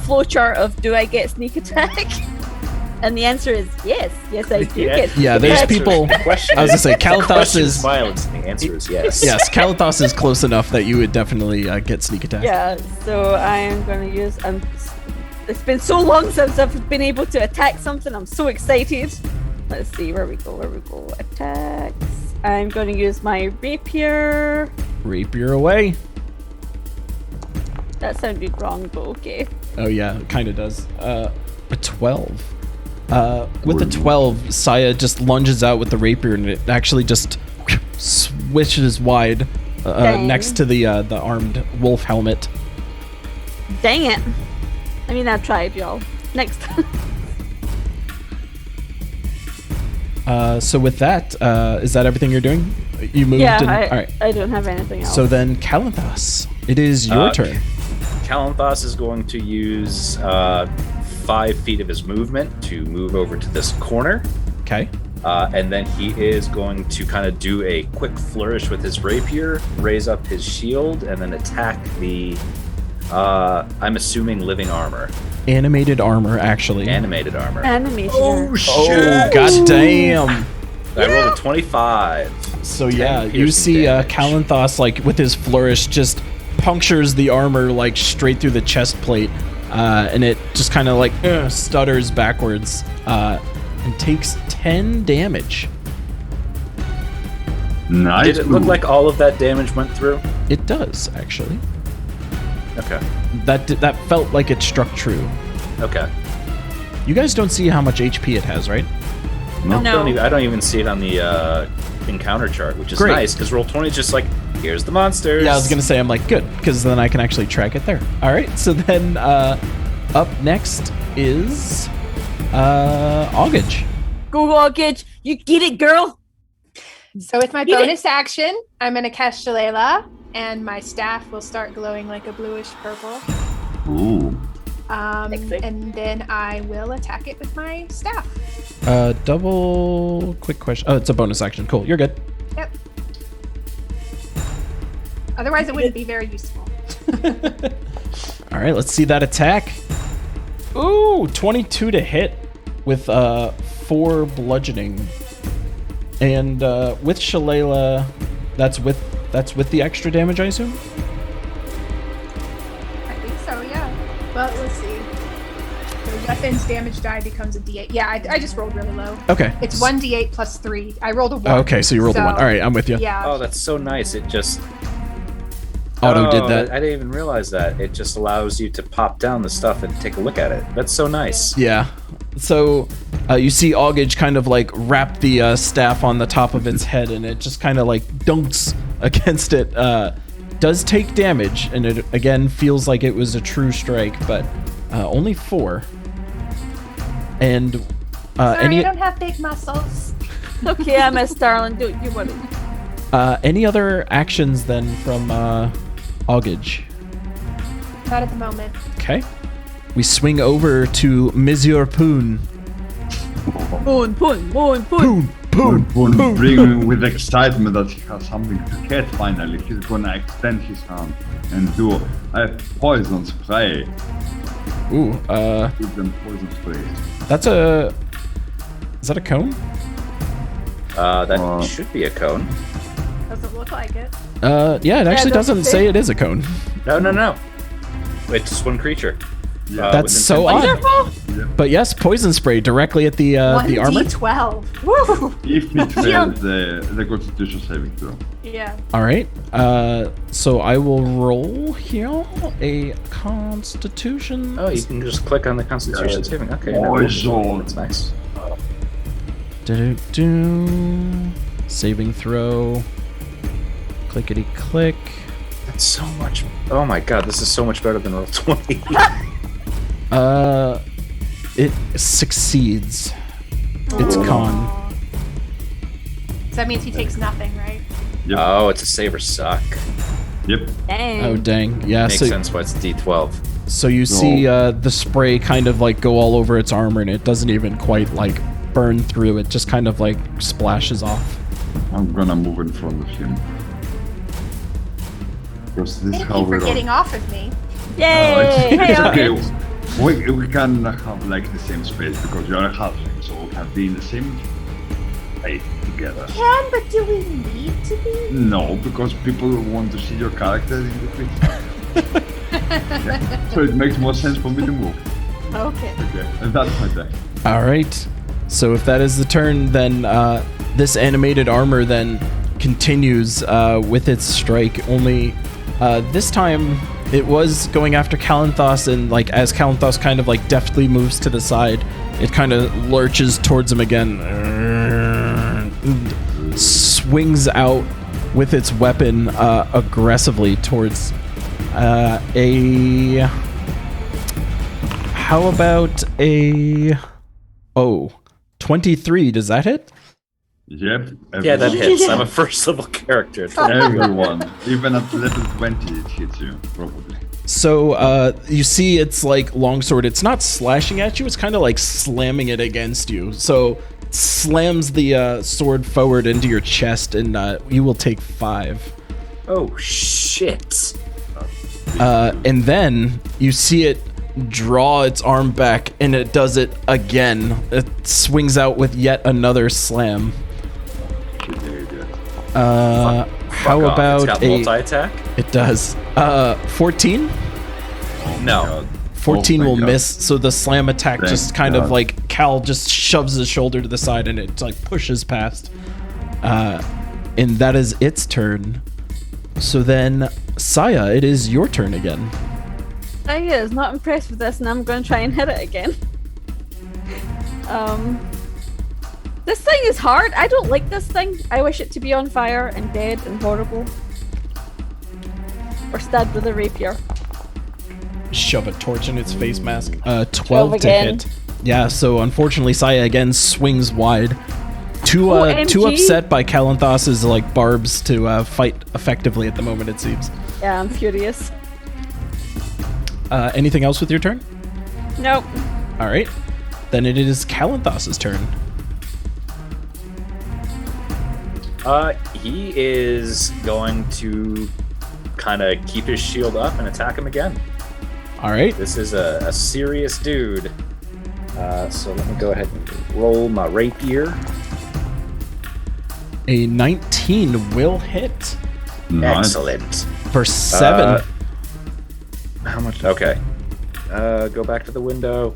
flowchart of do I get sneak attack? And the answer is yes. Yes, I do get sneak Yeah, there's attack. people. I was gonna say Kalithos is violence, and the answer is yes. yes. Kalithos is close enough that you would definitely get sneak attack. Yeah, so I am going to use. It's been so long since I've been able to attack something. I'm so excited. Let's see where we go. Attacks. I'm going to use my rapier. Rapier away. That sounded wrong, but okay. Oh yeah, it kind of does. A 12. With the 12, Saya just lunges out with the rapier, and it actually just swishes wide next to the armed wolf helmet. Dang it! I mean, I've tried, y'all. Next time. So with that, is that everything you're doing? You moved. Yeah, all right. I don't have anything else. So then, Kalithos, it is your turn. Kalithos is going to use 5 feet of his movement to move over to this corner. Okay. And then he is going to kind of do a quick flourish with his rapier, raise up his shield, and then attack the, I'm assuming, living armor. Animated armor, actually. Animated armor. Animation. Oh, god damn. I rolled a 25. So yeah, 10 you piercing see damage. Kalithos, like, with his flourish, just punctures the armor, like, straight through the chest plate. And it just kind of, like, stutters backwards. And takes 10 damage. Nice. Did it look like all of that damage went through? It does, actually. Okay. That felt like it struck true. Okay. You guys don't see how much HP it has, right? No. I don't even see it on the encounter chart, which is Great. nice because Roll20 is just like, here's the monsters. Yeah, I was gonna say, I'm like, good, because then I can actually track it there. All right, so then up next is Augage. Go, Gage. You get it, girl. So with my Get it. bonus action, I'm going to cast Shillelagh, and my staff will start glowing like a bluish purple. Ooh. Sexy. And then I will attack it with my staff. Double quick question. Oh, it's a bonus action. Cool, you're good. Yep. Otherwise, it wouldn't be very useful. All right, let's see that attack. Ooh, 22 to hit with 4 bludgeoning. And with Shillelagh, that's with the extra damage, I assume? I think so, yeah. Well, let's see. The weapon's damage die becomes a d8. Yeah, I just rolled really low. Okay. It's 1d8 plus 3. I rolled a 1. Okay, so you rolled a 1. All right, I'm with you. Yeah. Oh, that's so nice. It just Auto did that. I didn't even realize that. It just allows you to pop down the stuff and take a look at it. That's so nice. Yeah. So you see Augage kind of like wrap the staff on the top of its head, and it just kind of like dunks against it. Does take damage, and it again feels like it was a true strike, but only 4. And Sorry, any I don't have big muscles. Okay, I miss darling. Don't you worry. any other actions then from Augage? Not at the moment. Okay. We swing over to Monsieur Poon. Poon. Poon brimming with excitement that he has something to catch finally. He's gonna extend his hand and do a poison spray. Ooh, Give them poison spray. that's a... Is that a cone? That should be a cone. Doesn't look like it. Yeah, it actually doesn't doesn't say. say it is a cone. No. It's just one creature. Yeah. That's within so 10 odd. feet. Wonderful. But yes, poison spray directly at the armor. 1d12. Woo! If it fails the Constitution saving throw. Yeah. All right. So I will roll here a Constitution. Oh, you can just click on the Constitution Yeah. saving. Okay. Poison. That's nice. Do-do-do. Saving throw. Clickety click. That's so much. Oh my god, this is so much better than Roll20. It succeeds. It's con. So that means he takes nothing, right? Yep. Oh, it's a save or suck. Yep. Dang. Oh dang. Yeah. Makes So sense why it's D12. So you see the spray kind of like go all over its armor, and it doesn't even quite like burn through. It just kind of like splashes off. I'm gonna move in front of him. Because this is Thank how you for we're getting off of me. Yay! Hey, it's okay. okay. We can have like the same space because you're a halfling, so we can be in the same space together. Can, but do we need to be? No, because people want to see your character in the picture. Yeah. So it makes more sense for me to move. Okay. Okay, and that's my turn. All right. So if that is the turn, then this animated armor then continues with its strike. Only this time it was going after Kalanthos, and like as Kalanthos kind of like deftly moves to the side, it kind of lurches towards him again, swings out with its weapon aggressively towards a. How about a 23? Does that hit? Yep. Yeah, that everyone. hits. I'm a first level character. Everyone, even at level 20, it hits you, probably. So you see it's like longsword. It's not slashing at you. It's kind of like slamming it against you. So it slams the sword forward into your chest, and you will take 5. Oh shit! And then you see it draw its arm back, and it does it again. It swings out with yet another slam. How off. about It's got multi-attack? It does. 14? No. 14 Oh my will God. miss, so the slam attack Thank just kind of God. like Cal just shoves his shoulder to the side, and it like pushes past. And that is its turn. So then, Saya, it is your turn again. Saya is not impressed with this, and I'm going to try and hit it again. This thing is hard. I don't like this thing. I wish it to be on fire and dead and horrible. Or stabbed with a rapier. Shove a torch in its face mask. 12 to again. hit. Yeah, so unfortunately, Saya again swings wide. Too OMG. upset by Kalanthos's like barbs to fight effectively at the moment, it seems. Yeah, I'm furious. Anything else with your turn? Nope. All right. Then it is Kalanthos's turn. He is going to kind of keep his shield up and attack him again. All right. This is a serious dude. So let me go ahead and roll my rapier. A 19 will hit Nice. Excellent. for 7. How much? Okay. Go back to the window.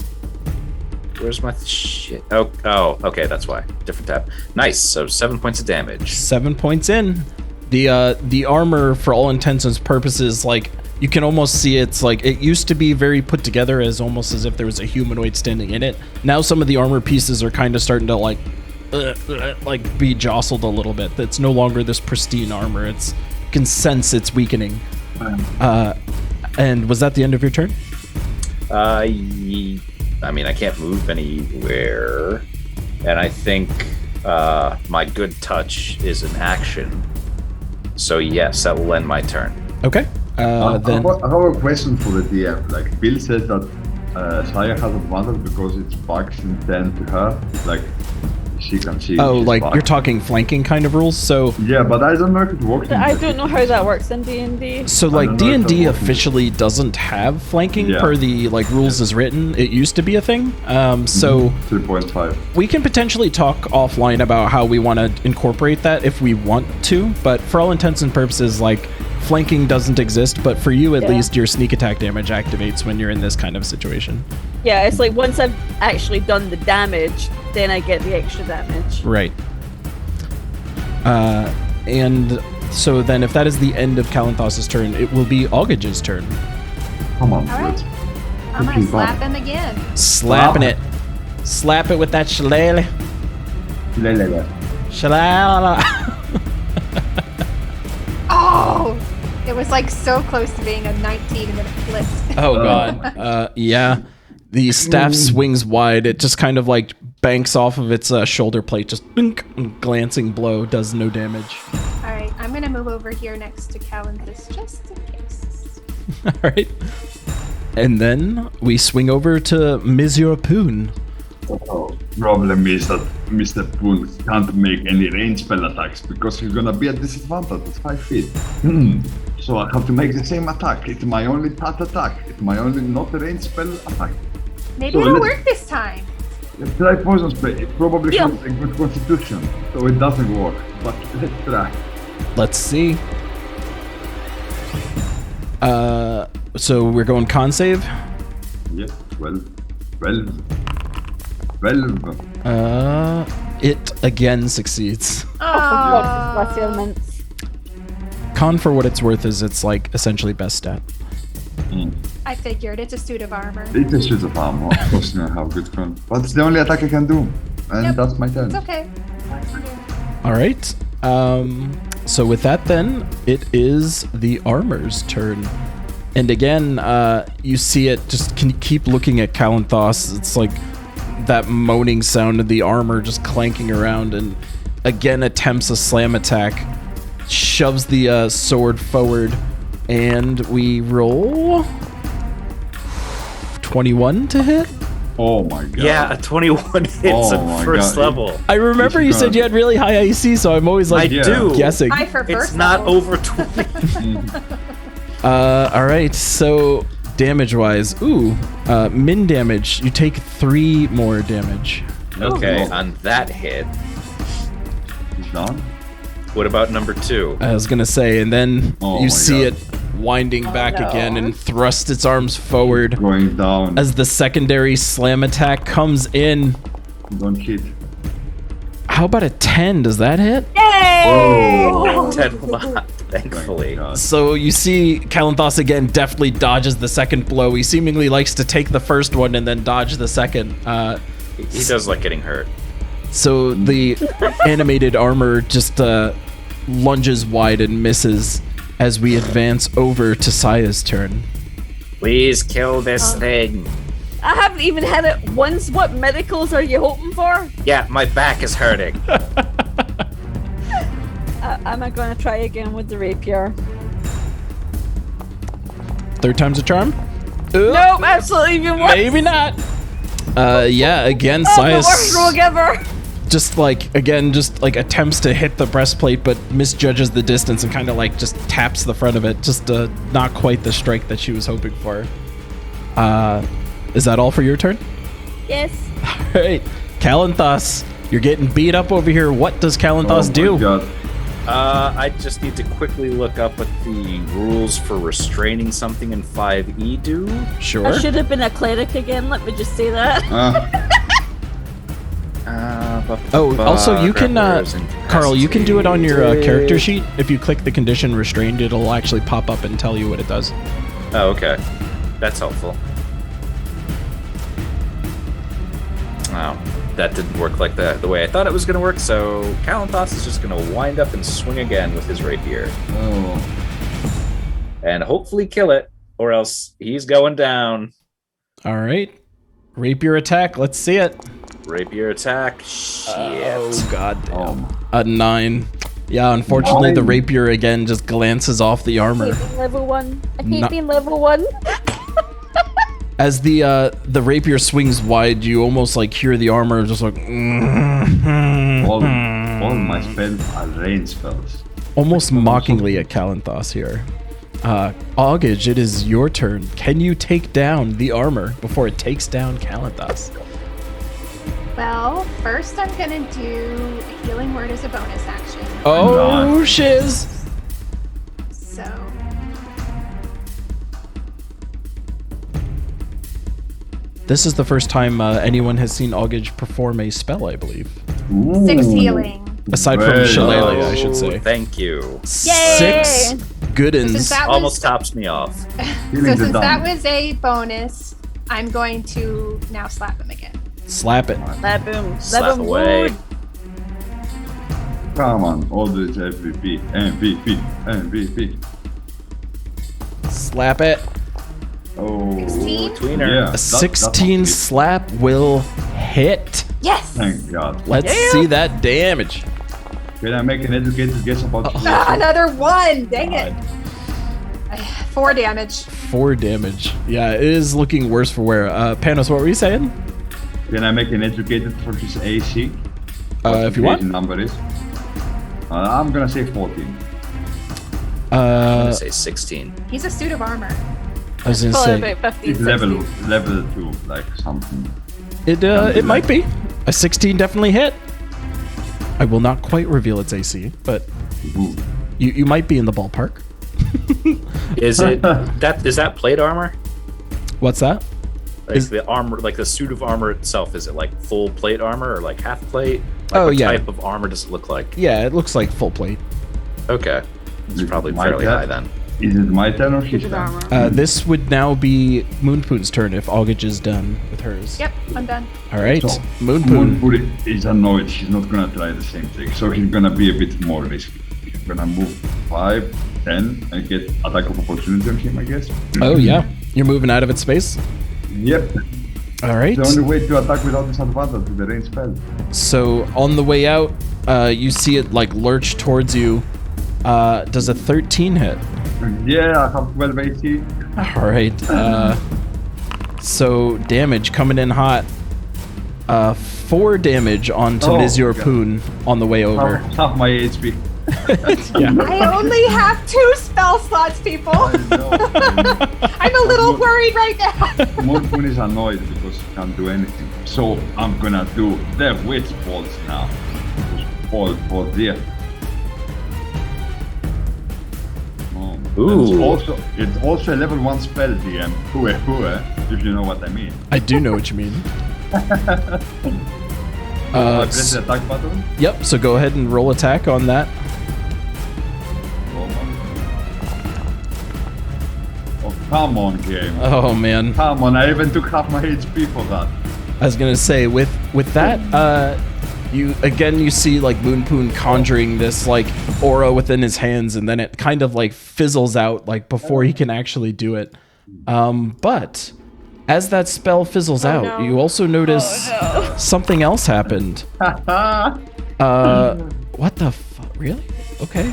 Where's my shit? Oh, okay, that's why. Different tab. Nice. So 7 points of damage. 7 points in. The armor, for all intents and purposes, like you can almost see it's like it used to be very put together as almost as if there was a humanoid standing in it. Now some of the armor pieces are kind of starting to like be jostled a little bit. It's no longer this pristine armor. You can sense it's weakening. And was that the end of your turn? I mean, I can't move anywhere, and I think my good touch is an action. So yes, that will end my turn. Okay. Then I have a question for the DM. Like Bill said that Saya has advantage because it's bugs and then to her, like she can see. oh, she's like bugged. you're talking flanking kind of rules. So Yeah, but I don't know if it works. in I the- don't know how that works in D&D. So I like don't know if D&D that works. officially doesn't have flanking Yeah. per the like rules as written. It used to be a thing. So 3.5. we can potentially talk offline about how we want to incorporate that if we want to, but for all intents and purposes, like flanking doesn't exist, but for you at Yeah. least your sneak attack damage activates when you're in this kind of situation. Yeah, it's like once I've actually done the damage, then I get the extra damage. Right. And so then if that is the end of Kalanthos's turn, it will be Augaj's turn. Come on, All right. Fred. I'm gonna Cooking slap bug. him again. Slapping Wow. it. Slap it with that shillelagh. Lelele. Shillelagh. Oh! It was like so close to being a 19 and then it flipped. Oh god. Yeah. The staff swings wide. It just kind of like banks off of its shoulder plate. Just bink, glancing blow. Does no damage. Alright, I'm gonna move over here next to Calenthus just in case. All right. And then we swing over to Monsieur Poon. Oh, problem is that Mr. Poon can't make any range spell attacks because he's gonna be at disadvantage at 5 feet. So I have to make the same attack. It's my only path attack. It's my only not a range spell attack. Maybe So it'll let's- work this time. Let's try poison spray. It probably Yeah. has a good constitution, so it doesn't work. But let's try. Let's see. So we're going con save. Yes, 12. It again succeeds. Bless your mints. Con, for what it's worth, is it's like essentially best stat. I figured it's a suit of armor. It is just a farm, of course, I have good con. But it's the only attack I can do. And Yep. that's my turn. It's okay. All right. So with that, then it is the armor's turn, and again, you see it. Just can keep looking at Kalanthos. It's like that moaning sound of the armor just clanking around, and again attempts a slam attack, shoves the sword forward, and we roll 21 to hit. Oh my god. Yeah, a 21 hits Oh at my first God. level. I remember you said you had really high AC, so I'm always like I do. guessing. Hi for It's first not level. over 20. All right, so damage-wise, min damage. You take 3 more damage. Okay, Oh. on that hit. He's done. What about number 2? I was gonna say, and then Oh you my see God. it winding back no. again and thrust its arms forward Going down. as the secondary slam attack comes in. Don't cheat. How about a 10? Does that hit? Oh. 10 will not, thankfully. God. So you see Kalanthos again deftly dodges the second blow. He seemingly likes to take the first one and then dodge the second. He does like getting hurt. So the animated armor just lunges wide and misses as we advance over to Saya's turn. Please kill this thing. I haven't even had it once. What miracles are you hoping for? Yeah, my back is hurting. Am I going to try again with the rapier? 3rd time's a charm? Nope, absolutely even worse. Maybe not. Yeah, again, Oh, the worst Saya's rogue ever. just like attempts to hit the breastplate, but misjudges the distance and kind of like just taps the front of it. Just not quite the strike that she was hoping for. Is that all for your turn? Yes. All right, Kalanthos, you're getting beat up over here. What does Kalanthos Oh do? my God. I just need to quickly look up what the rules for restraining something in 5e do. Sure. I should have been a cleric again. Let me just say that. Oh, also you can, Carl, you can do it on your character sheet. If you click the condition restrained, it'll actually pop up and tell you what it does. Oh, okay. That's helpful. Wow, that didn't work like the way I thought it was going to work, so Kalanthos is just going to wind up and swing again with his rapier. Oh. And hopefully kill it, or else he's going down. All right, rapier attack. Let's see it. Rapier attack. Shit. Oh god damn. Oh. A 9. Yeah, unfortunately, the 9. rapier again just glances off the I armor. hate being level 1. I hate No- being level 1. As the rapier swings wide, you almost like hear the armor just like All my spells are range spells. almost mockingly at Kalanthos here. Augage, it is your turn. Can you take down the armor before it takes down Kalanthos? Well, first I'm gonna do a healing word as a bonus action. Oh, shiz! So This is the first time anyone has seen Augage perform a spell, I believe. 6 healing. Aside from Very Shillelagh, nice. I should say. Thank you. Yay! 6 goodens. Since that Almost was, tops me off. so Healing's since done. that was a bonus, I'm going to now slap him again. Slap it. That boom. Slap away. Come on, Aldrich MVP. MVP. Slap it. Oh. 16? Tweener. Yeah. A that- 16 that's slap will hit. Yes! Thank God. Let's see that damage. Can I make an educated guess about Ah, another 1! Dang it. 4 damage. 4 damage. Yeah, it is looking worse for wear. Panos, what were you saying? Can I make an educated for his AC? If you What want. the number is? I'm gonna say 14. I'm gonna say 16. He's a suit of armor. I was gonna Probably say about 15, It's 16. level 2, like something. it might be a 16 definitely hit. I will not quite reveal its AC, but Ooh. you might be in the ballpark. Is that plate armor? What's that? Like Is- the armor, like the suit of armor itself, is it like full plate armor or like half plate? Like Oh, what yeah. type of armor does it look like? Yeah, it looks like full plate. Okay. It's Is it probably my fairly turn? high then. Is it my turn or his Suit of turn? armor. This would now be Moonpoon's turn if Augage is done with hers. Yep, I'm done. All right, So, Moonpoon. Moonpoon is annoyed. She's not gonna try the same thing, so he's gonna be a bit more risky. He's gonna move 5, 10, and get attack of opportunity on him, I guess. Oh yeah, you're moving out of its space. Yep. All right. The only way to attack without disadvantage with the range spell. So on the way out, you see it like lurch towards you. Does a 13 hit? Yeah, I have 12 AC. All right. So damage coming in hot. 4 damage onto Oh, Ms. Your God. Poon on the way over. Half my HP. Yeah. I only have 2 spell slots, people. I know. I'm a little worried right now. Moonpoon is annoyed because he can't do anything. So I'm gonna do the witch balls now. Ball for dear. Oh, Ooh. It's also a level 1 spell, DM. Hue, if you know what I mean. I do know what you mean. I press the attack button. Yep. So go ahead and roll attack on that. Oh, come on, game. Oh man. Come on, I even took half my HP for that. I was gonna say with that, you see like Moonpoon conjuring this like aura within his hands, and then it kind of like fizzles out like before he can actually do it. But as that spell fizzles out, no. you also notice something else happened. What the fuck? Really? Okay.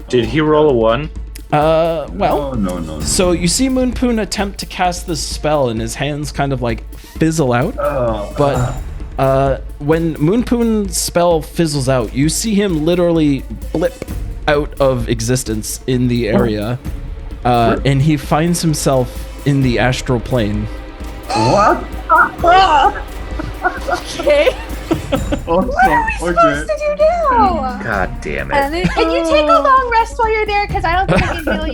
Did he roll a 1? Well. No. So you see Moonpoon attempt to cast this spell, and his hands kind of like fizzle out. But when Moonpoon's spell fizzles out, you see him literally blip out of existence in the area, and he finds himself in the astral plane. What? Okay. Awesome. What are we supposed to do now? God damn it. And it Can you take a long rest while you're there? Because I don't think I can heal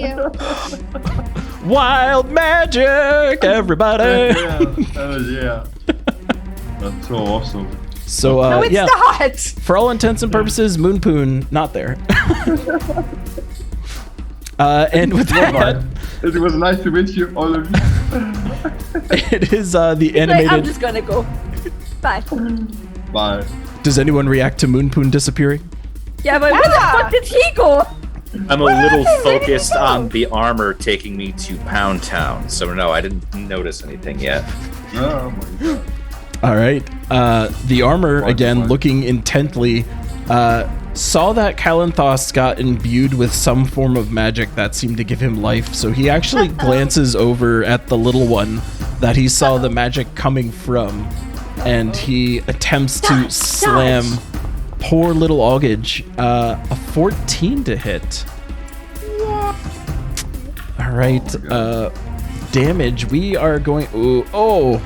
you. Wild magic, everybody! Oh yeah. That's so awesome. So No, it's yeah, not. for all intents and purposes, Moonpoon not there. And with that, It was nice to meet you, all of you. it is the Right, I'm animated. just gonna go. Bye. Bye. Does anyone react to Moonpoon disappearing? Yeah, but where the fuck did he go? I'm a little focused on the armor taking me to Pound Town, so no, I didn't notice anything yet. Oh my god. All right. The armor, Fine, again, fine. looking intently, saw that Kalanthos got imbued with some form of magic that seemed to give him life, so he actually glances over at the little one that he saw the magic coming from, and he attempts to slam poor little Augage. A 14 to hit. All right. Damage. We are going... Ooh, oh!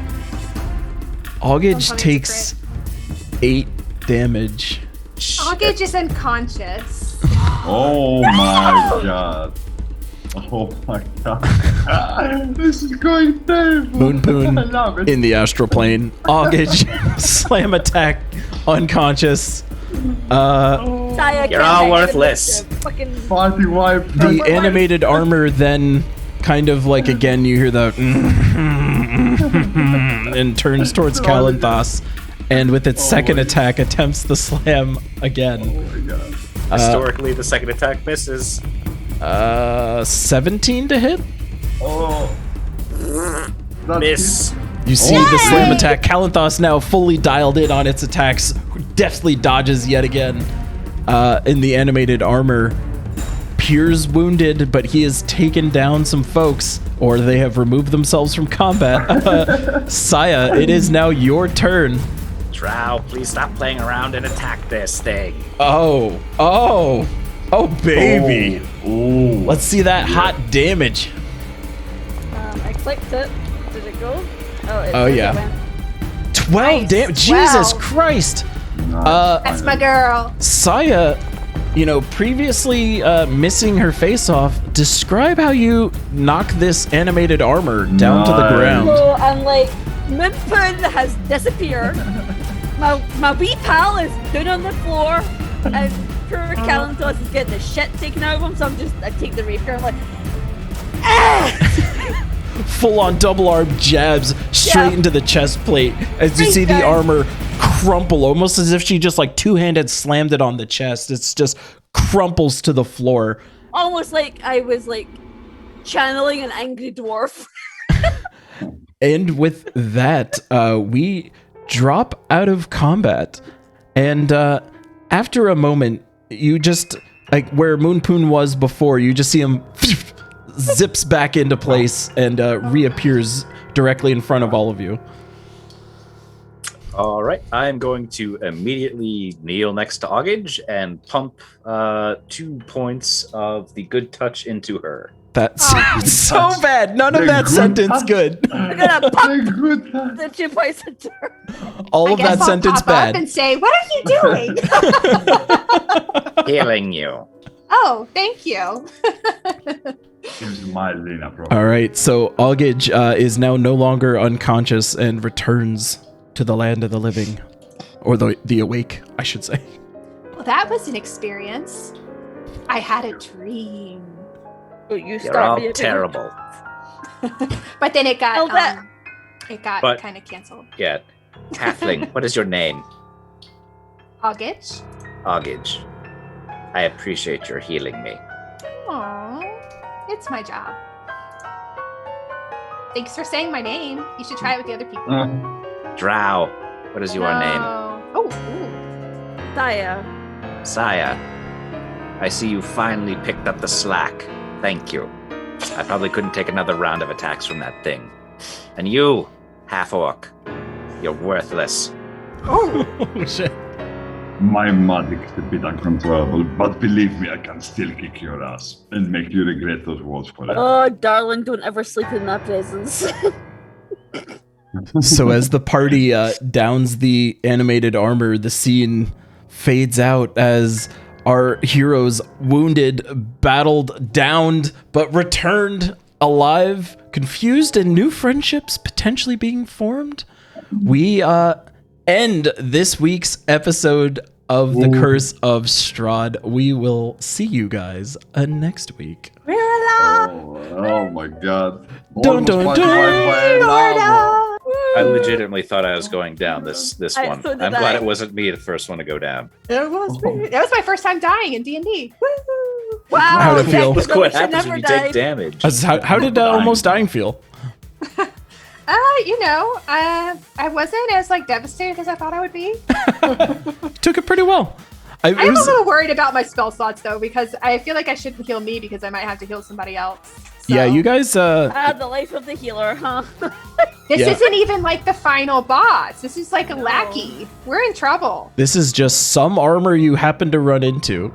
Augage Something takes 8 damage. Augage is unconscious. Oh my god. Oh my god. This is going terrible. Moonpoon I love it. in the astral plane. Augage, slam attack, unconscious. Saya, You're can't all make it worthless. with the Fucking Party wipe. The animated armor then kind of like, again, you hear the and turns towards Kalanthos, and with its second attack attempts the slam again. Oh my god. Historically, the second attack misses. 17 to hit? Oh. That's Miss. You see the slam attack. Kalanthos now fully dialed in on its attacks, deftly dodges yet again. In the animated armor appears wounded, but he has taken down some folks, or they have removed themselves from combat. Saya, it is now your turn. Drow, please stop playing around and attack this thing. Oh, baby. Oh. Let's see that hot damage. I clicked it. Did it go? Oh, yeah. It went. 12 Nice. damage. Jesus Wow. Christ. That's my girl. Saya, previously missing her face off, describe how you knock this animated armor down to the Nice. ground. So I'm like, Moonpoon has disappeared. My wee pal is down on the floor, and poor Calentos is getting the shit taken out of him. So I take the rapier. I'm like, Full on double arm jabs straight Yeah. into the chest plate as you see the Right. armor crumple, almost as if she just like two-handed slammed it on the chest. It's just crumples to the floor. almost like I was like channeling an angry dwarf. And with that, we drop out of combat. And after a moment, you just, like where Moonpoon was before, you just see him zips back into place and reappears directly in front of all of you. All right, I'm going to immediately kneel next to Augage and pump 2 points of the good touch into her. That sounds so bad. None of The that good sentence touch. good. I'm gonna pop The good time. the 2 points into her. All I of guess that I'll sentence pop up bad. and say, "What are you doing?" Healing you. Oh, thank you. Seems mildly inappropriate. All right, so Augage is now no longer unconscious and returns to the land of the living, or the awake, I should say. Well, that was an experience. I had a dream, Oh, you You're start all me. terrible. but then it Oh, that- got But- kind of canceled. Yeah. Halfling, what is your name? Augage. Augage. I appreciate your healing me. Aww, it's my job. Thanks for saying my name. You should try it with the other people. Drow, what is your name? Oh, ooh. Saya. Saya. I see you finally picked up the slack. Thank you. I probably couldn't take another round of attacks from that thing. And you, half-orc, you're worthless. Oh shit. My magic is a bit uncontrollable, but believe me, I can still kick your ass and make you regret those words forever. Oh, darling, don't ever sleep in my presence. So as the party downs the animated armor, the scene fades out as our heroes, wounded, battled, downed, but returned alive, confused, and new friendships potentially being formed. We end this week's episode of The Curse of Strahd. We will see you guys next week. We're alive. Oh my god. Dun, dun, Almost dun. by now. I legitimately thought I was going down this one. So did I'm glad I. it wasn't me the first one to go down. That was my first time dying in D&D. Woo! Wow. How'd it feel? Look So what we should happens never when you die. take damage. How did Almost Dying feel? I wasn't as devastated as I thought I would be. Took it pretty well. I'm a little worried about my spell slots though, because I feel like I shouldn't heal me because I might have to heal somebody else. So, Yeah, you guys. The life of the healer, huh? This Yeah. isn't even the final boss. This is a lackey. We're in trouble. This is just some armor you happen to run into.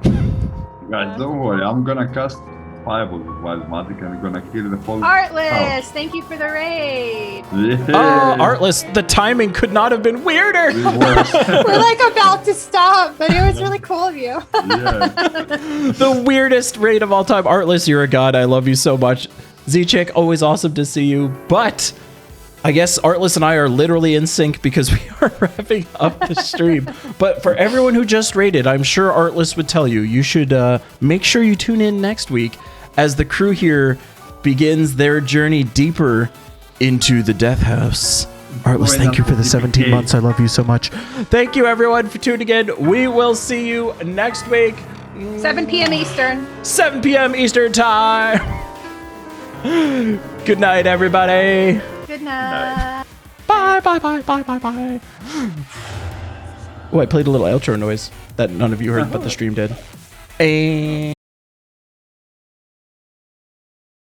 Guys, don't worry, I'm gonna cast Fireball with Wild Magic and I'm gonna kill the whole Artless, thank you for the raid. Oh, Artless, the timing could not have been weirder. We're about to stop, but it was really cool of you. Yeah. The weirdest raid of all time. Artless, you're a god. I love you so much. Z-Chick, always awesome to see you. But I guess Artless and I are literally in sync because we are wrapping up the stream. But for everyone who just raided, I'm sure Artless would tell you, you should make sure you tune in next week as the crew here begins their journey deeper into the Death House. Artless, thank you for the 17 months. I love you so much. Thank you, everyone, for tuning in. We will see you next week. 7 p.m. Eastern. 7 p.m. Eastern Time. Good night, everybody. Good night. Bye, bye, bye, bye, bye, bye. Oh, I played a little outro noise that none of you heard, but the stream did. And